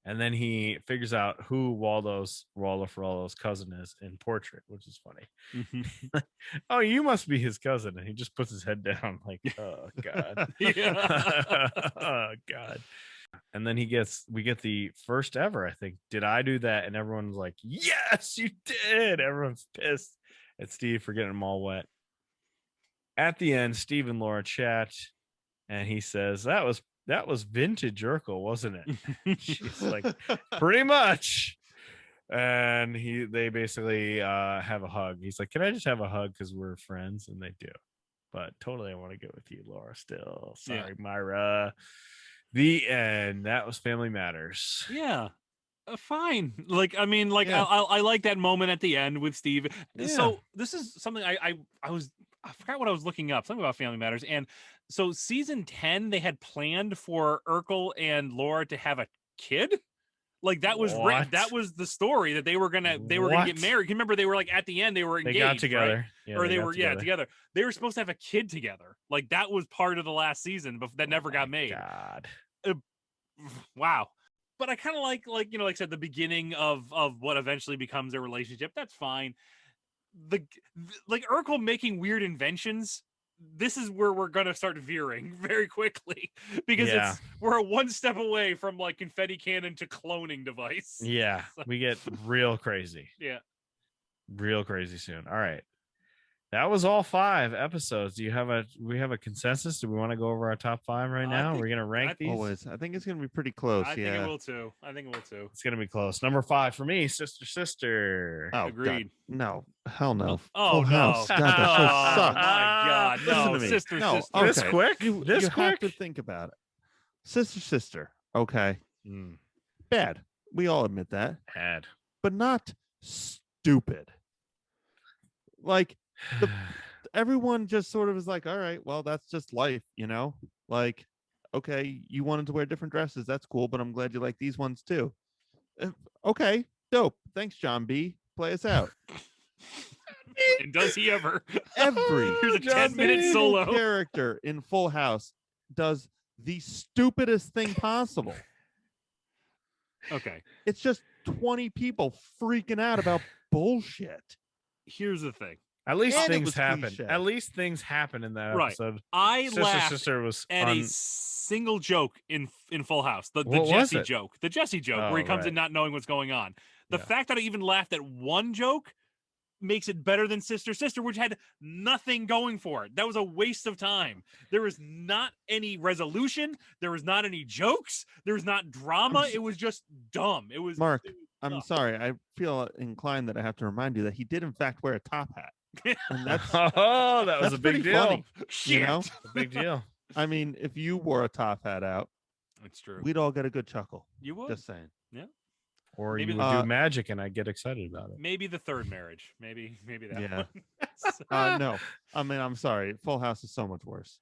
And then he figures out who Waldo Ferraldo's cousin is in Portrait, which is funny. Oh, you must be his cousin. And he just puts his head down like, oh, God. Oh, God. And then we get the first ever, I think, did I do that? And everyone's like, yes, you did. Everyone's pissed at Steve for getting them all wet. At the end, Steve and Laura chat, and he says, that was vintage Urkel, wasn't it? She's like, pretty much. And they basically have a hug. He's like, can I just have a hug because we're friends? And they do. But totally, I want to get with you, Laura, still. Sorry, yeah. Myra. The end. That was Family Matters. Yeah. Fine. I like that moment at the end with Steve. Yeah. So this is something I forgot what I was looking up, something about Family Matters. And so season 10, they had planned for Urkel and Laura to have a kid. Like that was that was the story that they were gonna get married. You remember they were like at the end they were engaged. They got together. Right? Yeah, or they were together. They were supposed to have a kid together. Like that was part of the last season, but that never got made. God. Wow. But I kind of like I said, the beginning of what eventually becomes their relationship. That's fine. like Urkel making weird inventions. This is where we're gonna start veering very quickly because we're one step away from like confetti cannon to cloning device. Yeah, we get real crazy. Yeah, real crazy soon. All right, that was all 5 episodes. Do we have a consensus? Do we want to go over our top 5 right now? We're gonna rank these. Always, I think it's gonna be pretty close. I think it will too. It's gonna be close. Number 5 for me, Sister. Oh, agreed. God. No, hell no. Oh, Full no. House. God, that show sucks. My God, no, Sister. Sister. This quick? You have to think about it. Sister. Okay. Bad. We all admit that. Bad. But not stupid. Like, everyone just sort of is like, all right, well, that's just life, you know? Like, okay, you wanted to wear different dresses. That's cool, but I'm glad you like these ones too. Okay, dope. Thanks, John B. Play us out. And does he ever? Here's a 10-minute solo character in Full House does the stupidest thing possible. Okay. It's just 20 people freaking out about bullshit. Here's the thing. At least And things happen. cliche. At least things happen in that Right. episode. I laughed Sister was at a single joke in Full House. The What was Jesse it? joke. The Jesse joke Oh, where he comes right. in not knowing what's going on. The Yeah. fact that I even laughed at one joke makes it better than Sister, which had nothing going for it. That was a waste of time. There was not any resolution. There was not any jokes. There was not drama. It was just dumb. It was Mark, it was I'm dumb. sorry. I feel inclined that I have to remind you that he did, in fact, wear a top hat. And that's Oh, that was that's a big pretty deal. funny, Shit. you know? A big deal. I mean, if you wore a top hat out, It's true. we'd all get a good chuckle. You would. Just saying. Or Maybe you would the- do magic and I'd get excited about it. Maybe the third marriage. Maybe that Yeah. one. No, I mean, I'm sorry. Full House is so much worse.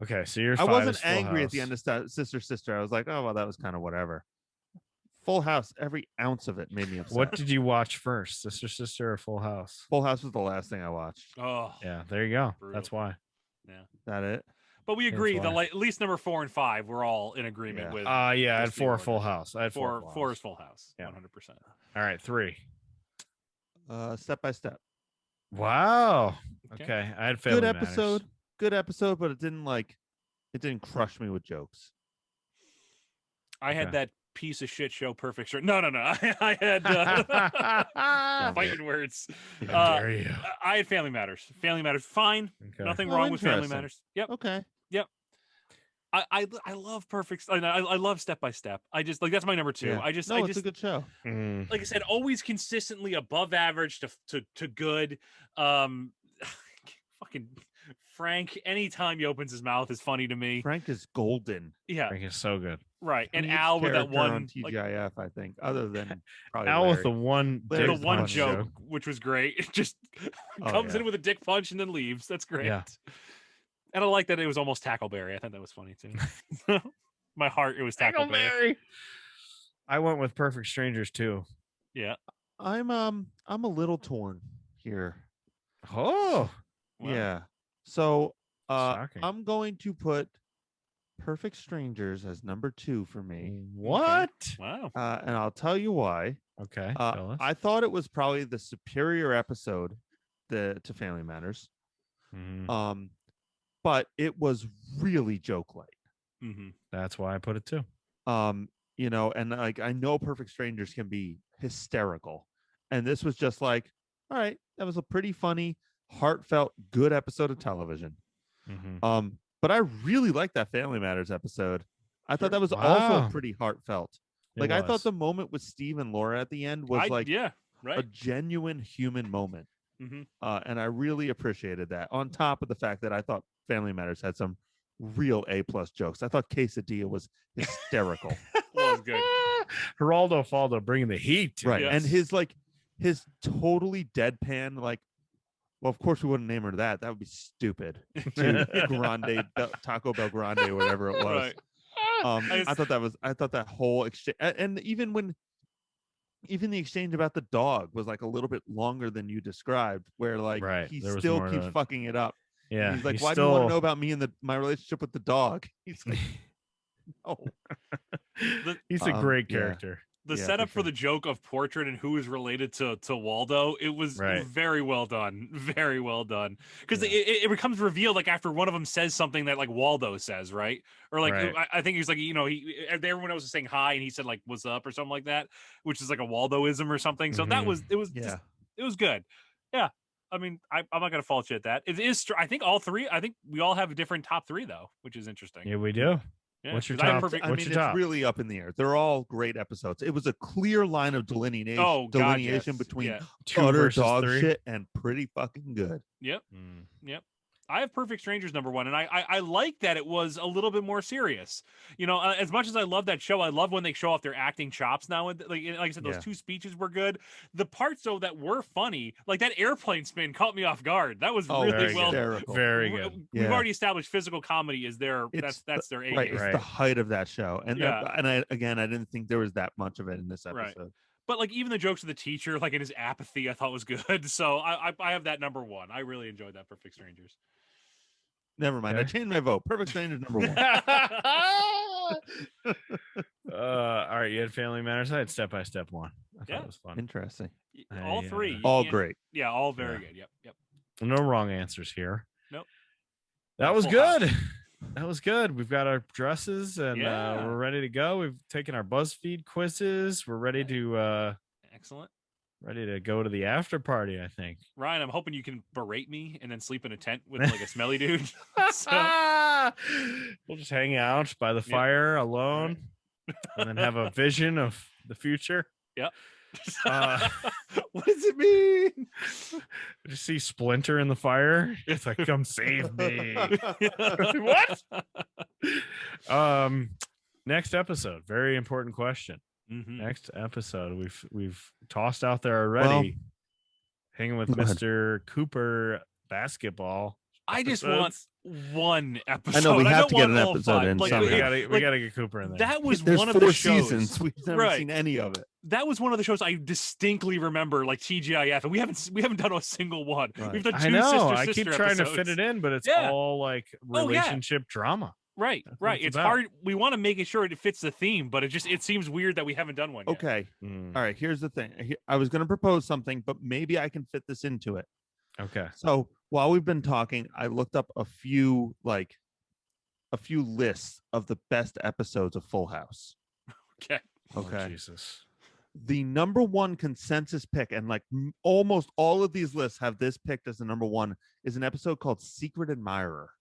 Okay, so you're I wasn't angry at the end of Sister. I was like, oh, well, that was kind of whatever. Full House, every ounce of it made me upset. What did you watch first, Sister or Full House? Full House was the last thing I watched. Oh, Yeah, there you go. Brutal. That's why. yeah. That it? But we agree that why. like, at least number 4 and 5, we're all in agreement Yeah. with. Yeah, I had just the 4 order. Full House. I had 4 Full Four House. is Full House. Yeah. 100%. All right, 3. Step by Step. Wow. Okay. Okay, I had Family Good Matters. episode. Good episode, but it didn't crush me with jokes. I had Okay. that piece of shit show Perfect Strangers. No. I had fighting words. How dare you? I had Family Matters. Family Matters, fine. Okay. Nothing Oh, wrong with Family interesting. Matters. Yep. Okay. I love Perfect. I love Step by Step. I just like that's my number 2. Yeah. I It's just a good show. Mm. like I said, always consistently above average to good. Fucking Frank, anytime he opens his mouth is funny to me. Frank is golden. Yeah, Frank is so good. right. And Funniest Al with that character one on TGIF, I think, other than probably Al with the Larry. one Larry's dick the one punch joke, which was great. It just Oh, comes yeah. in with a dick punch and then leaves. That's great. Yeah. And I like that it was almost Tackleberry. I thought that was funny too. My heart, it was Tackleberry. Tackleberry. I went with Perfect Strangers too. Yeah. I'm a little torn here. Oh, Wow. Yeah. So Shocking. I'm going to put Perfect Strangers as number 2 for me. what? Wow. And I'll tell you why. Okay. tell us. I thought it was probably the superior episode to Family Matters. Mhm. But it was really joke light. Mm-hmm. That's why I put it too. You know, and like I know Perfect Strangers can be hysterical. And this was just like, all right, that was a pretty funny, heartfelt, good episode of television. Mhm. But I really liked that Family Matters episode. I thought that was Wow. also pretty heartfelt. It Like I thought was. the moment with Steve and Laura at the end was like yeah, a right. genuine human moment. Mhm. And I really appreciated that. On top of the fact that I thought Family Matters had some real A+ jokes. I thought Quesadilla was hysterical. Was good. Geraldo Faldo bringing the heat. Right. Yes. And his totally deadpan, like, well, of course we wouldn't name her that. That would be stupid. To Grande, Taco Bell Grande, or whatever it was. Right. I thought that whole exchange, and even the exchange about the dog was like a little bit longer than you described, where like Right. he There was still more to keeps it. fucking it up. Yeah. He's like, why do you want to know about me and my relationship with the dog? He's like, oh, He's a great yeah. character. The setup for the joke of Portrait and who is related to Waldo, it was very well done. Very well done. Because it becomes revealed like after one of them says something that like Waldo says, right? Or like I think he's like, everyone else was saying hi and he said like what's up or something like that, which is like a Waldoism or something. So it was good. Yeah. I mean, I'm not gonna fault you at that. It is I think all three, I think we all have a different top three though, which is interesting. Yeah, we do. Yeah, what's your top? It's really up in the air. They're all great episodes. It was a clear line of delineation between utter dog shit and pretty fucking good. Yep. Yep. I have Perfect Strangers number one, and I like that it was a little bit more serious. As much as I love that show, I love when they show off their acting chops now. And like I said, those two speeches were good. The parts though that were funny, like that airplane spin, caught me off guard. That was really well, very good. We've already established physical comedy is their that's their A. Right, it's the height of that show, and I didn't think there was that much of it in this episode. Right. But like even the jokes of the teacher, like in his apathy, I thought was good. So I have that number one. I really enjoyed that Perfect Strangers. Never mind. I changed my vote. Perfect Strangers number one. All right, you had Family Matters. I had Step by Step one. I thought it was fun. Interesting. All three. All great. Yeah, all very good. Yep. No wrong answers here. Nope. That was good. That was good. We've got our dresses and we're ready to go. We've taken our BuzzFeed quizzes. We're ready to excellent. Ready to go to the after party, I think. Ryan, I'm hoping you can berate me and then sleep in a tent with like a smelly dude. We'll just hang out by the fire alone and then have a vision of the future. Yep. What does it mean? Just see Splinter in the fire. It's like, come save me. What? Next episode. Very important question. Next episode. We've tossed out there already. Hanging with Mr. Cooper basketball. I just want one episode. I know we have to get an episode in. We gotta get Cooper in there. That was There's one of 4 the shows. seasons. We've never seen any of it. That was one of the shows I distinctly remember, like TGIF, and we haven't done a single one. Right. We've done 2 I know. I sister keep trying episodes. to fit it in, but it's all like relationship drama. Right. It's hard. We want to make sure it fits the theme, but it seems weird that we haven't done one yet. Okay. All right. Here's the thing. I was going to propose something, but maybe I can fit this into it. Okay. So while we've been talking, I looked up a few lists of the best episodes of Full House. Okay. Oh, Jesus. The number one consensus pick, and like almost all of these lists have this picked as the number one, is an episode called Secret Admirer.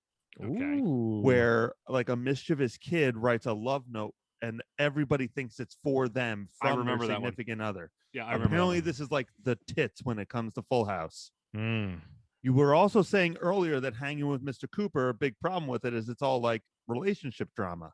Okay. Where like a mischievous kid writes a love note and everybody thinks it's for them from their significant other. Yeah, apparently this is like the tits when it comes to Full House. You were also saying earlier that Hanging with Mr. Cooper, a big problem with it is it's all like relationship drama.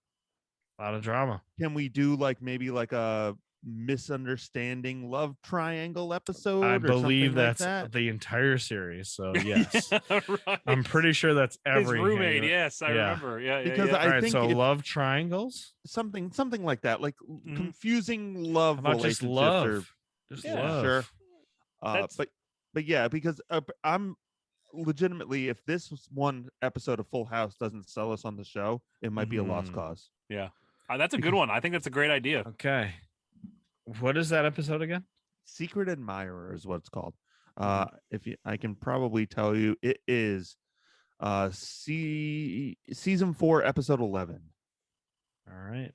A lot of drama. Can we do like maybe like a misunderstanding love triangle episode? I believe that's like the entire series. So yes, right. I'm pretty sure that's every His roommate. Yes, I remember. Yeah, because I think so love triangles, something like that, like confusing love relationships. Just love. Just love. Sure. But yeah, because I'm legitimately, if this one episode of Full House doesn't sell us on the show, it might be a lost cause. Yeah, that's a good one. I think that's a great idea. Okay. What is that episode again? Secret Admirer is what it's called. I can probably tell you, it is season 4, episode 11. All right.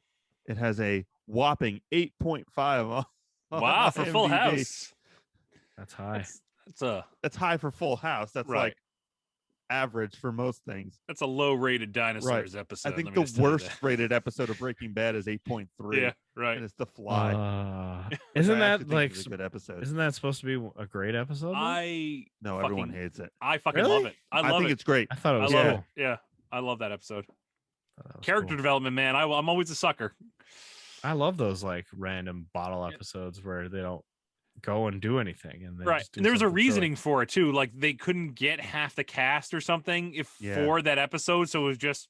It has a whopping 8.5 wow, for Full House. That's high. That's high for Full House. That's like average for most things. That's a low-rated dinosaurs episode. I think the worst rated episode of Breaking Bad is 8.3. Yeah, right. And it's The Fly. Isn't that like a good episode? Isn't that supposed to be a great episode? No, everyone hates it. I fucking love it. I think it's great. I thought it was cool. cool. Yeah, I love that episode. Character development, man. I'm always a sucker. I love those like random bottle episodes where they don't go and do anything, and and there was a reasoning for it too. Like they couldn't get half the cast or something for that episode, so it was just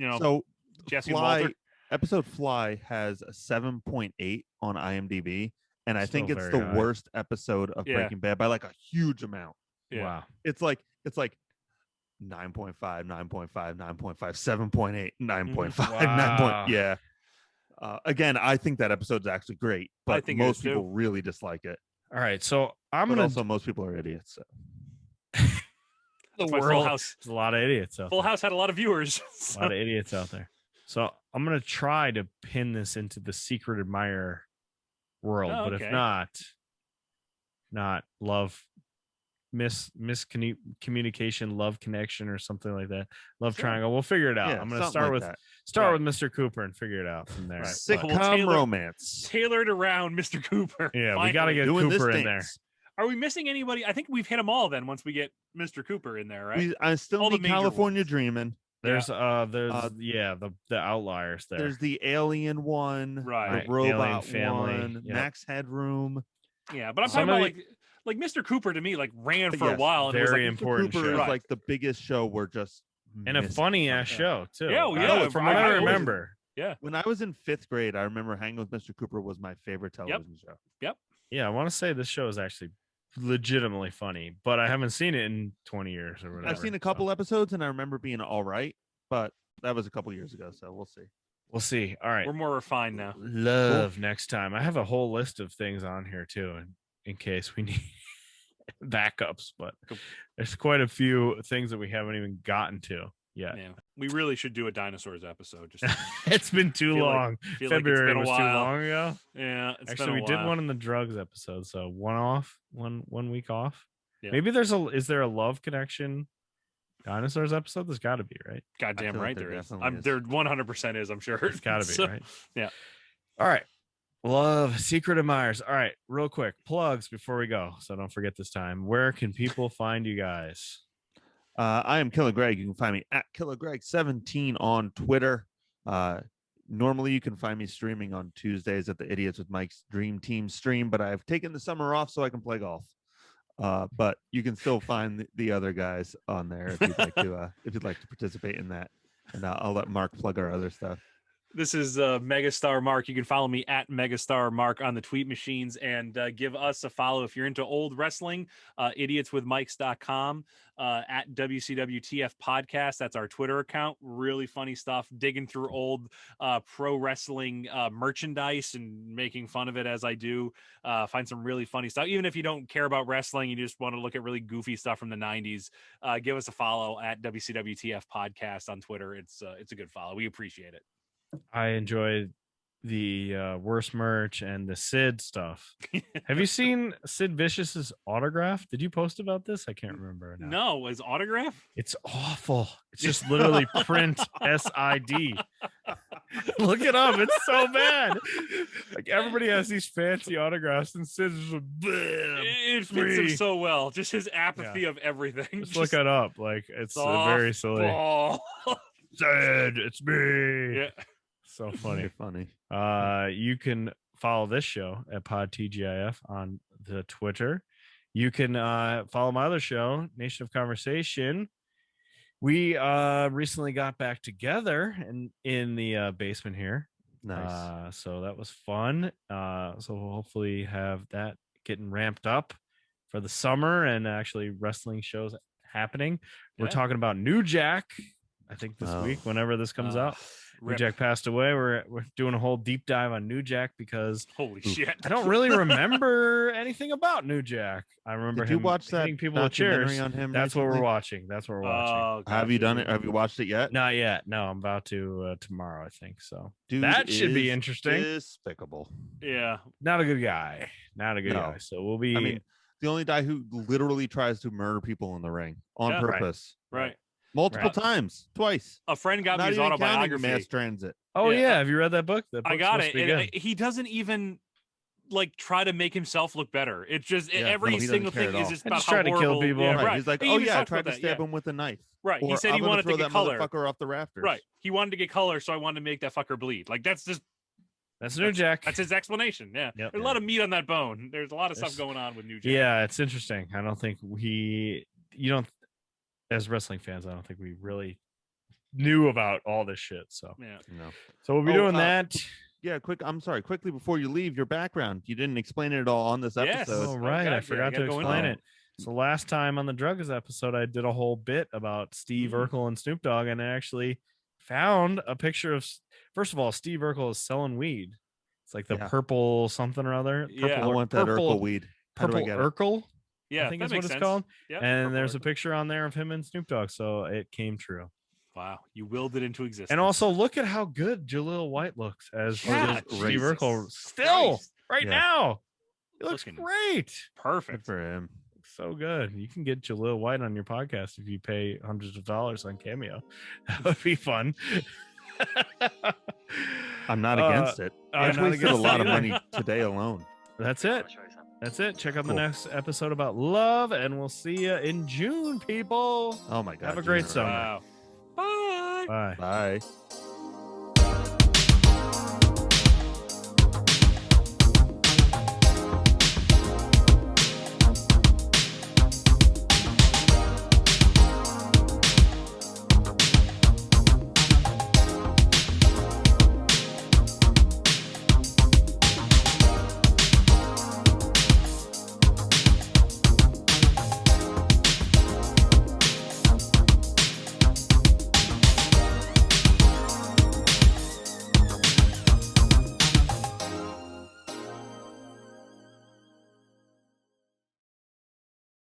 So Jesse Walter. Episode Fly has a 7.8 on IMDb, and I think it's the worst episode of Breaking Bad by like a huge amount. Yeah. Wow. It's like 9.5, 9.5, 9.5, 7.8, 9.5, 9. Yeah. Again, I think that episode's actually great, I but think it most is, too. people really dislike it. All right, so Also, most people are idiots. So. the That's why Full world. House. There's a lot of idiots out Full there. House had a lot of viewers. A lot of idiots out there. So I'm gonna try to pin this into the secret admirer world, but if not love, miscommunication, love connection, or something like that. Love triangle. We'll figure it out. Yeah, I'm gonna something start like with Mr. Cooper and figure it out from there. Right. But- Sitcom romance. Tailored around Mr. Cooper. Yeah, Finally. we got to get Doing Cooper this in there. dance. Are we missing anybody? I think we've hit them all then once we get Mr. Cooper in there, right? I still All the need major California Dreaming. There's the outliers there. There's the alien one, Right. the robot Alien family, one, yep. Max Headroom. Yeah, but I'm talking about like Mr. Cooper to me like ran for a while and very was like, important Cooper show. is Right. like the biggest show we're just and a missing. funny ass show too. Yeah, yeah, From what I always- remember. Yeah. When I was in 5th grade, I remember Hanging with Mr. Cooper was my favorite television show. Yep. Yeah, I want to say this show is actually legitimately funny, but I haven't seen it in 20 years or whatever. I've seen a couple episodes and I remember being all right, but that was a couple years ago, so we'll see. We'll see. All right. We're more refined now. Love next time. I have a whole list of things on here too, in case we need backups, but there's quite a few things that we haven't even gotten to yet. Yeah, we really should do a dinosaurs episode. Just It's been too long. feel like it's February been a was too while. long ago. Yeah, it's Actually, been a we did while. one in the drugs episode, so one week off. Yeah. Maybe is there a love connection dinosaurs episode? There's got to be, right? Goddamn feel like right there there is. definitely is. There 100% is. I'm sure. It's got to be, So, right? Yeah. All right. Love secret admirers. All right, real quick plugs before we go, so don't forget this time. Where can people find you guys? I am Killer Greg. You can find me at Killer Greg17 on Twitter. Normally, you can find me streaming on Tuesdays at the Idiots with Mike's Dream Team stream, but I've taken the summer off so I can play golf. But you can still find the other guys on there if you'd like to participate in that. And I'll let Mark plug our other stuff. This is Megastar Mark. You can follow me at Megastar Mark on the tweet machines and give us a follow if you're into old wrestling. Idiotswithmikes.com, at WCWTF Podcast. That's our Twitter account. Really funny stuff. Digging through old pro wrestling merchandise and making fun of it as I do. Find some really funny stuff. Even if you don't care about wrestling, you just want to look at really goofy stuff from the 90s. Give us a follow at WCWTF Podcast on Twitter. It's a good follow. We appreciate it. I enjoyed the worst merch and the Sid stuff. Have you seen Sid Vicious's autograph? Did you post about this? I can't remember now. No, his autograph? It's awful. It's just literally print SID. Look it up. It's so bad. Like everybody has these fancy autographs, and Sid's just like, it fits him so well. Just his apathy of everything. Just look it up. Like it's very silly. Sid, it's me. Yeah. So funny. Funny. You can follow this show at Pod TGIF on the Twitter. You can follow my other show, Nation of Conversation. We recently got back together in the basement here. Nice. So that was fun. So we'll hopefully have that getting ramped up for the summer and actually wrestling shows happening. We're talking about New Jack, I think this week, whenever this comes out. New Jack passed away. We're doing a whole deep dive on New Jack because holy shit, I don't really remember anything about New Jack. I remember Did you watch that hitting people with chairs. documentary on him That's what recently? we're watching. That's what we're watching. Have you done it? Have you watched it yet? Not yet. No, I'm about to tomorrow, I think. So Dude that should be is interesting. Despicable. Yeah, not a good guy. Not a good No. guy. So we'll be. I mean, the only guy who literally tries to murder people in the ring on Yeah. purpose. right. Multiple times, twice. A friend got me Not his even counting autobiography. Mass Transit. Oh yeah. Have you read that book? That I book's got supposed it. to be And good. he doesn't even like try to make himself look better. It's just Yeah, every no, he doesn't single care thing at is all. just I about just how tried to kill horrible. people. Yeah, Right. right. He's like, He oh even yeah, I talked tried about to that, stab yeah. him with a knife. Right. He Or, said I'm he gonna wanted throw to get that color. motherfucker off the rafters. Right. He wanted to get color, so I wanted to make that fucker bleed. Like that's just That's New Jack. That's his explanation. Yeah. Yep. There's a lot of meat on that bone. There's a lot of stuff There's- going on with New Jack. Yeah, it's interesting. I don't think you don't, as wrestling fans, I don't think we really knew about all this shit. So Yeah. No. So we'll be doing that. Yeah, quickly before you leave, your background. You didn't explain it at all on this episode. Oh, right. I forgot to explain into it. So last time on the Drugs episode, I did a whole bit about Steve Urkel and Snoop Dogg, and I actually found a picture of, first of all, Steve Urkel is selling weed. It's like the purple something or other. Yeah, I want that Urkel weed. How do I Purple get it? Urkel. Yeah, I think that is what makes it's sense. called. Yep, and Purple there's Urkel. a picture on there of him and Snoop Dogg, so it came true. Wow, you willed it into existence. And also, look at how good Jaleel White looks as Steve Urkel. Still, right now, he looks great. Perfect Good for him. So good. You can get Jaleel White on your podcast if you pay hundreds of dollars on Cameo. That would be fun. I'm not against it. I'm not wasted a against lot it of either. money today alone. That's it. That's it. Check out the next episode about love, and we'll see you in June, people. Oh my God. Have a great June summer. Wow. Bye. Bye. Bye.